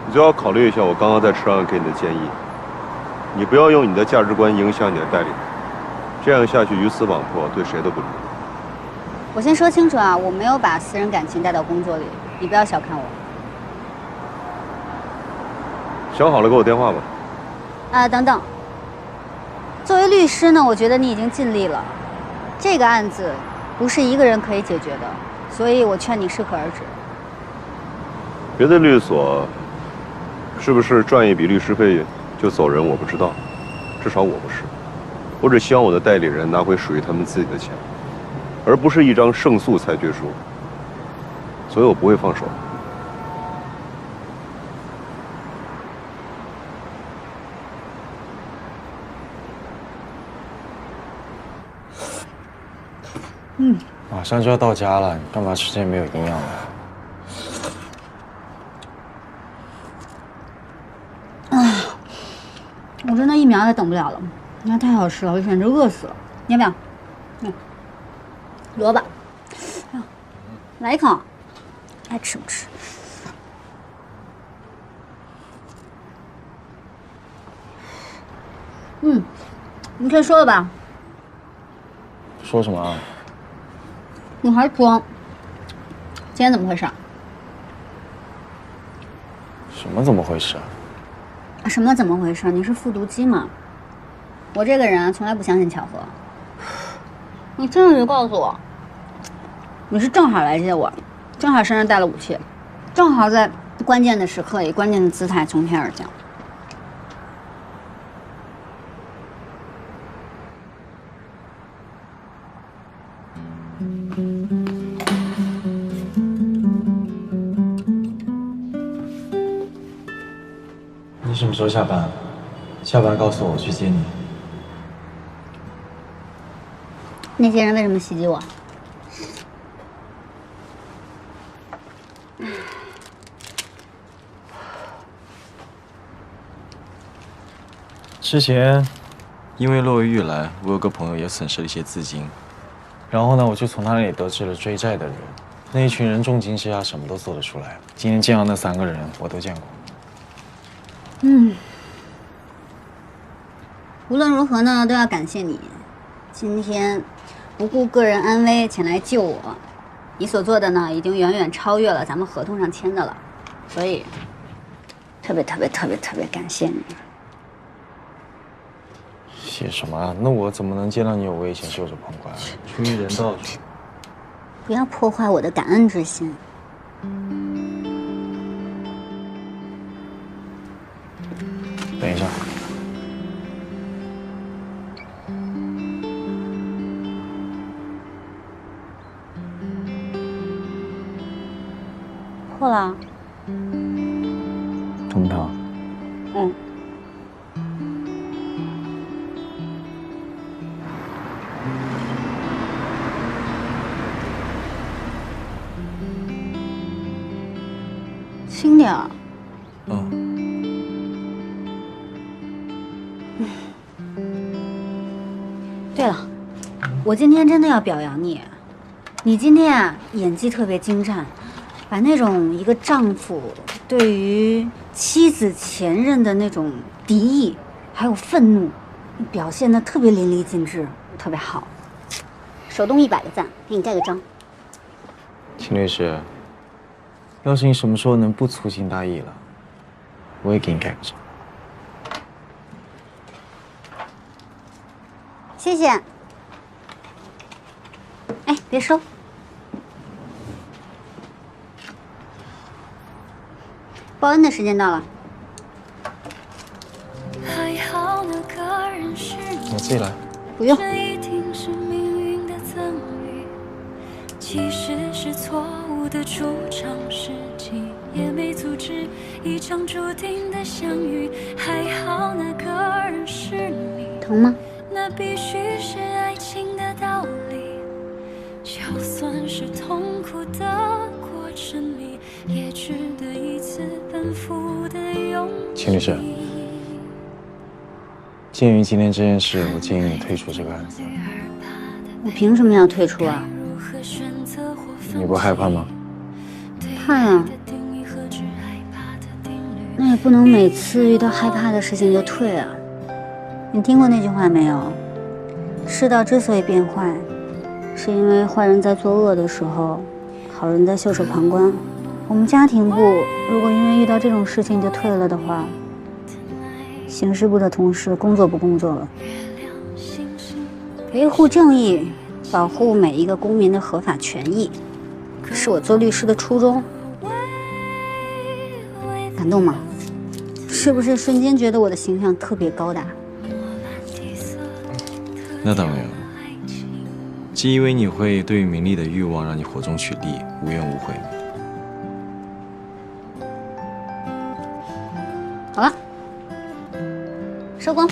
你最好考虑一下我刚刚在车上给你的建议，你不要用你的价值观影响你的代理人，这样下去鱼死网破，对谁都不利。我先说清楚啊，我没有把私人感情带到工作里，你不要小看我。想好了给我电话吧。等等。作为律师呢，我觉得你已经尽力了。这个案子不是一个人可以解决的，所以我劝你适可而止。别的律所是不是赚一笔律师费就走人，我不知道，至少我不是。我只希望我的代理人拿回属于他们自己的钱，而不是一张胜诉裁决书。所以我不会放手。马上就要到家了，你干嘛吃这些没有营养的？我真的1秒也等不了了，那太好吃了，我简直饿死了。你要不要？萝卜，来一口，爱吃不吃？你可以说了吧？说什么啊？你还装？今天怎么回事？什么怎么回事啊？什么怎么回事？你是复读机吗？我这个人啊，从来不相信巧合。你现在就告诉我，你是正好来接我，正好身上带了武器，正好在关键的时刻以关键的姿态从天而降。你什么时候下班？下班告诉我，我去接你。那些人为什么袭击我？之前，因为洛威玉兰，我有个朋友也损失了一些资金，然后呢，我就从他那里得知了追债的人，那一群人重金之下什么都做得出来。今天见到那3个人，我都见过。无论如何呢，都要感谢你，今天不顾个人安危前来救我，你所做的呢，已经远远超越了咱们合同上签的了，所以特别感谢你。谢什么啊？那我怎么能见到你有危险袖手旁观？出于人道主义。不要破坏我的感恩之心。等一下。破了。疼不疼？嗯。轻点儿。对了，我今天真的要表扬你，你今天啊演技特别精湛，把那种一个丈夫对于妻子前任的那种敌意还有愤怒，表现得特别淋漓尽致，特别好。手动100个赞，给你盖个章。秦律师，要是你什么时候能不粗心大意了，我也给你盖个章。谢谢。哎，别收。报恩的时间到了。我自己来。不用。其实是错误的出场时机，也没阻止一场注定的相遇。还好那个人是你。疼吗？那必须是爱情的道理，就算是痛苦的过程里，也值得一次奔赴的勇气。秦律师，鉴于今天这件事，我建议你退出这个案子。我凭什么要退出啊？你不害怕吗？怕呀。那也不能每次遇到害怕的事情就退啊。你听过那句话没有？世道之所以变坏，是因为坏人在作恶的时候，好人在袖手旁观。我们家庭部如果因为遇到这种事情就退了的话，刑事部的同事工作不工作了？维护正义，保护每一个公民的合法权益，是我做律师的初衷。感动吗？是不是瞬间觉得我的形象特别高大？那倒没有，既因为你会对于名利的欲望让你火中取栗，无怨无悔。好了，收工。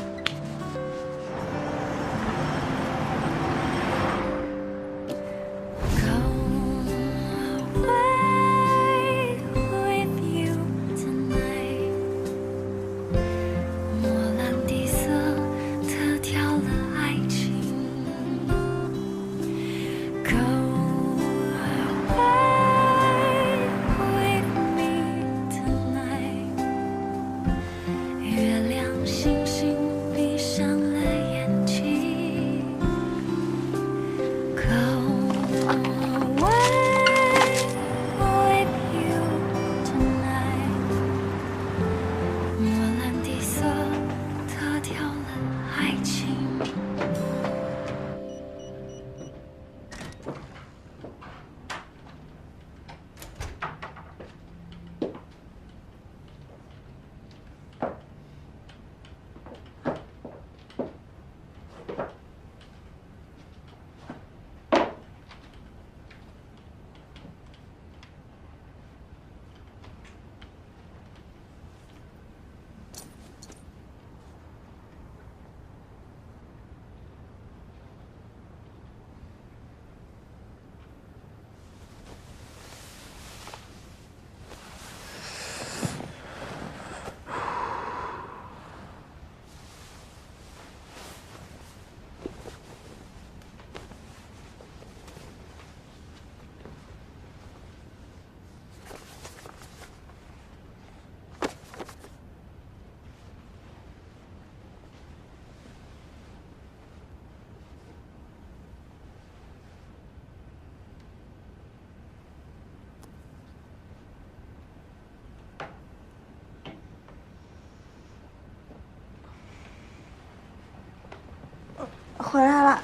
回来了。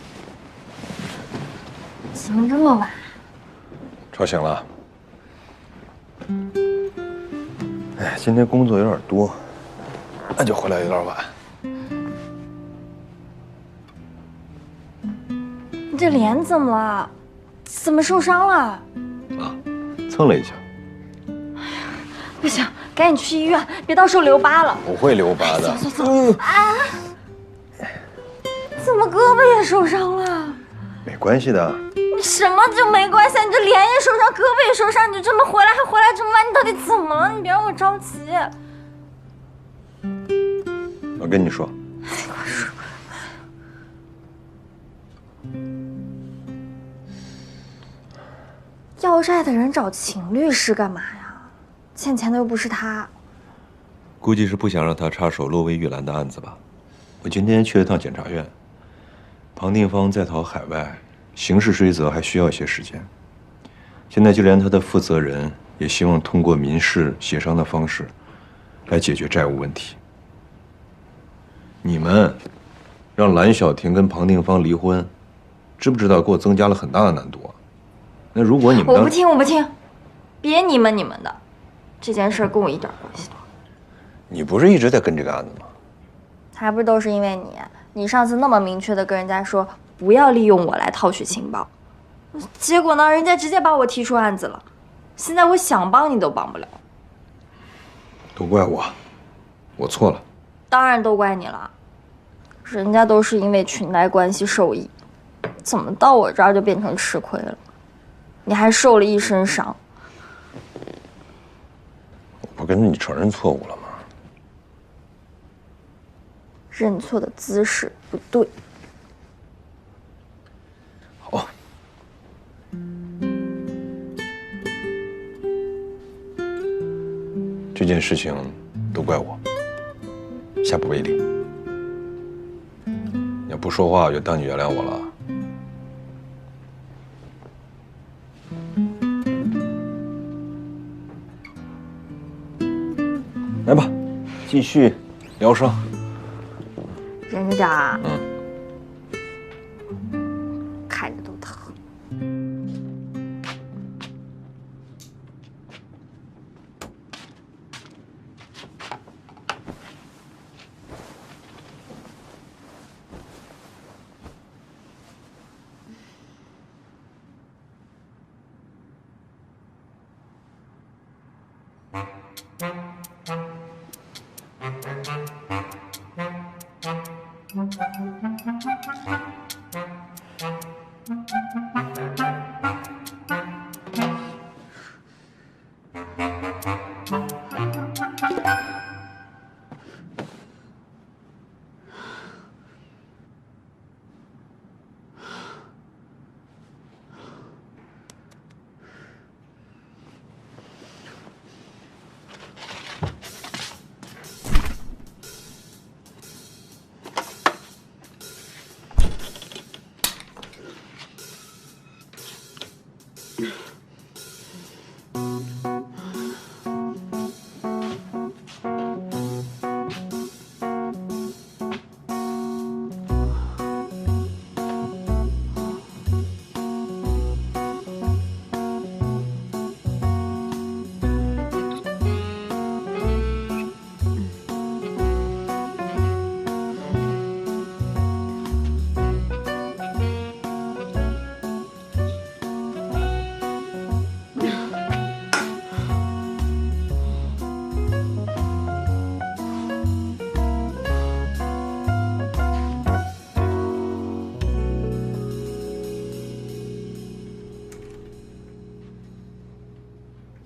怎么这么晚？吵醒了。哎，今天工作有点多，那就回来有点晚。你这脸怎么了？怎么受伤了？蹭了一下。不行，赶紧去医院，别到时候留疤了。不会留疤的。走。啊！怎么胳膊也受伤了？没关系的。你什么就没关系？你这脸也受伤，胳膊也受伤，你就这么回来还回来这么晚，你到底怎么了？你别让我着急。我跟你说。快说。要债的人找秦律师干嘛呀？欠钱的又不是他。估计是不想让他插手洛薇玉兰的案子吧。我今天去了趟检察院，庞定方在逃海外，刑事追责还需要一些时间。现在就连他的负责人也希望通过民事协商的方式来解决债务问题。你们让蓝小婷跟庞定方离婚，知不知道给我增加了很大的难度啊？那如果你们……我不听，别你们的，这件事跟我一点关系都没有。你不是一直在跟这个案子吗？还不都是因为你？你上次那么明确的跟人家说不要利用我来套取情报，结果呢，人家直接把我踢出案子了。现在我想帮你都帮不了。都怪我，我错了。当然都怪你了，人家都是因为裙带关系受益，怎么到我这儿就变成吃亏了？你还受了一身伤。我不跟你承认错误了吗？认错的姿势不对。好。这件事情都怪我，下不为例。你要不说话，我就当你原谅我了。来吧，继续疗伤。忍着点啊。看着都疼。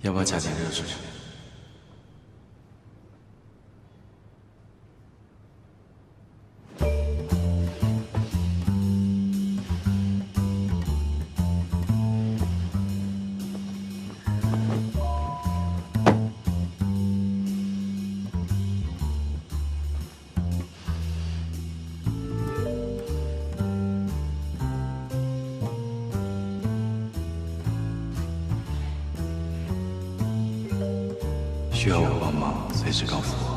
要不要加点热水？需要我帮忙，随时告诉我。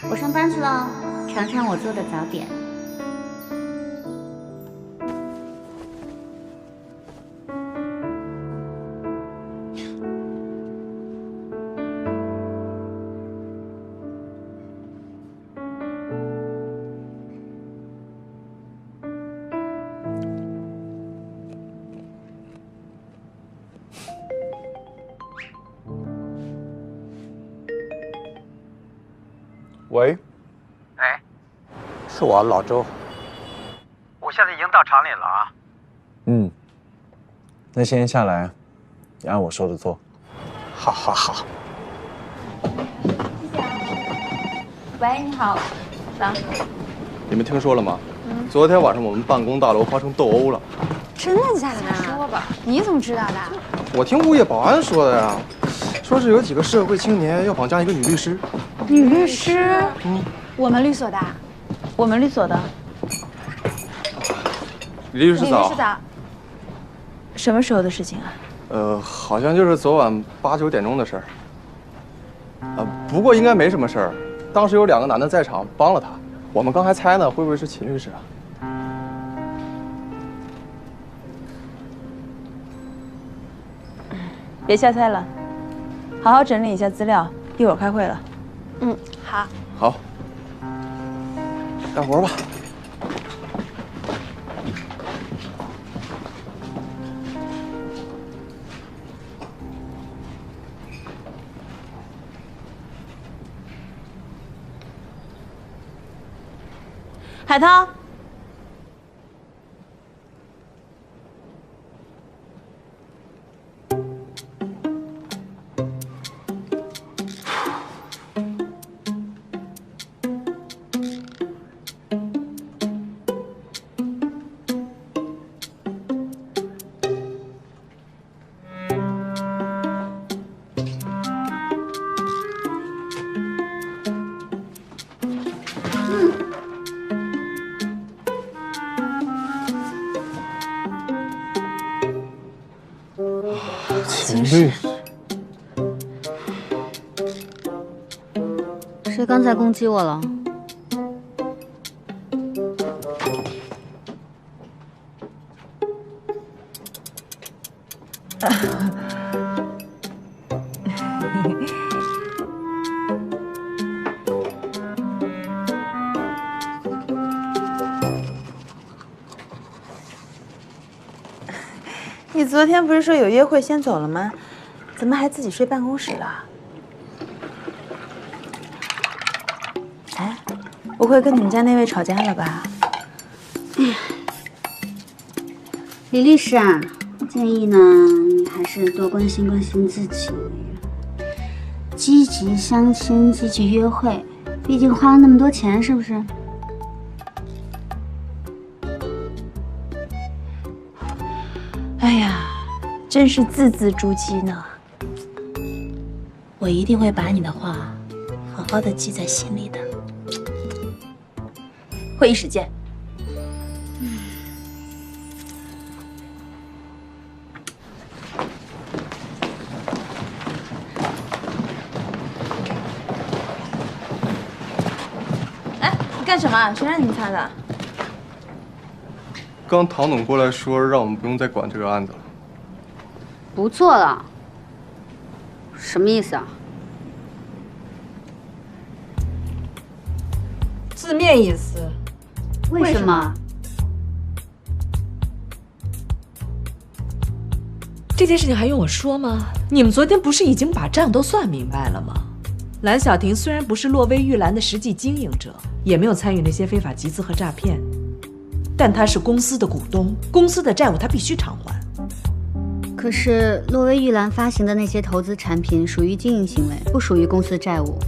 我上班去了，尝尝我做的早点。喂，哎，是我老周。我现在已经到厂里了啊。嗯，那先下来，你按我说的做。好，好，好。喂，你好，来。你们听说了吗？昨天晚上我们办公大楼发生斗殴了。真的假的？说吧。你怎么知道的？我听物业保安说的呀，说是有几个社会青年要绑架一个女律师。女律师？我们律所的。我们律所的。李律师早。李律师早。什么时候的事情啊？好像就是昨晚8、9点钟的事儿。不过应该没什么事儿。当时有2个男的在场帮了他。我们刚还猜呢，会不会是秦律师啊？别瞎猜了，好好整理一下资料，一会儿开会了。嗯，好。好，干活吧。海涛。秦律，谁刚才攻击我了？你昨天不是说有约会先走了吗？怎么还自己睡办公室了？哎，不会跟你们家那位吵架了吧？哎呀，李律师啊，建议呢，你还是多关心关心自己，积极相亲，积极约会，毕竟花了那么多钱，是不是？哎呀，真是字字珠玑呢。我一定会把你的话好好的记在心里的。会议室见。哎，你干什么？谁让你擦的？刚唐总过来说，让我们不用再管这个案子了。不做了？什么意思啊？字面意思。为什么？这件事情还用我说吗？你们昨天不是已经把账都算明白了吗？蓝小婷虽然不是洛威玉兰的实际经营者，也没有参与那些非法集资和诈骗，但她是公司的股东，公司的债务她必须偿还。可是洛威玉兰发行的那些投资产品属于经营行为，不属于公司债务，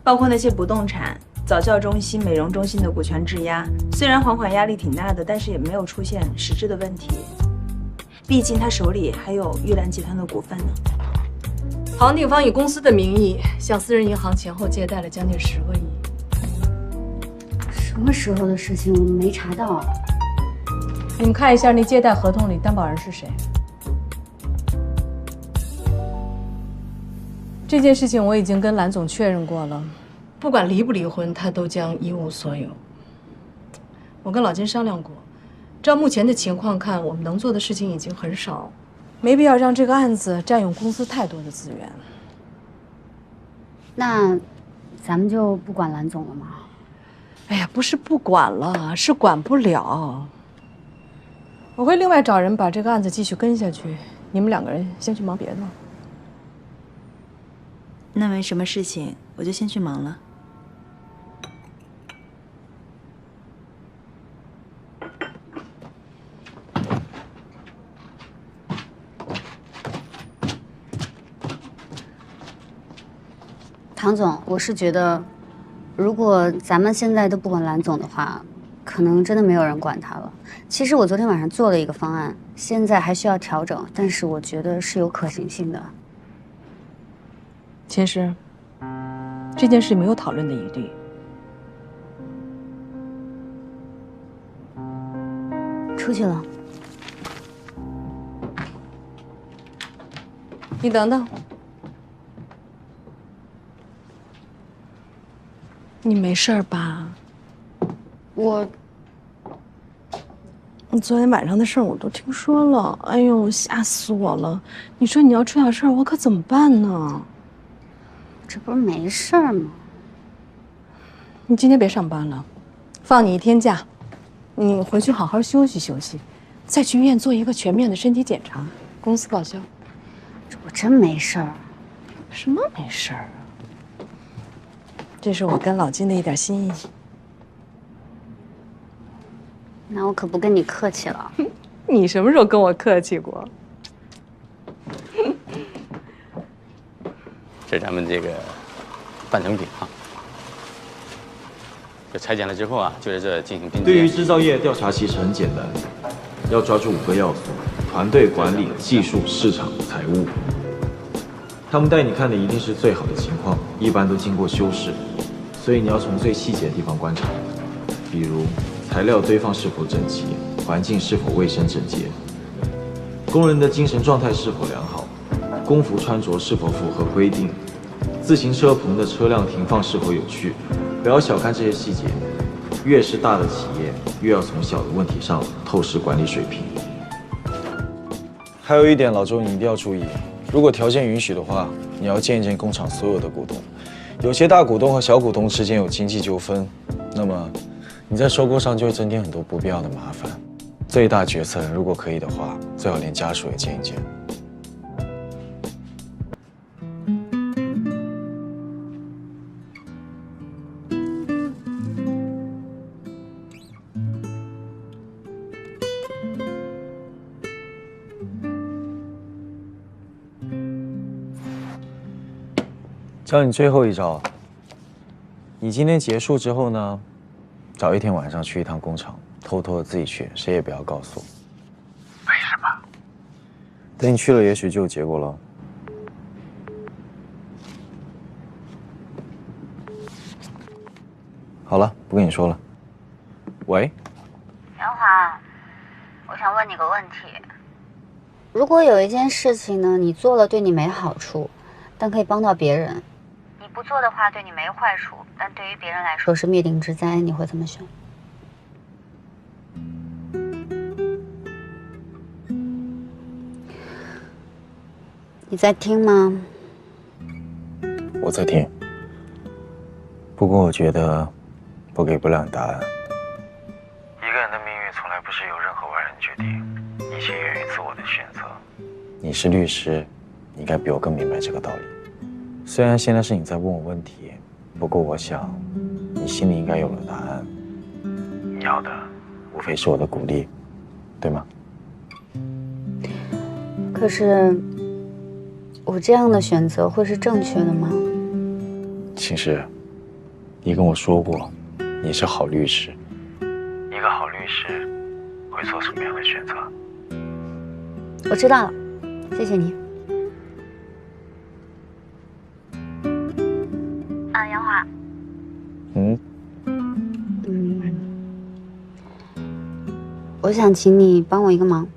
包括那些不动产、早教中心、美容中心的股权质押，虽然还款压力挺大的，但是也没有出现实质的问题。毕竟他手里还有玉兰集团的股份呢。庞定方以公司的名义向私人银行前后借贷了将近10个亿。什么时候的事情我们没查到啊？你们看一下那借贷合同里担保人是谁？这件事情我已经跟蓝总确认过了，不管离不离婚，他都将一无所有。我跟老金商量过，照目前的情况看，我们能做的事情已经很少，没必要让这个案子占用公司太多的资源。那咱们就不管蓝总了吗？哎呀，不是不管了，是管不了。我会另外找人把这个案子继续跟下去，你们2个人先去忙别的。那没什么事情，我就先去忙了。唐总，我是觉得，如果咱们现在都不管蓝总的话，可能真的没有人管他了。其实我昨天晚上做了一个方案，现在还需要调整，但是我觉得是有可行性的。秦师，这件事没有讨论的余地。出去了。你等等。你没事吧？你昨天晚上的事儿我都听说了，哎呦，吓死我了！你说你要出点事儿，我可怎么办呢？这不是没事儿吗？你今天别上班了，放你1天假，你回去好好休息休息，再去医院做一个全面的身体检查，公司报销。这我真没事儿。什么没事儿啊？这是我跟老金的一点心意。那我可不跟你客气了。你什么时候跟我客气过？这是咱们这个半成品啊。这裁剪了之后啊，就在这进行拼接。对于制造业调查其实很简单，要抓住5个要素：团队管理、技术、市场、财务。他们带你看的一定是最好的情况，一般都经过修饰，所以你要从最细节的地方观察，比如材料堆放是否整齐，环境是否卫生整洁，工人的精神状态是否良好，工服穿着是否符合规定，自行车棚的车辆停放是否有序。不要小看这些细节，越是大的企业，越要从小的问题上透视管理水平。还有一点，老周你一定要注意，如果条件允许的话，你要见一见工厂所有的股东。有些大股东和小股东之间有经济纠纷，那么你在收购上就会增添很多不必要的麻烦。最大决策人如果可以的话，最好连家属也见一见。教你最后一招，你今天结束之后呢，找一天晚上去一趟工厂，偷偷的自己去，谁也不要告诉我。为什么？等你去了，也许就有结果了。好了，不跟你说了。喂，杨华，我想问你个问题：如果有一件事情呢，你做了对你没好处，但可以帮到别人，你不做的话对你没坏处，但对于别人来说是灭顶之灾，你会怎么选？你在听吗？我在听。不过我觉得我给不了答案。一个人的命运从来不是由任何外人决定，一切源于自我的选择。你是律师，你应该比我更明白这个道理。虽然现在是你在问我问题，不过我想你心里应该有了答案。你要的无非是我的鼓励，对吗？可是我这样的选择会是正确的吗？秦师，你跟我说过你是好律师。一个好律师会做什么样的选择？我知道了，谢谢你。杨华。我想请你帮我一个忙。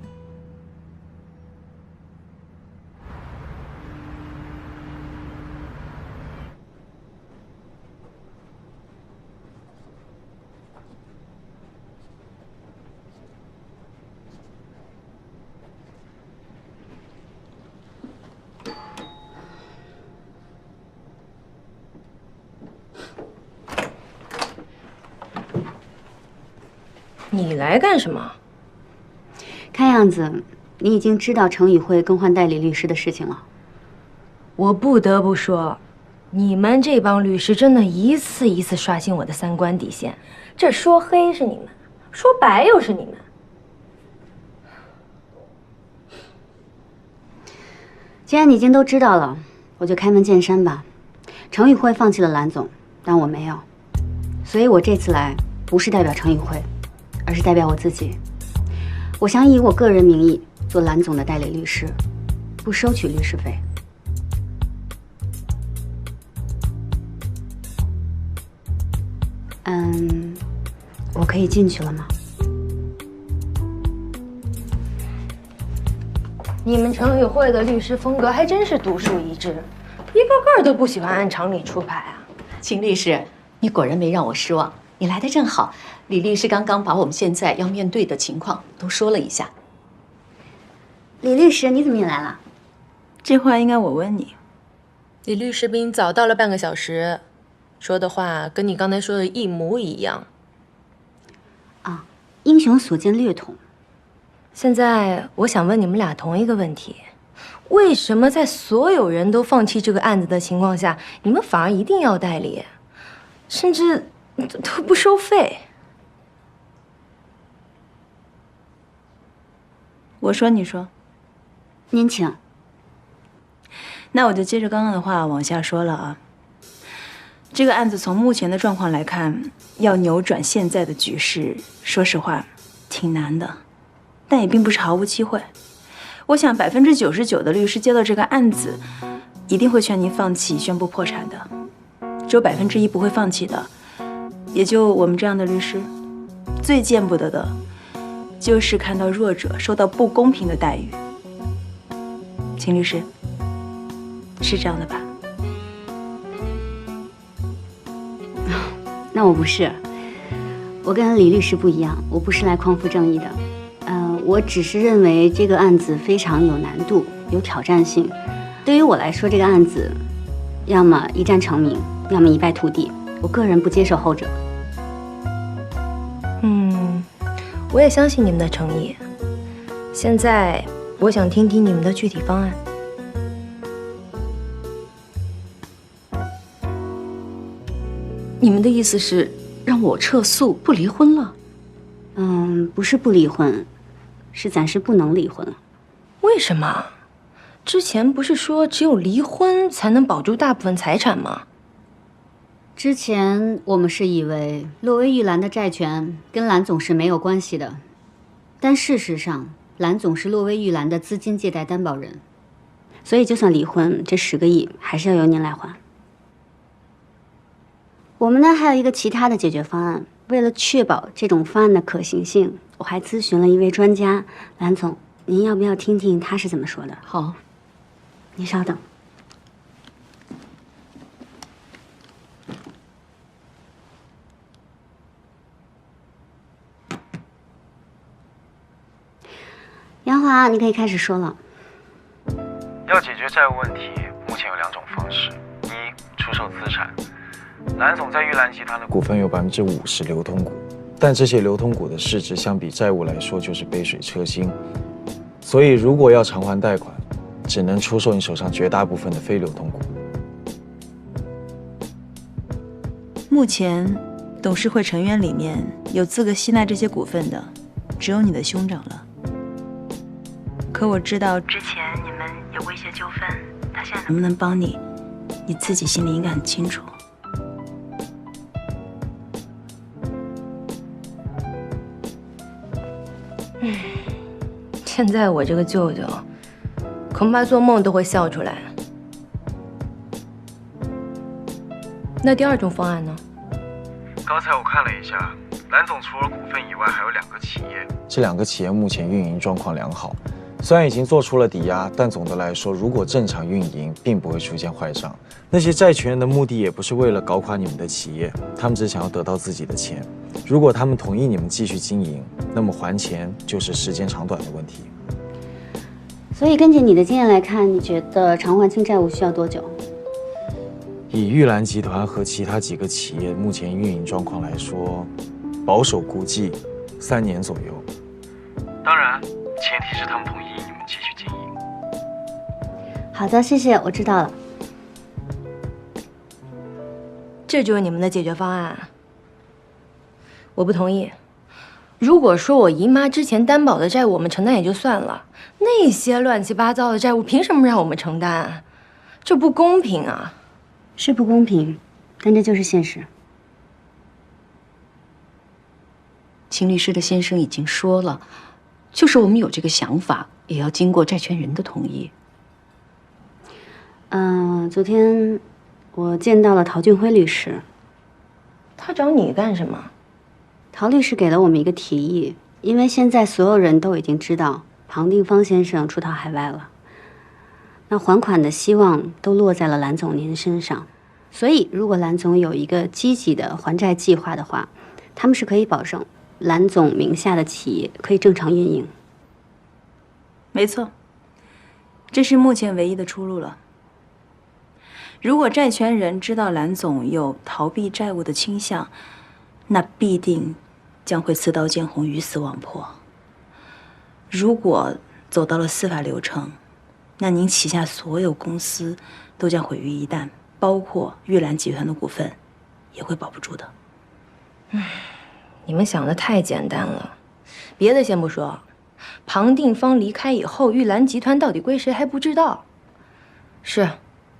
你来干什么？看样子你已经知道程宇慧更换代理律师的事情了。我不得不说，你们这帮律师真的一次一次刷新我的三观底线。这说黑是你们，说白又是你们。既然你已经都知道了，我就开门见山吧。程宇慧放弃了蓝总，但我没有，所以我这次来不是代表程宇慧，而是代表我自己。我想以我个人名义做蓝总的代理律师，不收取律师费。我可以进去了吗？你们程宇慧的律师风格还真是独树一帜，一个个都不喜欢按常理出牌啊。秦律师，你果然没让我失望，你来的正好。李律师刚刚把我们现在要面对的情况都说了一下。李律师，你怎么也来了？这话应该我问你。李律师比你早到了半个小时，说的话跟你刚才说的一模一样。啊，英雄所见略同。现在我想问你们俩同一个问题：为什么在所有人都放弃这个案子的情况下，你们反而一定要代理，甚至都不收费？我说，你说。您请。那我就接着刚刚的话往下说了啊。这个案子从目前的状况来看，要扭转现在的局势，说实话，挺难的，但也并不是毫无机会。我想99%的律师接到这个案子，一定会劝您放弃，宣布破产的。只有1%不会放弃的，也就我们这样的律师。最见不得的，就是看到弱者受到不公平的待遇。秦律师，是这样的吧？那我不是，我跟李律师不一样，我不是来匡扶正义的。我只是认为这个案子非常有难度，有挑战性。对于我来说，这个案子要么一战成名，要么一败涂地。我个人不接受后者。我也相信你们的诚意。现在我想听听你们的具体方案。你们的意思是让我撤诉不离婚了？不是不离婚，是暂时不能离婚了。为什么？之前不是说只有离婚才能保住大部分财产吗？之前我们是以为洛威玉兰的债权跟蓝总是没有关系的，但事实上蓝总是洛威玉兰的资金借贷担保人，所以就算离婚，这10个亿还是要由您来还。我们呢还有一个其他的解决方案，为了确保这种方案的可行性，我还咨询了一位专家。蓝总，您要不要听听他是怎么说的？好，您稍等。杨华，你可以开始说了。要解决债务问题，目前有2种方式：一，出售资产。蓝总在玉兰集团的股份有50%流通股，但这些流通股的市值相比债务来说就是杯水车薪。所以，如果要偿还贷款，只能出售你手上绝大部分的非流通股。目前，董事会成员里面有资格吸纳这些股份的，只有你的兄长了。可我知道之前你们有过一些纠纷，他现在能不能帮你，你自己心里应该很清楚。现在我这个舅舅，恐怕做梦都会笑出来。那第2种方案呢？刚才我看了一下，蓝总除了股份以外，还有2个企业。这2个企业目前运营状况良好，虽然已经做出了抵押，但总的来说，如果正常运营，并不会出现坏账。那些债权人的目的也不是为了搞垮你们的企业，他们只想要得到自己的钱。如果他们同意你们继续经营，那么还钱就是时间长短的问题。所以根据你的经验来看，你觉得偿还清债务需要多久？以玉兰集团和其他几个企业目前运营状况来说，保守估计3年左右。当然，前提是他们同意你们继续经营。好的，谢谢，我知道了。这就是你们的解决方案？我不同意。如果说我姨妈之前担保的债务我们承担也就算了，那些乱七八糟的债务凭什么让我们承担？这不公平啊！是不公平，但这就是现实。秦律师的先生已经说了，就是我们有这个想法，也要经过债权人的同意。昨天我见到了陶俊辉律师。他找你干什么？陶律师给了我们一个提议，因为现在所有人都已经知道庞定方先生出逃海外了，那还款的希望都落在了蓝总您身上，所以如果蓝总有一个积极的还债计划的话，他们是可以保证蓝总名下的企业可以正常运营。没错，这是目前唯一的出路了。如果债权人知道蓝总有逃避债务的倾向，那必定将会刺刀见红，鱼死网破。如果走到了司法流程，那您旗下所有公司都将毁于一旦，包括玉兰集团的股份也会保不住的。你们想的太简单了。别的先不说，庞定方离开以后，玉兰集团到底归谁还不知道。是，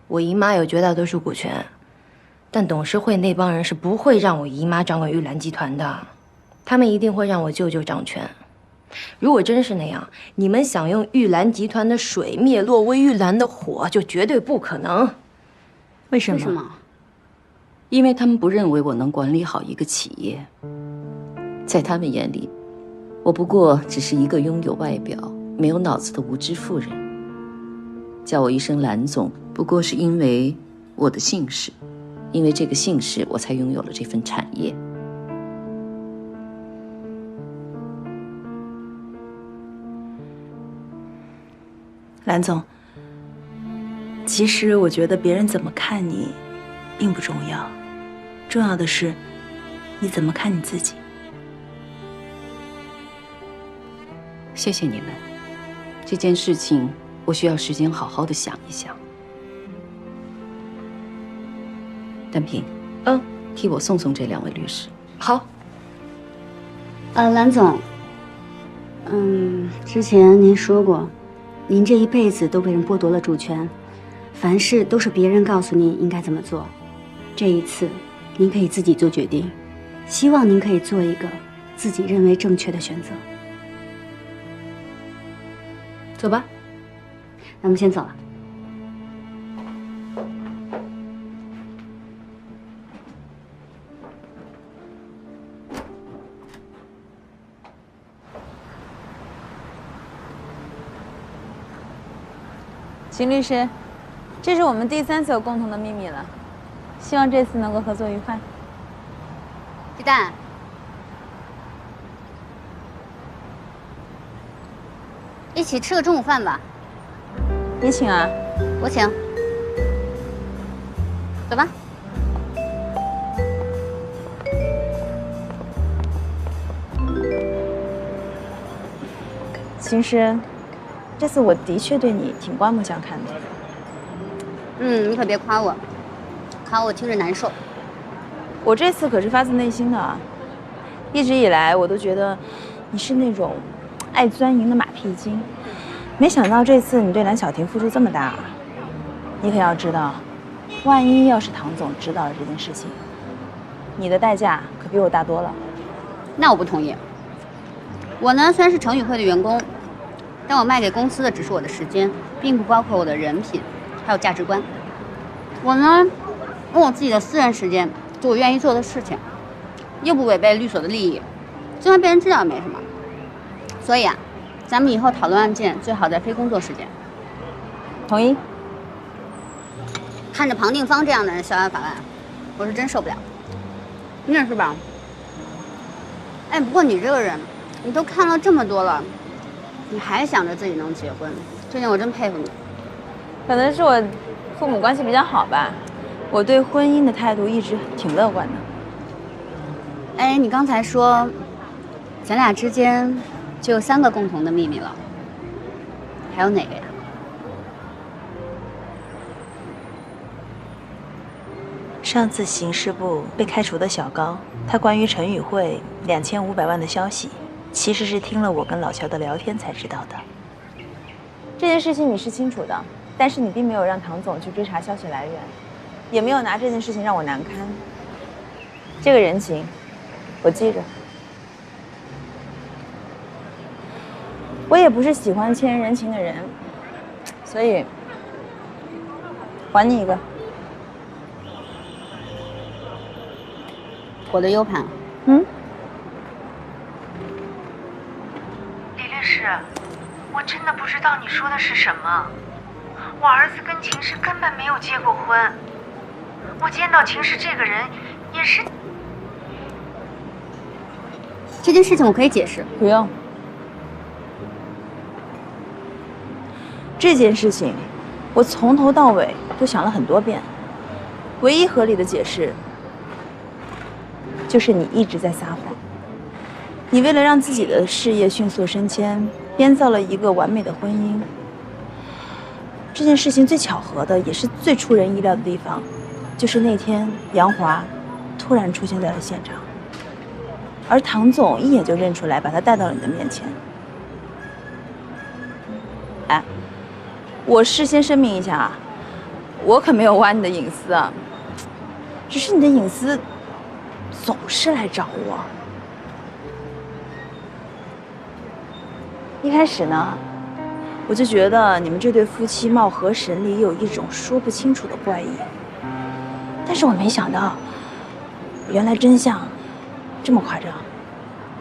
我姨妈有绝大多数股权，但董事会那帮人是不会让我姨妈掌管玉兰集团的，他们一定会让我舅舅掌权。如果真是那样，你们想用玉兰集团的水灭洛威玉兰的火，就绝对不可能。为什么？因为他们不认为我能管理好一个企业，在他们眼里，我不过只是一个拥有外表没有脑子的无知妇人。叫我一声蓝总，不过是因为我的姓氏，因为这个姓氏，我才拥有了这份产业。蓝总，其实我觉得别人怎么看你，并不重要，重要的是你怎么看你自己。谢谢你们，这件事情我需要时间好好的想一想。单平，替我送送这2位律师。好。蓝总，之前您说过，您这一辈子都被人剥夺了主权，凡事都是别人告诉您应该怎么做。这一次，您可以自己做决定，希望您可以做一个自己认为正确的选择。走吧，那我们先走了。秦律师，这是我们第3次有共同的秘密了，希望这次能够合作愉快。鸡蛋，一起吃个中午饭吧。你请啊？我请。走吧。秦师，这次我的确对你挺刮目相看的。你可别夸我，夸我听着难受。我这次可是发自内心的啊！一直以来我都觉得你是那种爱钻营的马屁精，没想到这次你对蓝小婷付出这么大啊！你可要知道，万一要是唐总知道了这件事情，你的代价可比我大多了。那我不同意。我呢，虽然是程宇会的员工，但我卖给公司的只是我的时间，并不包括我的人品，还有价值观。我呢，用我自己的私人时间做我愿意做的事情，又不违背律所的利益，就算被人知道也没什么。所以啊，咱们以后讨论案件最好在非工作时间。同意。看着庞定方这样的人逍遥法外，我是真受不了。你也是吧？哎，不过你这个人，你都看了这么多了，你还想着自己能结婚，这点我真佩服你。可能是我父母关系比较好吧，我对婚姻的态度一直挺乐观的。哎，你刚才说咱俩之间就有3个共同的秘密了，还有哪个呀？上次刑事部被开除的小高，他关于陈宇慧2500万的消息，其实是听了我跟老乔的聊天才知道的。这件事情你是清楚的，但是你并没有让唐总去追查消息来源，也没有拿这件事情让我难堪。这个人情，我记着。我也不是喜欢欠人人情的人，所以还你一个。我的 U 盘。嗯。李律师，我真的不知道你说的是什么。我儿子跟秦氏根本没有结过婚，我见到秦氏这个人也是。这件事情我可以解释。不用。这件事情，我从头到尾都想了很多遍，唯一合理的解释就是你一直在撒谎。你为了让自己的事业迅速升迁，编造了一个完美的婚姻。这件事情最巧合的，也是最出人意料的地方，就是那天杨华突然出现在了现场，而唐总一眼就认出来，把他带到了你的面前。哎，我事先声明一下啊，我可没有挖你的隐私啊，只是你的隐私总是来找我。一开始呢，我就觉得你们这对夫妻貌合神离，有一种说不清楚的怪异。但是我没想到，原来真相这么夸张。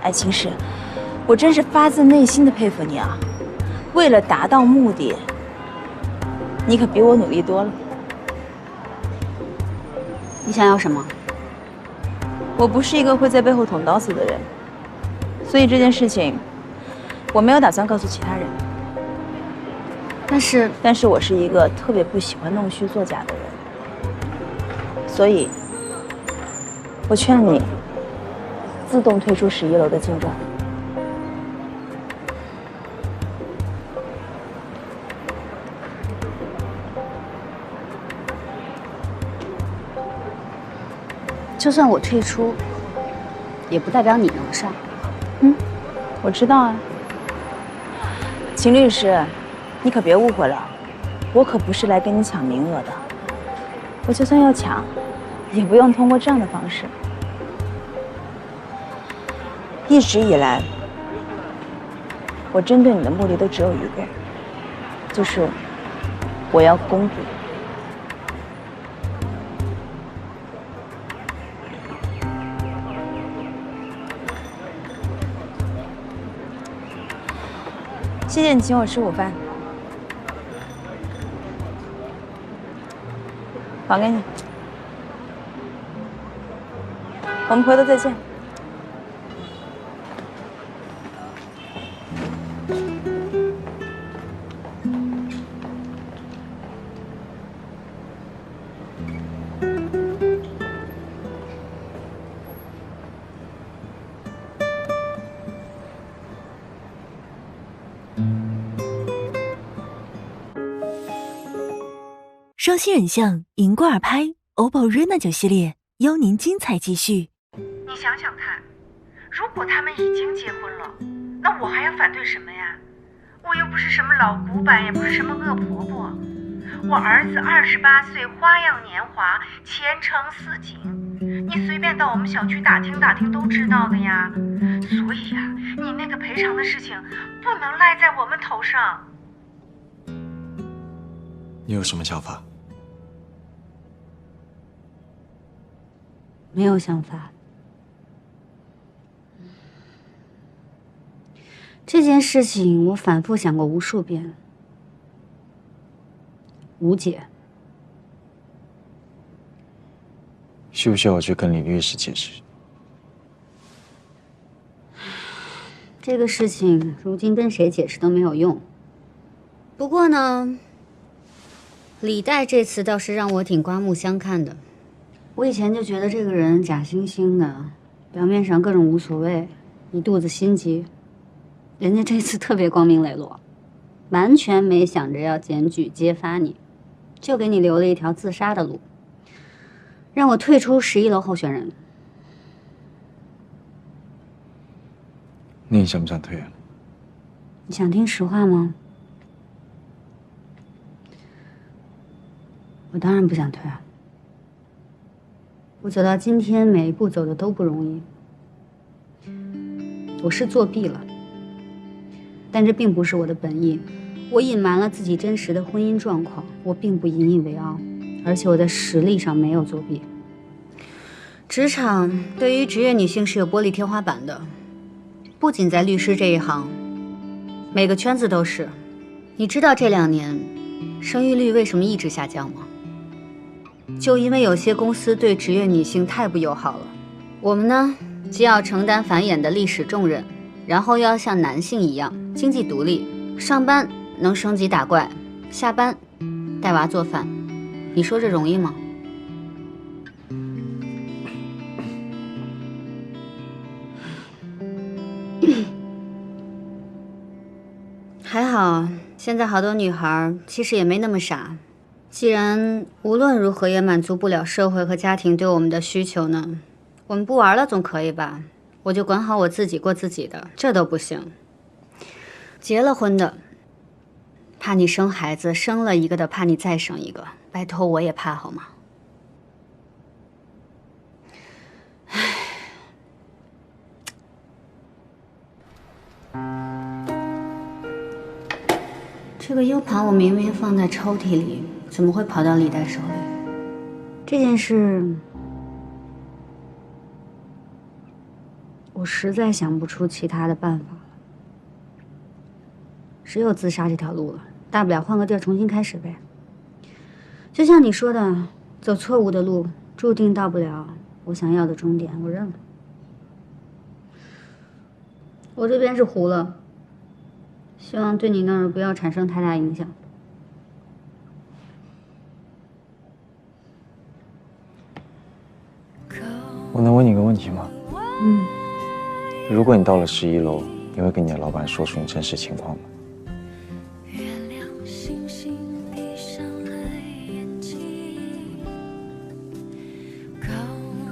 哎，秦氏，我真是发自内心的佩服你啊！为了达到目的，你可比我努力多了。你想要什么？我不是一个会在背后捅刀子的人，所以这件事情我没有打算告诉其他人。但是我是一个特别不喜欢弄虚作假的人，所以我劝你自动退出11楼的竞争。就算我退出，也不代表你能上。我知道啊，秦律师，你可别误会了，我可不是来跟你抢名额的。我就算要抢，也不用通过这样的方式。一直以来，我针对你的目的都只有一个，就是我要公主。谢谢你请我吃午饭，还给你。我们回头再见。双星人像银挂耳拍 OPPO Reno9 系列，邀您精彩继续。你想想看，如果他们已经结婚了，那我还要反对什么呀？我又不是什么老古板，也不是什么恶婆婆。我儿子28岁，花样年华，前程似锦，你随便到我们小区打听打听都知道的呀。所以呀，你那个赔偿的事情不能赖在我们头上。你有什么想法？没有想法。这件事情我反复想过无数遍，无解。需不需要我去跟李律师解释？这个事情如今跟谁解释都没有用。不过呢，李代这次倒是让我挺刮目相看的。我以前就觉得这个人假惺惺的，表面上各种无所谓，一肚子心急。人家这次特别光明磊落，完全没想着要检举揭发你，就给你留了一条自杀的路，让我退出11楼候选人。你想不想退啊？你想听实话吗？我当然不想退啊。我走到今天，每一步走的都不容易。我是作弊了，但这并不是我的本意。我隐瞒了自己真实的婚姻状况，我并不引以为傲，而且我在实力上没有作弊。职场对于职业女性是有玻璃天花板的，不仅在律师这一行，每个圈子都是。你知道这2年生育率为什么一直下降吗？就因为有些公司对职业女性太不友好了。我们呢，既要承担繁衍的历史重任，然后又要像男性一样经济独立，上班能升级打怪，下班带娃做饭。你说这容易吗？还好，现在好多女孩其实也没那么傻。既然无论如何也满足不了社会和家庭对我们的需求呢，我们不玩了总可以吧？我就管好我自己，过自己的，这都不行。结了婚的怕你生孩子，生了一个的怕你再生一个，拜托我也怕好吗？这个 U 盘我明明放在抽屉里，怎么会跑到李代手里？这件事，我实在想不出其他的办法了，只有自杀这条路了。大不了换个地儿重新开始呗。就像你说的，走错误的路，注定到不了我想要的终点，我认了。我这边是糊了。希望对你那儿不要产生太大影响。我能问你个问题吗？嗯。如果你到了11楼，你会跟你的老板说出你真实情况吗？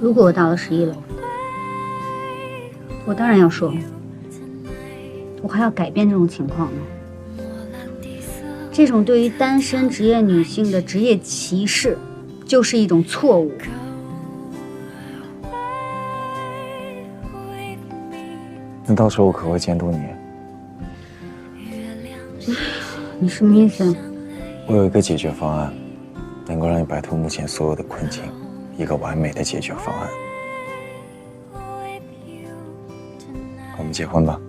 如果我到了11楼，我当然要说。我还要改变这种情况呢。这种对于单身职业女性的职业歧视，就是一种错误。那到时候我可不可以监督你？你什么意思？我有一个解决方案，能够让你摆脱目前所有的困境，一个完美的解决方案。我们结婚吧。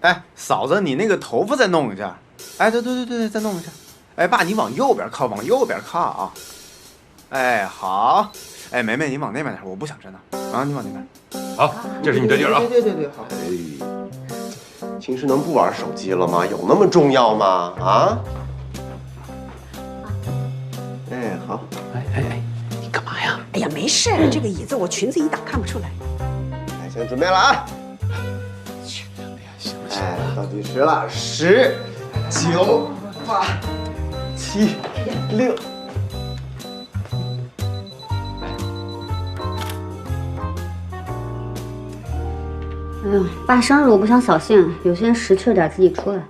哎，嫂子，你那个头发再弄一下。哎，对，再弄一下。哎，爸，你往右边靠，往右边靠啊。哎，好。哎，梅梅，你往那边点，我不想真的。啊，你往那边。好，这是你的地儿啊。对，好。哎，平时能不玩手机了吗？有那么重要吗？啊？哎，好。哎，你干嘛呀？哎呀，没事，这个椅子我裙子一挡看不出来。哎，现在准备了啊。哎，倒计时了，10、9、8、7、6。哎呦，爸生日我不想扫兴，有些人识趣点自己出来。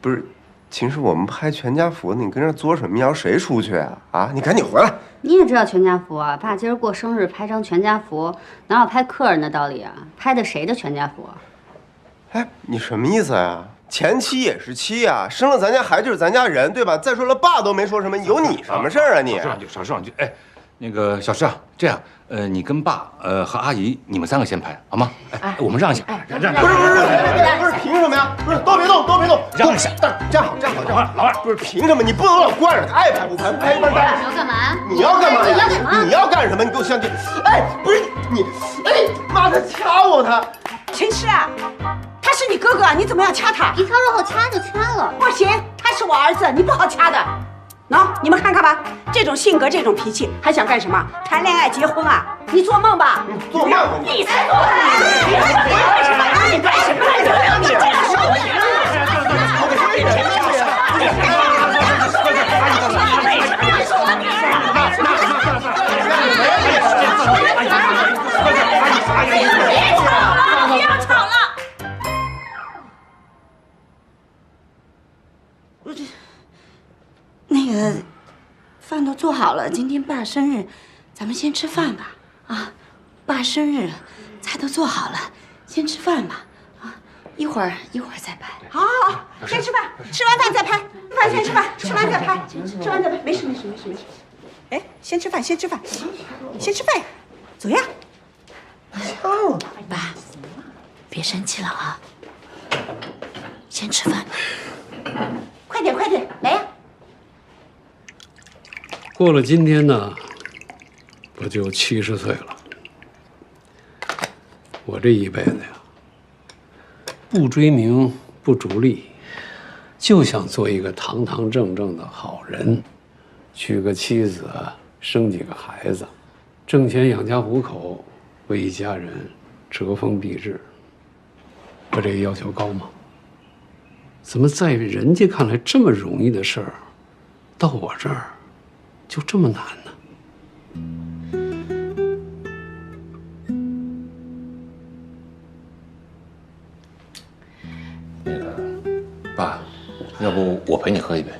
不是，秦师，我们拍全家福，你跟这作什么妖？谁出去啊？啊，你赶紧回来。你也知道全家福啊，爸今儿过生日拍张全家福，哪有拍客人的道理啊？拍的谁的全家福啊？哎，你什么意思呀？前妻也是妻啊，生了咱家孩子就是咱家人，对吧？再说了，爸都没说什么，有你什么事儿啊你？少说两句。哎，那个小石啊，这样，你跟爸和阿姨你们3个先拍好吗？哎，我们让一下，让。不是，凭什么呀？不是，都别动，让一下。站好。老二，不是凭什么？你不能老惯着他，爱拍不拍，拍一拍。你要干嘛？你要干嘛？你要干什么？你给我相信。哎，不是你，哎妈，他掐我他。秦师啊，他是你哥哥哥，你怎么样掐他？一操作后掐就掐了。不行，他是我儿子，你不好掐的。喏，你们看看吧，这种性格，这种脾气，还想干什么？谈恋爱结婚啊？你做梦吧！做梦吧你才做梦！你干什么？你干什么？你这样说我不要吵了！那个，饭都做好了，今天爸生日，咱们先吃饭吧。啊，爸生日，菜都做好了，先吃饭吧。啊，一会儿再拍。好，好，好，先吃饭，吃完饭再拍。饭先吃饭，吃完再拍，吃完再拍，没事。哎，先吃饭呀，走呀。爸，别生气了啊，先吃饭吧。快点，来呀！过了今天呢，我就70岁了。我这一辈子呀，不追名不逐利，就想做一个堂堂正正的好人，娶个妻子，生几个孩子，挣钱养家糊口，为一家人遮风避日。我这个要求高吗？怎么在人家看来这么容易的事儿，到我这儿就这么难呢？爸，要不我陪你喝一杯？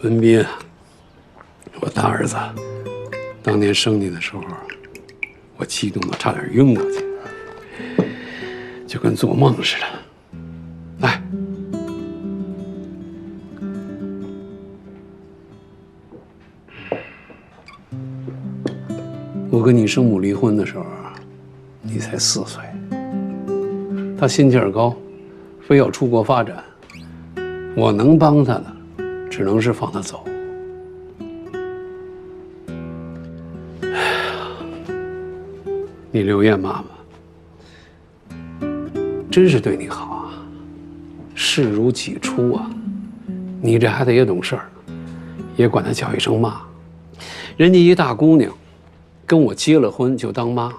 文斌，我大儿子，当年生你的时候，我激动的差点晕过去，就跟做梦似的。来，我跟你生母离婚的时候，你才4岁。他心气儿高，非要出国发展，我能帮他的，只能是放他走。你刘艳妈妈真是对你好啊，视如己出啊。你这孩子也懂事儿，也管他叫一声妈。人家一大姑娘，跟我结了婚就当妈，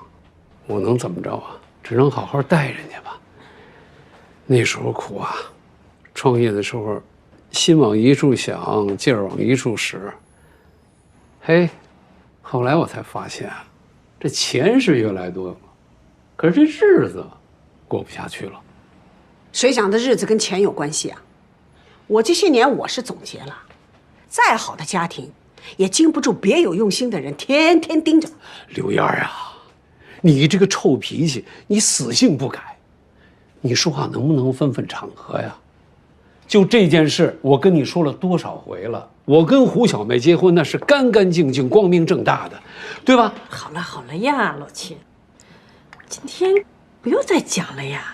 我能怎么着啊？只能好好待人家吧。那时候苦啊，创业的时候，心往一处想，劲儿往一处使。嘿，后来我才发现，这钱是越来越多了，可是这日子过不下去了。谁讲的日子跟钱有关系啊？我这些年我是总结了，再好的家庭，也经不住别有用心的人天天盯着。刘燕儿啊，你这个臭脾气，你死性不改。你说话能不能分分场合呀？就这件事，我跟你说了多少回了？我跟胡小妹结婚那是干干净净、光明正大的，对吧？好了呀，老秦，今天不用再讲了呀，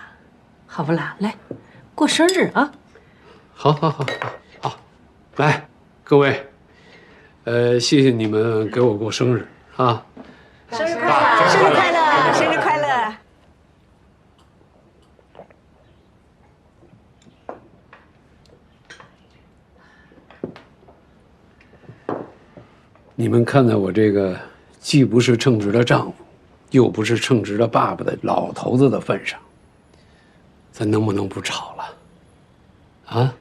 好不啦？来，过生日啊！好，来，各位，谢谢你们给我过生日啊！生日快乐！生日快乐！生日快乐！你们看在我这个既不是称职的丈夫，又不是称职的爸爸的老头子的份上，咱能不能不吵了？啊？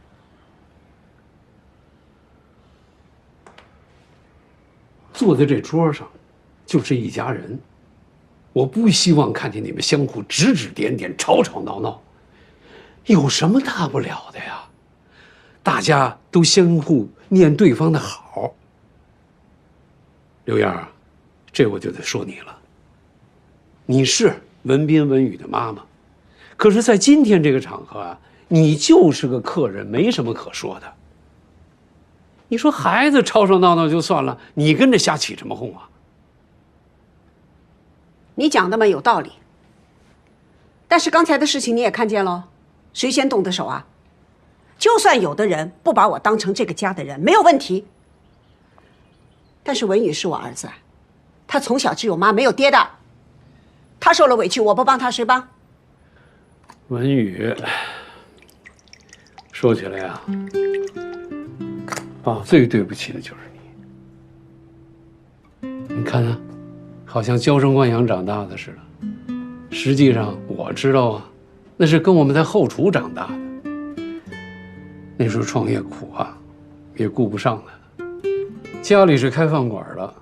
坐在这桌上，就是一家人。我不希望看见你们相互指指点点、吵吵闹闹，有什么大不了的呀？大家都相互念对方的好。刘燕儿，这我就得说你了。你是文彬文宇的妈妈，可是，在今天这个场合啊，你就是个客人，没什么可说的。你说孩子吵吵闹闹就算了，你跟着瞎起什么哄啊？你讲的嘛有道理，但是刚才的事情你也看见了，谁先动的手啊？就算有的人不把我当成这个家的人，没有问题。但是文宇是我儿子，他从小只有妈没有爹的。他受了委屈，我不帮他，谁帮？文宇，说起来呀，爸最对不起的就是你。你看他，好像娇生惯养长大的似的，实际上我知道啊，那是跟我们在后厨长大的。那时候创业苦啊，也顾不上他。家里是开饭馆的，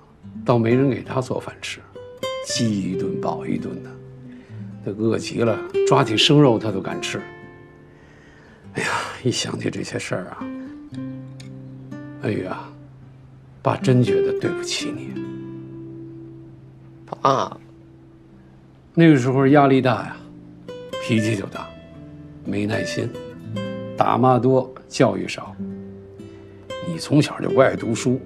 倒没人给他做饭吃，饥一顿饱一顿的。他饿极了，抓起生肉他都敢吃。哎呀，一想起这些事儿啊，文宇啊，爸真觉得对不起你。爸，那个时候压力大呀，脾气就大，没耐心，打骂多，教育少。你从小就不爱读书，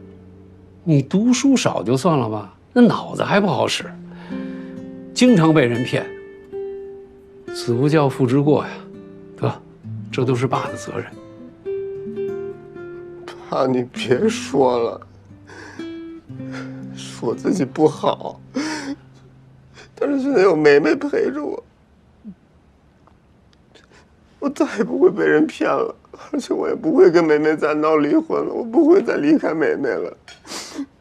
你读书少就算了吧，那脑子还不好使，经常被人骗。子不教，父之过呀，得，这都是爸的责任。爸，你别说了，是我自己不好，但是现在有梅梅陪着我，我再也不会被人骗了，而且我也不会跟梅梅再闹离婚了，我不会再离开梅梅了。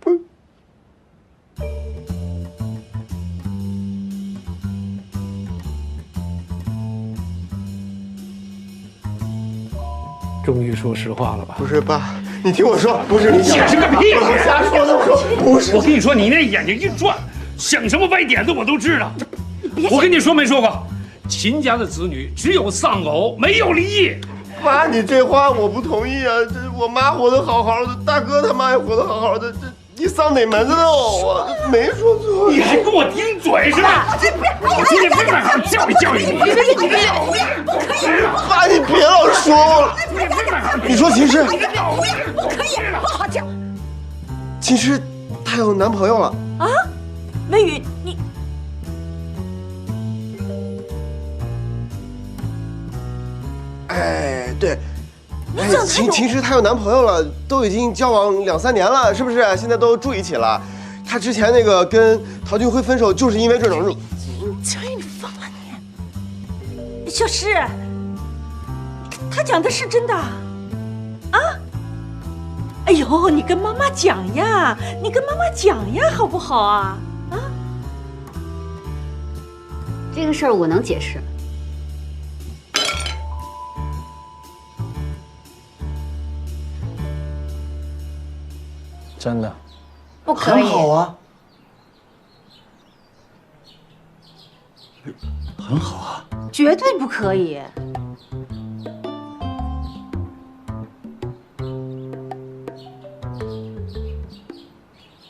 不。终于说实话了吧？不是爸，你听我说，不是你解释个屁！我瞎说的，我说不是。我跟你说，你那眼睛一转，想什么歪点子我都知道。我跟你说没说过，秦家的子女只有丧偶，没有离异。爸，你这话我不同意啊！这我妈活得好好的，大哥他妈也活得好好的，这你丧哪门子的偶啊？没说错。你还跟我顶嘴是吧？我今天非得好好教育教育你。爸，你别老说我了。你说秦诗，不可以，不好讲。秦诗她有男朋友了啊？文宇，你。哎，对，哎，秦诗她有男朋友了，都已经交往2、3年了，是不是？现在都住一起了。她之前那个跟陶俊辉分手，就是因为这种。乔宇，你疯了你！小诗，他讲的是真的啊？哎呦，你跟妈妈讲呀，你跟妈妈讲呀，好不好啊？啊？这个事儿我能解释。真的，不可以。很好啊，很好啊，绝对不可以。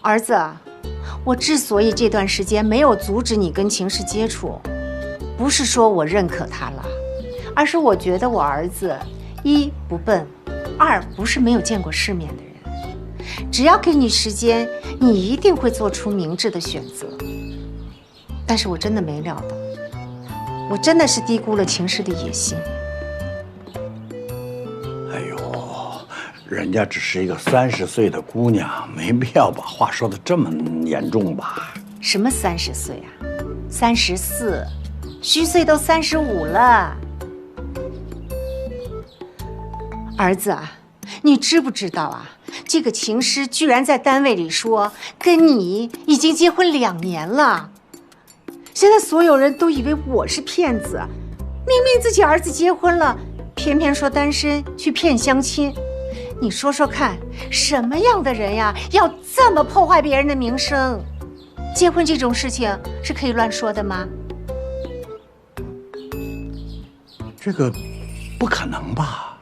儿子，我之所以这段时间没有阻止你跟秦氏接触，不是说我认可他了，而是我觉得我儿子一不笨，二不是没有见过世面的人。只要给你时间，你一定会做出明智的选择。但是我真的没料到，我真的是低估了秦氏的野心。哎呦，人家只是一个30岁的姑娘，没必要把话说得这么严重吧？什么30岁啊？34，虚岁都35了。儿子啊，你知不知道啊？这个秦诗居然在单位里说跟你已经结婚2年了。现在所有人都以为我是骗子，明明自己儿子结婚了，偏偏说单身去骗相亲。你说说看，什么样的人呀，要这么破坏别人的名声？结婚这种事情是可以乱说的吗？这个不可能吧？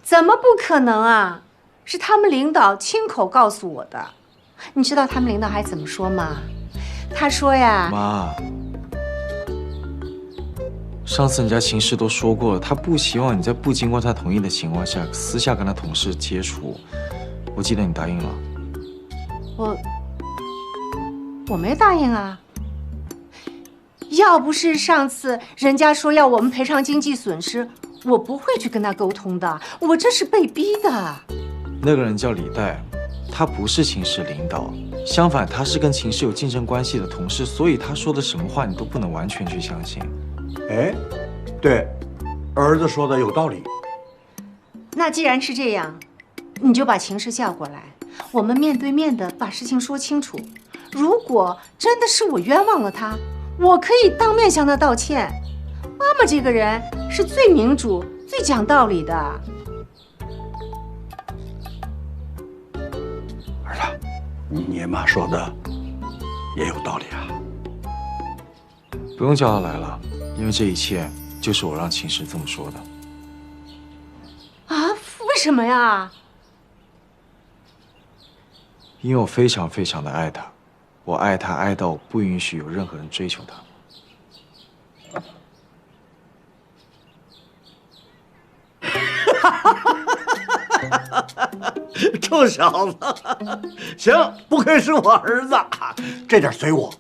怎么不可能啊？是他们领导亲口告诉我的。你知道他们领导还怎么说吗？他说呀，妈，上次人家秦氏都说过了，他不希望你在不经过他同意的情况下私下跟他同事接触。我记得你答应了。我没答应啊。要不是上次人家说要我们赔偿经济损失，我不会去跟他沟通的。我这是被逼的。那个人叫李代，他不是秦氏领导，相反，他是跟秦氏有竞争关系的同事，所以他说的什么话你都不能完全去相信。哎，对，儿子说的有道理。那既然是这样，你就把秦氏叫过来，我们面对面的把事情说清楚。如果真的是我冤枉了他，我可以当面向他道歉。妈妈这个人是最民主、最讲道理的。儿子，你妈说的也有道理啊。不用叫他来了，因为这一切就是我让秦氏这么说的。啊？为什么呀？因为我非常非常的爱他，我爱他爱到我不允许有任何人追求他。臭小子，行，不愧是我儿子，这点随我，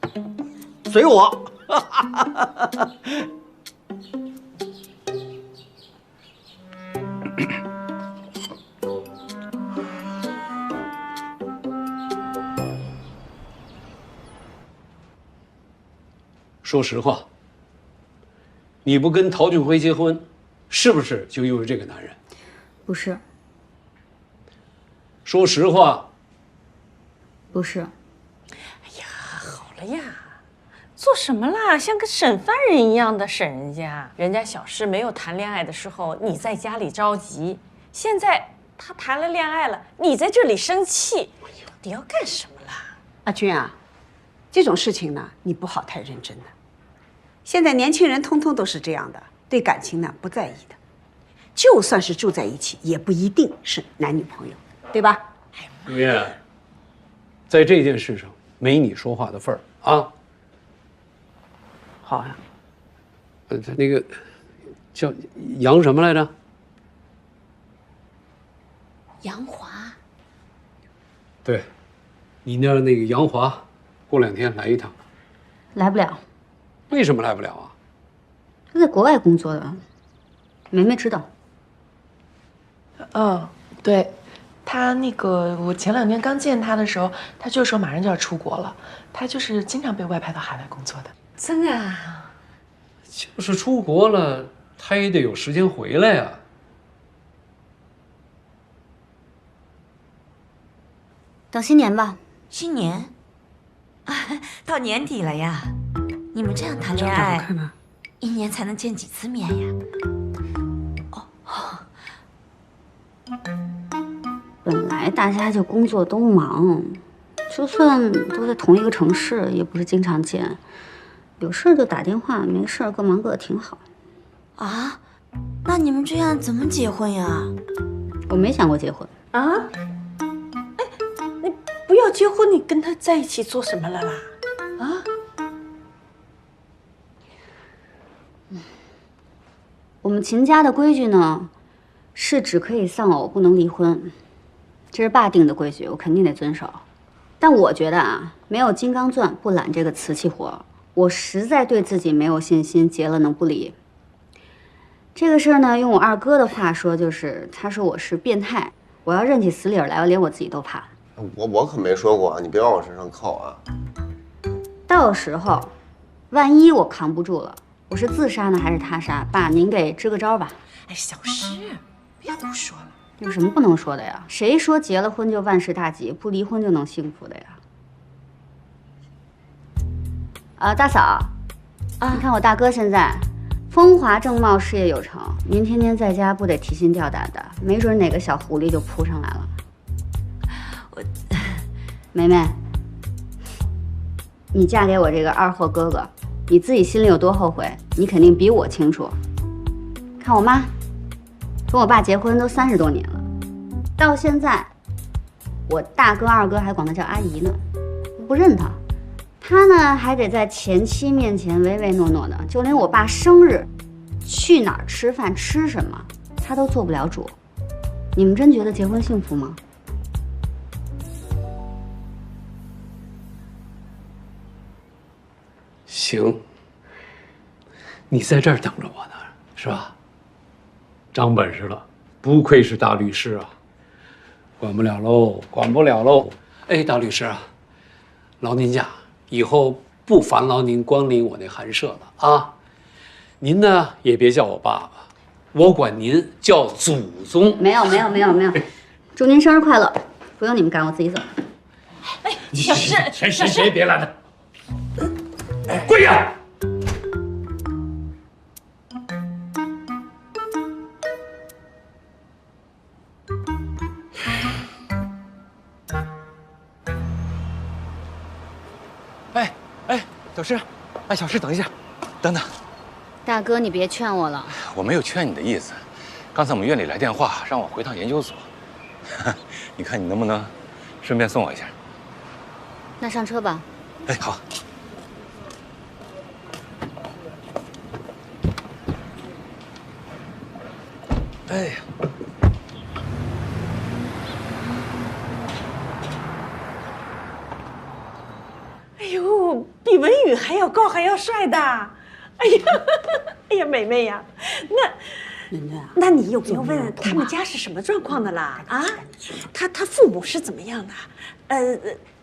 随我。说实话，你不跟陶俊辉结婚，是不是就因为这个男人？不是。说实话，不是。哎呀，好了呀，做什么啦？像个审犯人一样的审人家。人家小诗没有谈恋爱的时候，你在家里着急；现在他谈了恋爱了，你在这里生气，你要干什么啦？阿军啊，这种事情呢，你不好太认真的。现在年轻人通通都是这样的，对感情呢不在意的，就算是住在一起，也不一定是男女朋友，对吧？刘烨，在这件事上没你说话的份儿啊。好啊。他那个叫杨什么来着？杨华。对，你那儿那个杨华，过2天来一趟。来不了。为什么来不了啊？他在国外工作的，梅梅知道。嗯，对，他那个我前2天刚见他的时候，他就说马上就要出国了。他就是经常被外派到海外工作的。真的啊？就是出国了，他也得有时间回来呀。等新年吧。新年？到年底了呀。你们这样谈恋爱，1年才能见几次面呀？本来大家就工作都忙，就算都在同一个城市，也不是经常见。有事就打电话，没事各忙各的挺好。啊？那你们这样怎么结婚呀？我没想过结婚啊。哎，你不要结婚，你跟他在一起做什么了啦？啊？我们秦家的规矩呢，是只可以丧偶，不能离婚，这是爸定的规矩，我肯定得遵守。但我觉得啊，没有金刚钻不揽这个瓷器活，我实在对自己没有信心，结了能不离。这个事儿呢，用我二哥的话说，就是他说我是变态，我要认起死理来，我连我自己都怕。我可没说过啊，你别往我身上扣啊。到时候，万一我扛不住了。我是自杀呢，还是他杀？爸，您给支个招吧。哎，小诗，别胡说了。有什么不能说的呀？谁说结了婚就万事大吉，不离婚就能幸福的呀？大嫂，你看我大哥现在风华正茂，事业有成，您天天在家不得提心吊胆的，没准哪个小狐狸就扑上来了。梅梅，你嫁给我这个二货哥哥。你自己心里有多后悔，你肯定比我清楚。看我妈，跟我爸结婚都30多年了，到现在，我大哥二哥还管她叫阿姨呢，不认她。她呢还得在前妻面前唯唯诺诺的，就连我爸生日，去哪儿吃饭吃什么，她都做不了主。你们真觉得结婚幸福吗？行，你在这儿等着我呢，是吧？长本事了，不愧是大律师啊！管不了喽，管不了喽。哎，大律师啊，劳您驾，以后不烦劳您光临我那寒舍了啊。您呢也别叫我爸爸，我管您叫祖宗。没有，祝您生日快乐，不用你们赶，我自己走。哎，小诗，谁别拦他，跪下！哎，小诗，哎，小诗，等一下，等等。大哥，你别劝我了。我没有劝你的意思，刚才我们院里来电话，让我回趟研究所。你看你能不能顺便送我一下？那上车吧。哎，好。哎呀。哎呦，比文宇还要高还要帅的，哎呀，哎呀，美美呀，那你有没有问他们家是什么状况的啦？啊，他父母是怎么样的？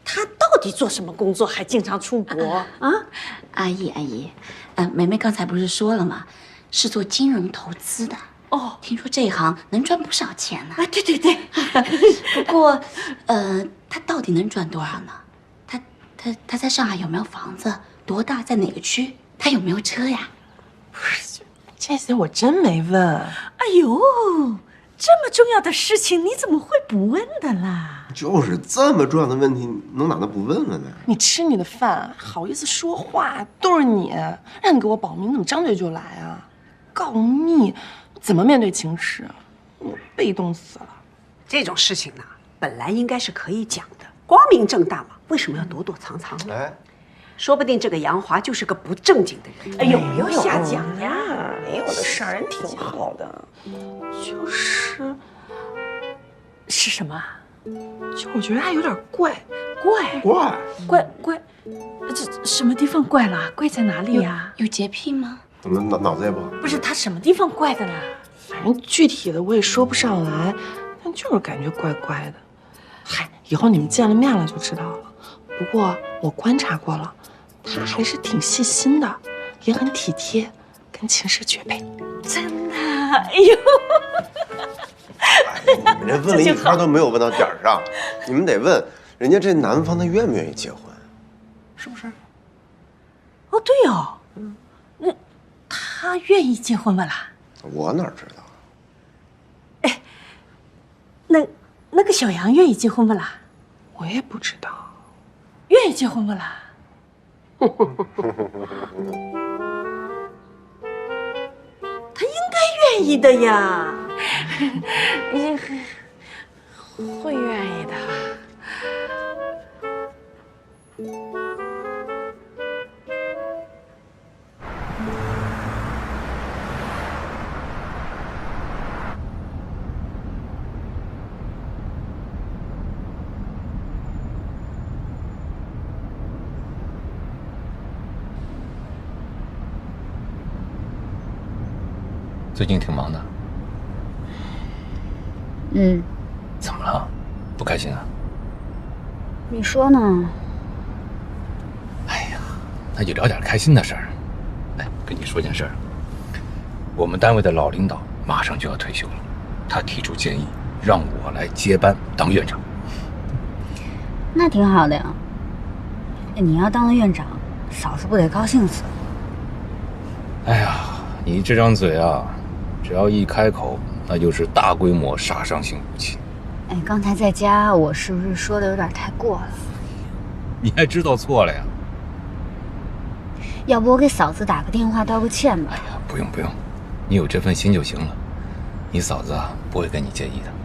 他到底做什么工作，还经常出国啊？阿姨，梅梅刚才不是说了吗？是做金融投资的。哦，听说这一行能赚不少钱呢。啊，对。不过，他到底能赚多少呢？他在上海有没有房子？多大？在哪个区？他有没有车呀？不是，这些我真没问。哎呦，这么重要的事情你怎么会不问的啦？就是这么重要的问题，能哪能不问问呢？你吃你的饭，好意思说话？都是你，让你给我保密，你怎么张嘴就来啊？告密，怎么面对情势？我被动死了。这种事情呢，本来应该是可以讲的，光明正大嘛，为什么要躲躲藏藏呢？哎，说不定这个杨华就是个不正经的人。哎呦，不要瞎讲呀！没有的事儿，人挺好的，是什么？就我觉得他有点怪，这什么地方怪了？怪在哪里呀？有洁癖吗？怎么脑子也不好？不是他什么地方怪的啦？反正具体的我也说不上来，但就是感觉怪怪的。嗨，以后你们见了面了就知道了。不过我观察过了，他还是挺细心的，也很体贴，跟秦氏绝配。真的？哎呦！你们这问了一圈都没有问到点儿上，你们得问人家这男方他愿不愿意结婚，是不是？哦，对哦，那他愿意结婚不啦？我哪知道？哎，那个小杨愿意结婚不啦？我也不知道。愿意结婚不啦？他应该愿意的呀，会愿意的。最近挺忙的。怎么了？不开心啊？你说呢？哎呀，那就聊点开心的事儿。来，跟你说件事儿。我们单位的老领导马上就要退休了，他提出建议，让我来接班当院长。那挺好的呀。你要当了院长，嫂子不得高兴死？哎呀，你这张嘴啊，只要一开口，那就是大规模杀伤性武器。哎，刚才在家我是不是说的有点太过了？你还知道错了呀？要不我给嫂子打个电话道个歉吧？哎呀，不用，你有这份心就行了。你嫂子啊，不会跟你介意的。